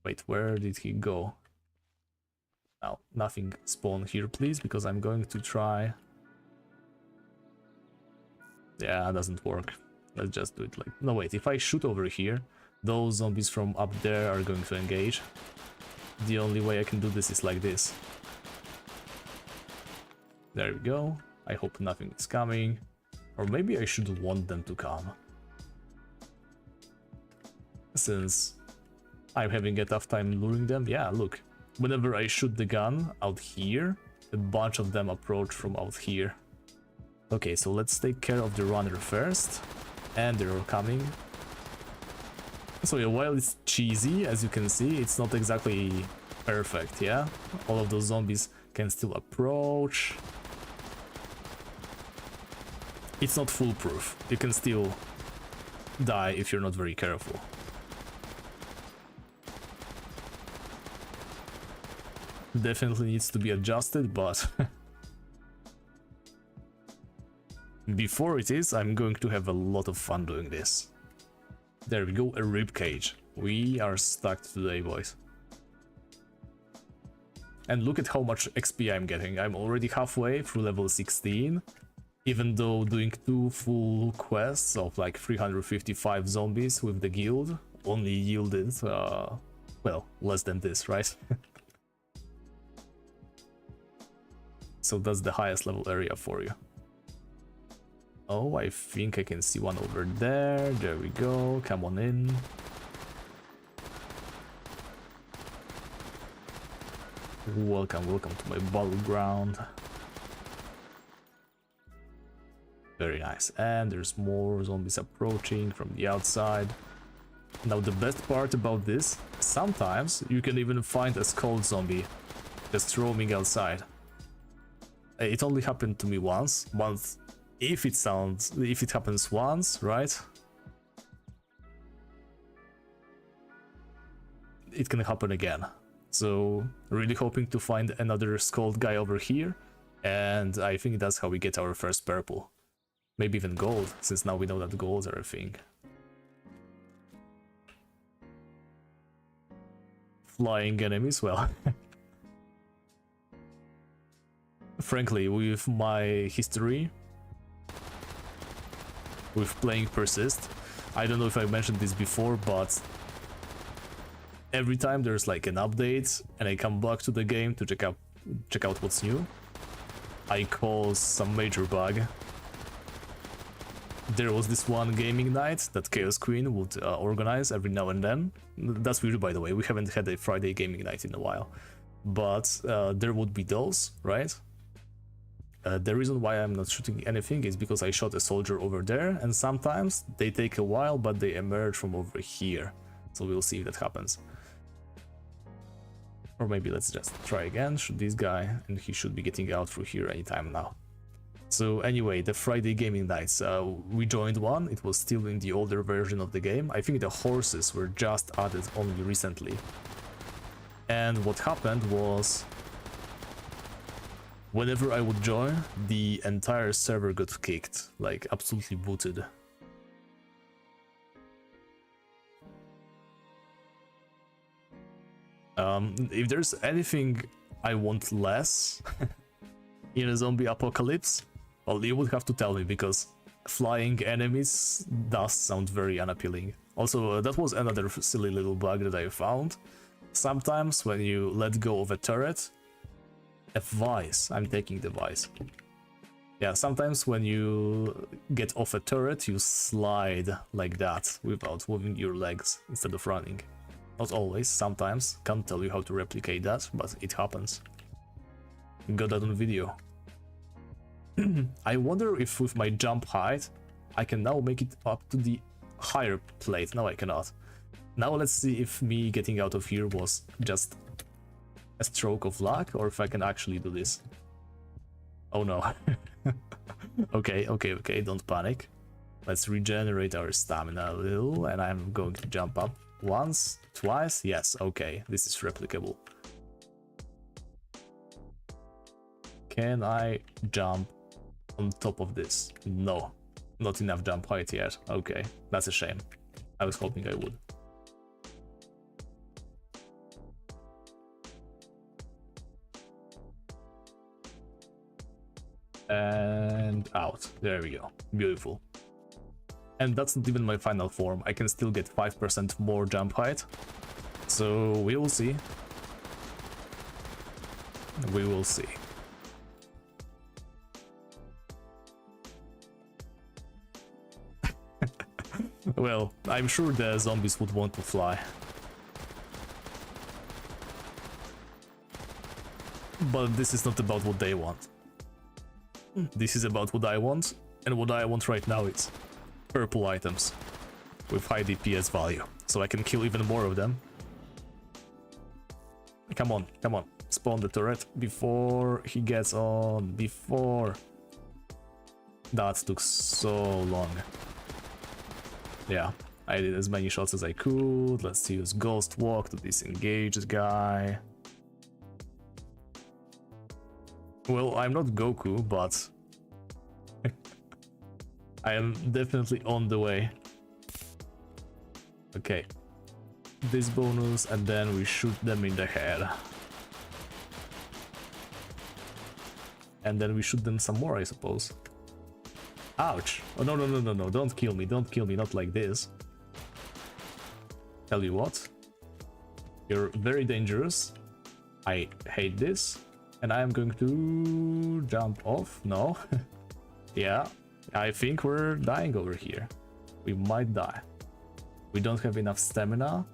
[SPEAKER 1] Wait, where did he go? Now, nothing spawn here, please, because I'm going to try... Yeah, it doesn't work. Let's just do it like... No, wait, if I shoot over here, those zombies from up there are going to engage. The only way I can do this is like this. There we go. I hope nothing is coming. Or maybe I should want them to come. Since I'm having a tough time luring them. Yeah, look. Whenever I shoot the gun out here, a bunch of them approach from out here. Okay, so let's take care of the runner first. And they're coming. So yeah, while it's cheesy, as you can see, it's not exactly perfect, yeah? All of those zombies can still approach. It's not foolproof. You can still die if you're not very careful. Definitely needs to be adjusted, but before it is, I'm going to have a lot of fun doing this. There we go, a rib cage. We are stacked today, boys. And look at how much XP I'm getting. I'm already halfway through level 16, even though doing 2 full quests of like 355 zombies with the guild only yielded, well, less than this, right? So that's the highest level area for you. Oh, I think I can see one over there. There we go. Come on in. Welcome, welcome to my battleground. Very nice. And there's more zombies approaching from the outside. Now the best part about this, sometimes you can even find a skull zombie just roaming outside. It only happened to me once. If it happens once, right? It can happen again. So really hoping to find another skulled guy over here, and I think that's how we get our first purple. Maybe even gold, since now we know that golds are a thing. Flying enemies, well. Frankly, with my history with playing Persist, I don't know if I mentioned this before, but every time there's like an update and I come back to the game to check out what's new, I cause some major bug. There was this one gaming night that Chaos Queen would organize every now and then. That's weird, by the way. We haven't had a Friday gaming night in a while, but there would be those, right? The reason why I'm not shooting anything is because I shot a soldier over there, and sometimes they take a while, but they emerge from over here. So we'll see if that happens. Or maybe let's just try again, shoot this guy, and he should be getting out through here anytime now. So anyway, the Friday gaming nights, we joined one. It was still in the older version of the game. I think the horses were just added only recently. And what happened was, whenever I would join, the entire server got kicked, like absolutely booted. If there's anything I want less in a zombie apocalypse, well, you would have to tell me, because flying enemies does sound very unappealing. Also, that was another silly little bug that I found. Sometimes when you let go of a turret, a vice, I'm taking the vice. Yeah, sometimes when you get off a turret, you slide like that without moving your legs instead of running. Not always, sometimes. Can't tell you how to replicate that, but it happens. Got that on video. I wonder if with my jump height, I can now make it up to the higher plate. No, I cannot. Now let's see if me getting out of here was just a stroke of luck, or if I can actually do this. Oh no. Okay, don't panic. Let's regenerate our stamina a little, and I'm going to jump up once, twice. Yes, okay, this is replicable. Can I jump on top of this? No, not enough jump height yet. Okay, that's a shame. I was hoping I would. And out. There we go. Beautiful. And that's not even my final form. I can still get 5% more jump height. So we will see. We will see. Well, I'm sure the zombies would want to fly. But this is not about what they want. This is about what I want, and what I want right now is purple items with high DPS value, so I can kill even more of them. Come on, come on. Spawn the turret before he gets on. Before. That took so long. Yeah, I did as many shots as I could. Let's use Ghost Walk to disengage this guy. Well, I'm not Goku, but I am definitely on the way. Okay. This bonus, and then we shoot them in the head. And then we shoot them some more, I suppose. Ouch! Oh, no, no, no, no, no, don't kill me, not like this. Tell you what, you're very dangerous. I hate this. And I am going to jump off. No. Yeah, I think we're dying over here. We might die. We don't have enough stamina.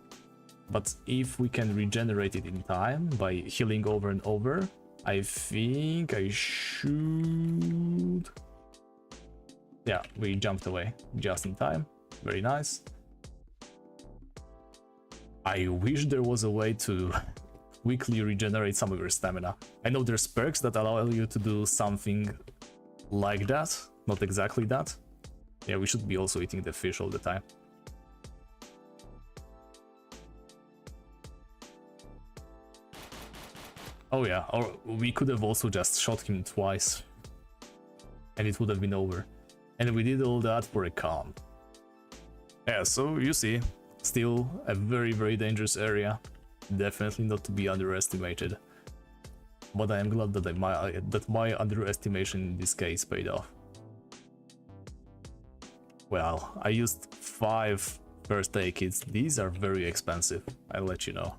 [SPEAKER 1] But if we can regenerate it in time by healing over and over, I think I should... Yeah, we jumped away just in time. Very nice. I wish there was a way to quickly regenerate some of your stamina. I know there's perks that allow you to do something like that. Not exactly that. Yeah, we should be also eating the fish all the time. Oh yeah, or we could have also just shot him twice. And it would have been over. And we did all that for a calm. Yeah, so you see, still a very, very dangerous area. Definitely not to be underestimated. But I am glad that my underestimation in this case paid off. Well, I used 5 first aid kits. These are very expensive, I'll let you know.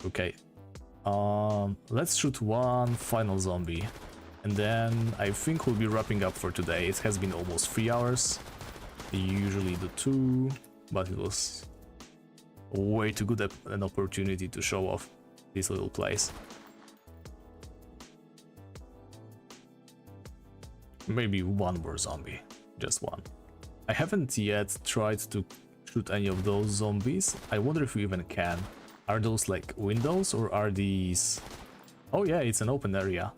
[SPEAKER 1] Okay, let's shoot one final zombie, and then I think we'll be wrapping up for today. It has been almost 3 hours. We usually do 2, but it was way too good an opportunity to show off this little place. Maybe one more zombie, just one. I haven't yet tried to shoot any of those zombies. I wonder if we even can. Are those like windows or are these... Oh yeah, it's an open area.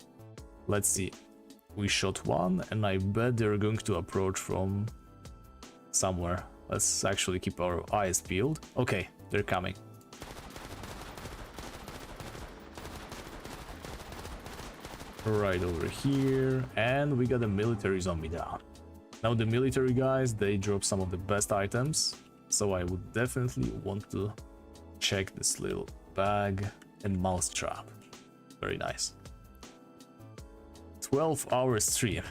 [SPEAKER 1] Let's see. We shot one and I bet they're going to approach from somewhere. Let's actually keep our eyes peeled. Okay, they're coming. Right over here, and we got a military zombie down. Now the military guys, they drop some of the best items, so I would definitely want to check this little bag and mousetrap. Very nice. 12-hour stream.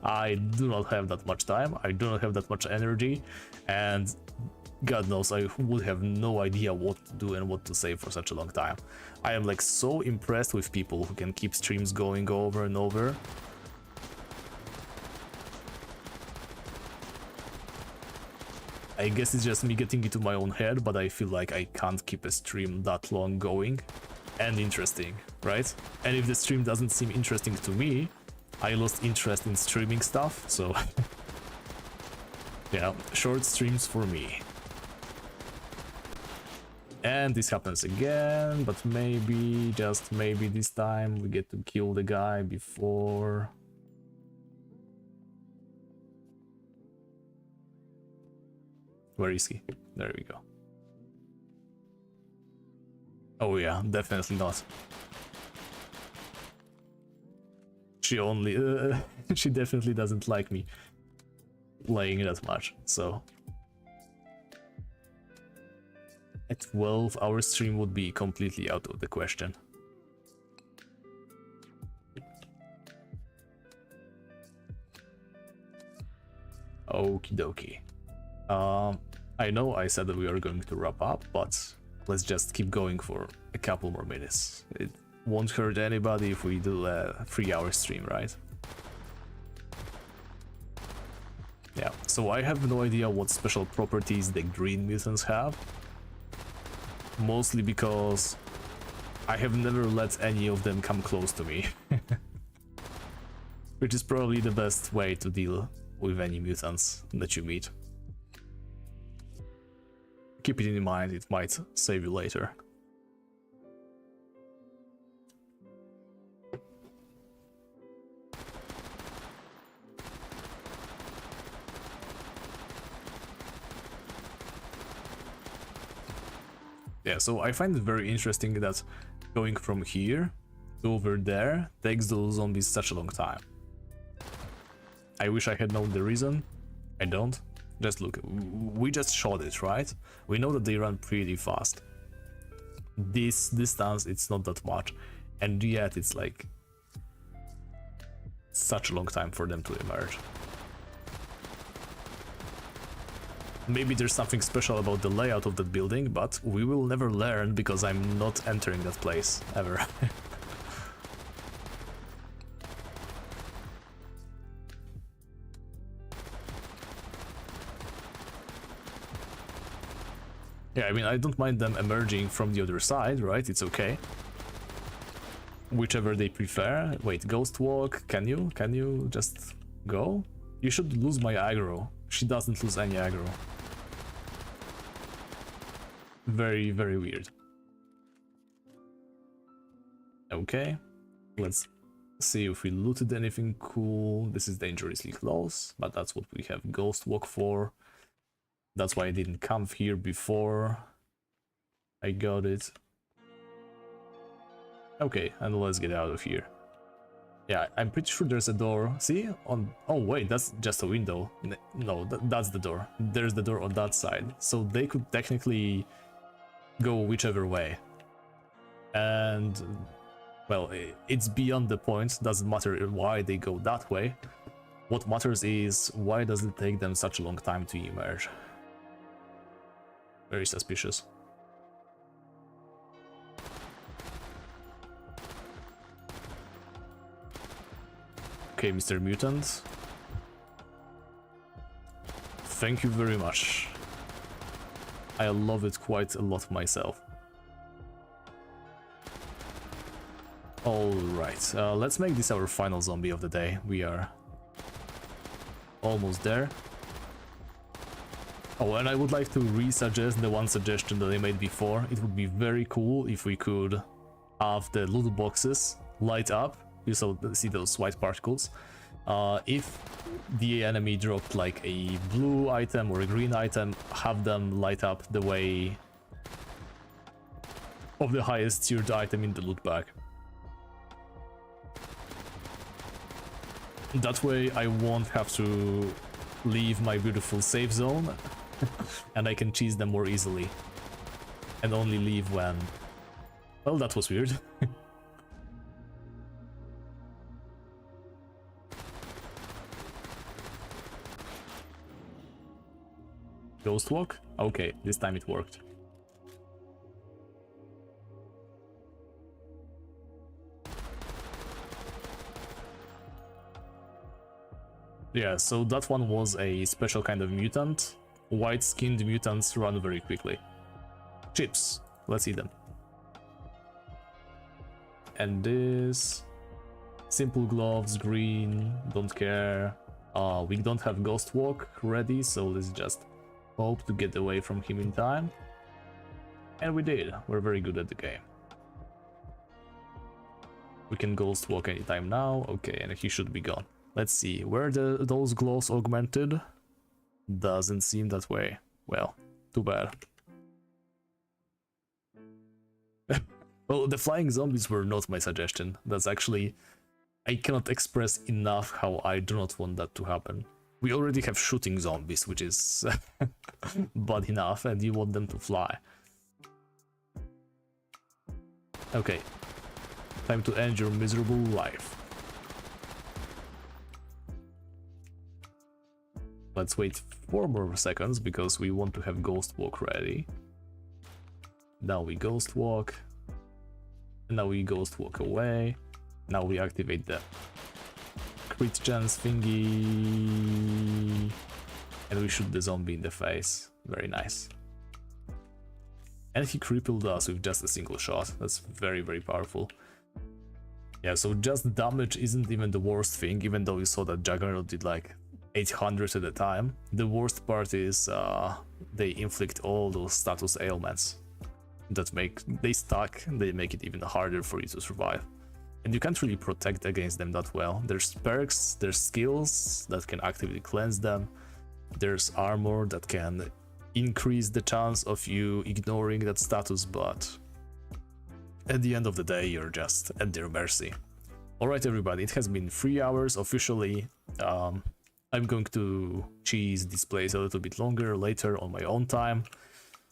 [SPEAKER 1] I do not have that much time, I do not have that much energy, and God knows I would have no idea what to do and what to say for such a long time. I am like so impressed with people who can keep streams going over and over. I guess it's just me getting into my own head, but I feel like I can't keep a stream that long going and interesting, right? And if the stream doesn't seem interesting to me, I lost interest in streaming stuff, so yeah, short streams for me. And this happens again, but maybe, just maybe this time we get to kill the guy before... Where is he? There we go. Oh yeah, definitely not. She only... she definitely doesn't like me playing that much, so... A 12-hour stream would be completely out of the question. Okie dokie. I know I said that we are going to wrap up, but let's just keep going for a couple more minutes. It won't hurt anybody if we do a 3-hour stream, right? Yeah, so I have no idea what special properties the green mutants have. Mostly because I have never let any of them come close to me. which is probably the best way to deal with any mutants that you meet. Keep it in mind, it might save you later. Yeah, so I find it very interesting that going from here to over there takes those zombies such a long time. I wish I had known the reason. I don't. Just look, we just shot it, right? We know that they run pretty fast. This distance, it's not that much, and yet it's like such a long time for them to emerge. Maybe there's something special about the layout of that building, but we will never learn because I'm not entering that place ever. Yeah, I mean, I don't mind them emerging from the other side, right? It's okay. Whichever they prefer. Wait, Ghost Walk, can you? Can you just go? You should lose my aggro. She doesn't lose any aggro. Very, very weird. Okay, let's see if we looted anything cool. This is dangerously close, but that's what we have Ghost Walk for. That's why I didn't come here before I got it. Okay, and let's get out of here. Yeah, I'm pretty sure there's a door. See? On. Oh wait, that's just a window. No, that's the door. There's the door on that side. So they could technically go whichever way. And well, it's beyond the point. Doesn't matter why they go that way. What matters is why does it take them such a long time to emerge? Very suspicious. Okay, Mr. Mutant. Thank you very much. I love it quite a lot myself. Alright, let's make this our final zombie of the day. We are almost there. Oh, and I would like to re-suggest the one suggestion that I made before. It would be very cool if we could have the loot boxes light up. You see those white particles. If the enemy dropped like a blue item or a green item, have them light up the way of the highest tiered item in the loot bag. That way I won't have to leave my beautiful safe zone and I can cheese them more easily. And only leave when... Well, that was weird. Ghost Walk? Okay, this time it worked. Yeah, so that one was a special kind of mutant. White-skinned mutants run very quickly. Chips. Let's eat them. And this... Simple gloves, green, don't care. We don't have Ghost Walk ready, so let's just hope to get away from him in time. And we did. We're very good at the game. We can Ghost Walk anytime now. Okay, and he should be gone. Let's see, were those gloves augmented? Doesn't seem that way. Well, too bad. Well, the flying zombies were not my suggestion. That's actually... I cannot express enough how I do not want that to happen. We already have shooting zombies, which is bad enough, and you want them to fly. Okay. Time to end your miserable life. Let's wait 4 more seconds because we want to have Ghost Walk ready. Now we Ghost Walk. And now we Ghost Walk away. Now we activate the crit chance thingy. And we shoot the zombie in the face. Very nice. And he crippled us with just a single shot. That's very, very powerful. Yeah, so just damage isn't even the worst thing, even though you saw that Juggernaut did like 800 at a time. The worst part is they inflict all those status ailments that they stack, they make it even harder for you to survive. And you can't really protect against them that well. There's perks, there's skills that can actively cleanse them, there's armor that can increase the chance of you ignoring that status, but at the end of the day, you're just at their mercy. Alright everybody, it has been 3 hours officially. I'm going to cheese this place a little bit longer later on my own time.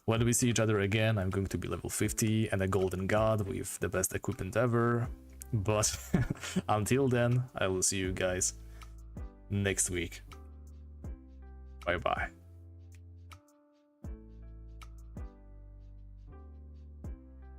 [SPEAKER 1] When we see each other again, I'm going to be level 50 and a golden god with the best equipment ever. But until then, I will see you guys next week. Bye bye.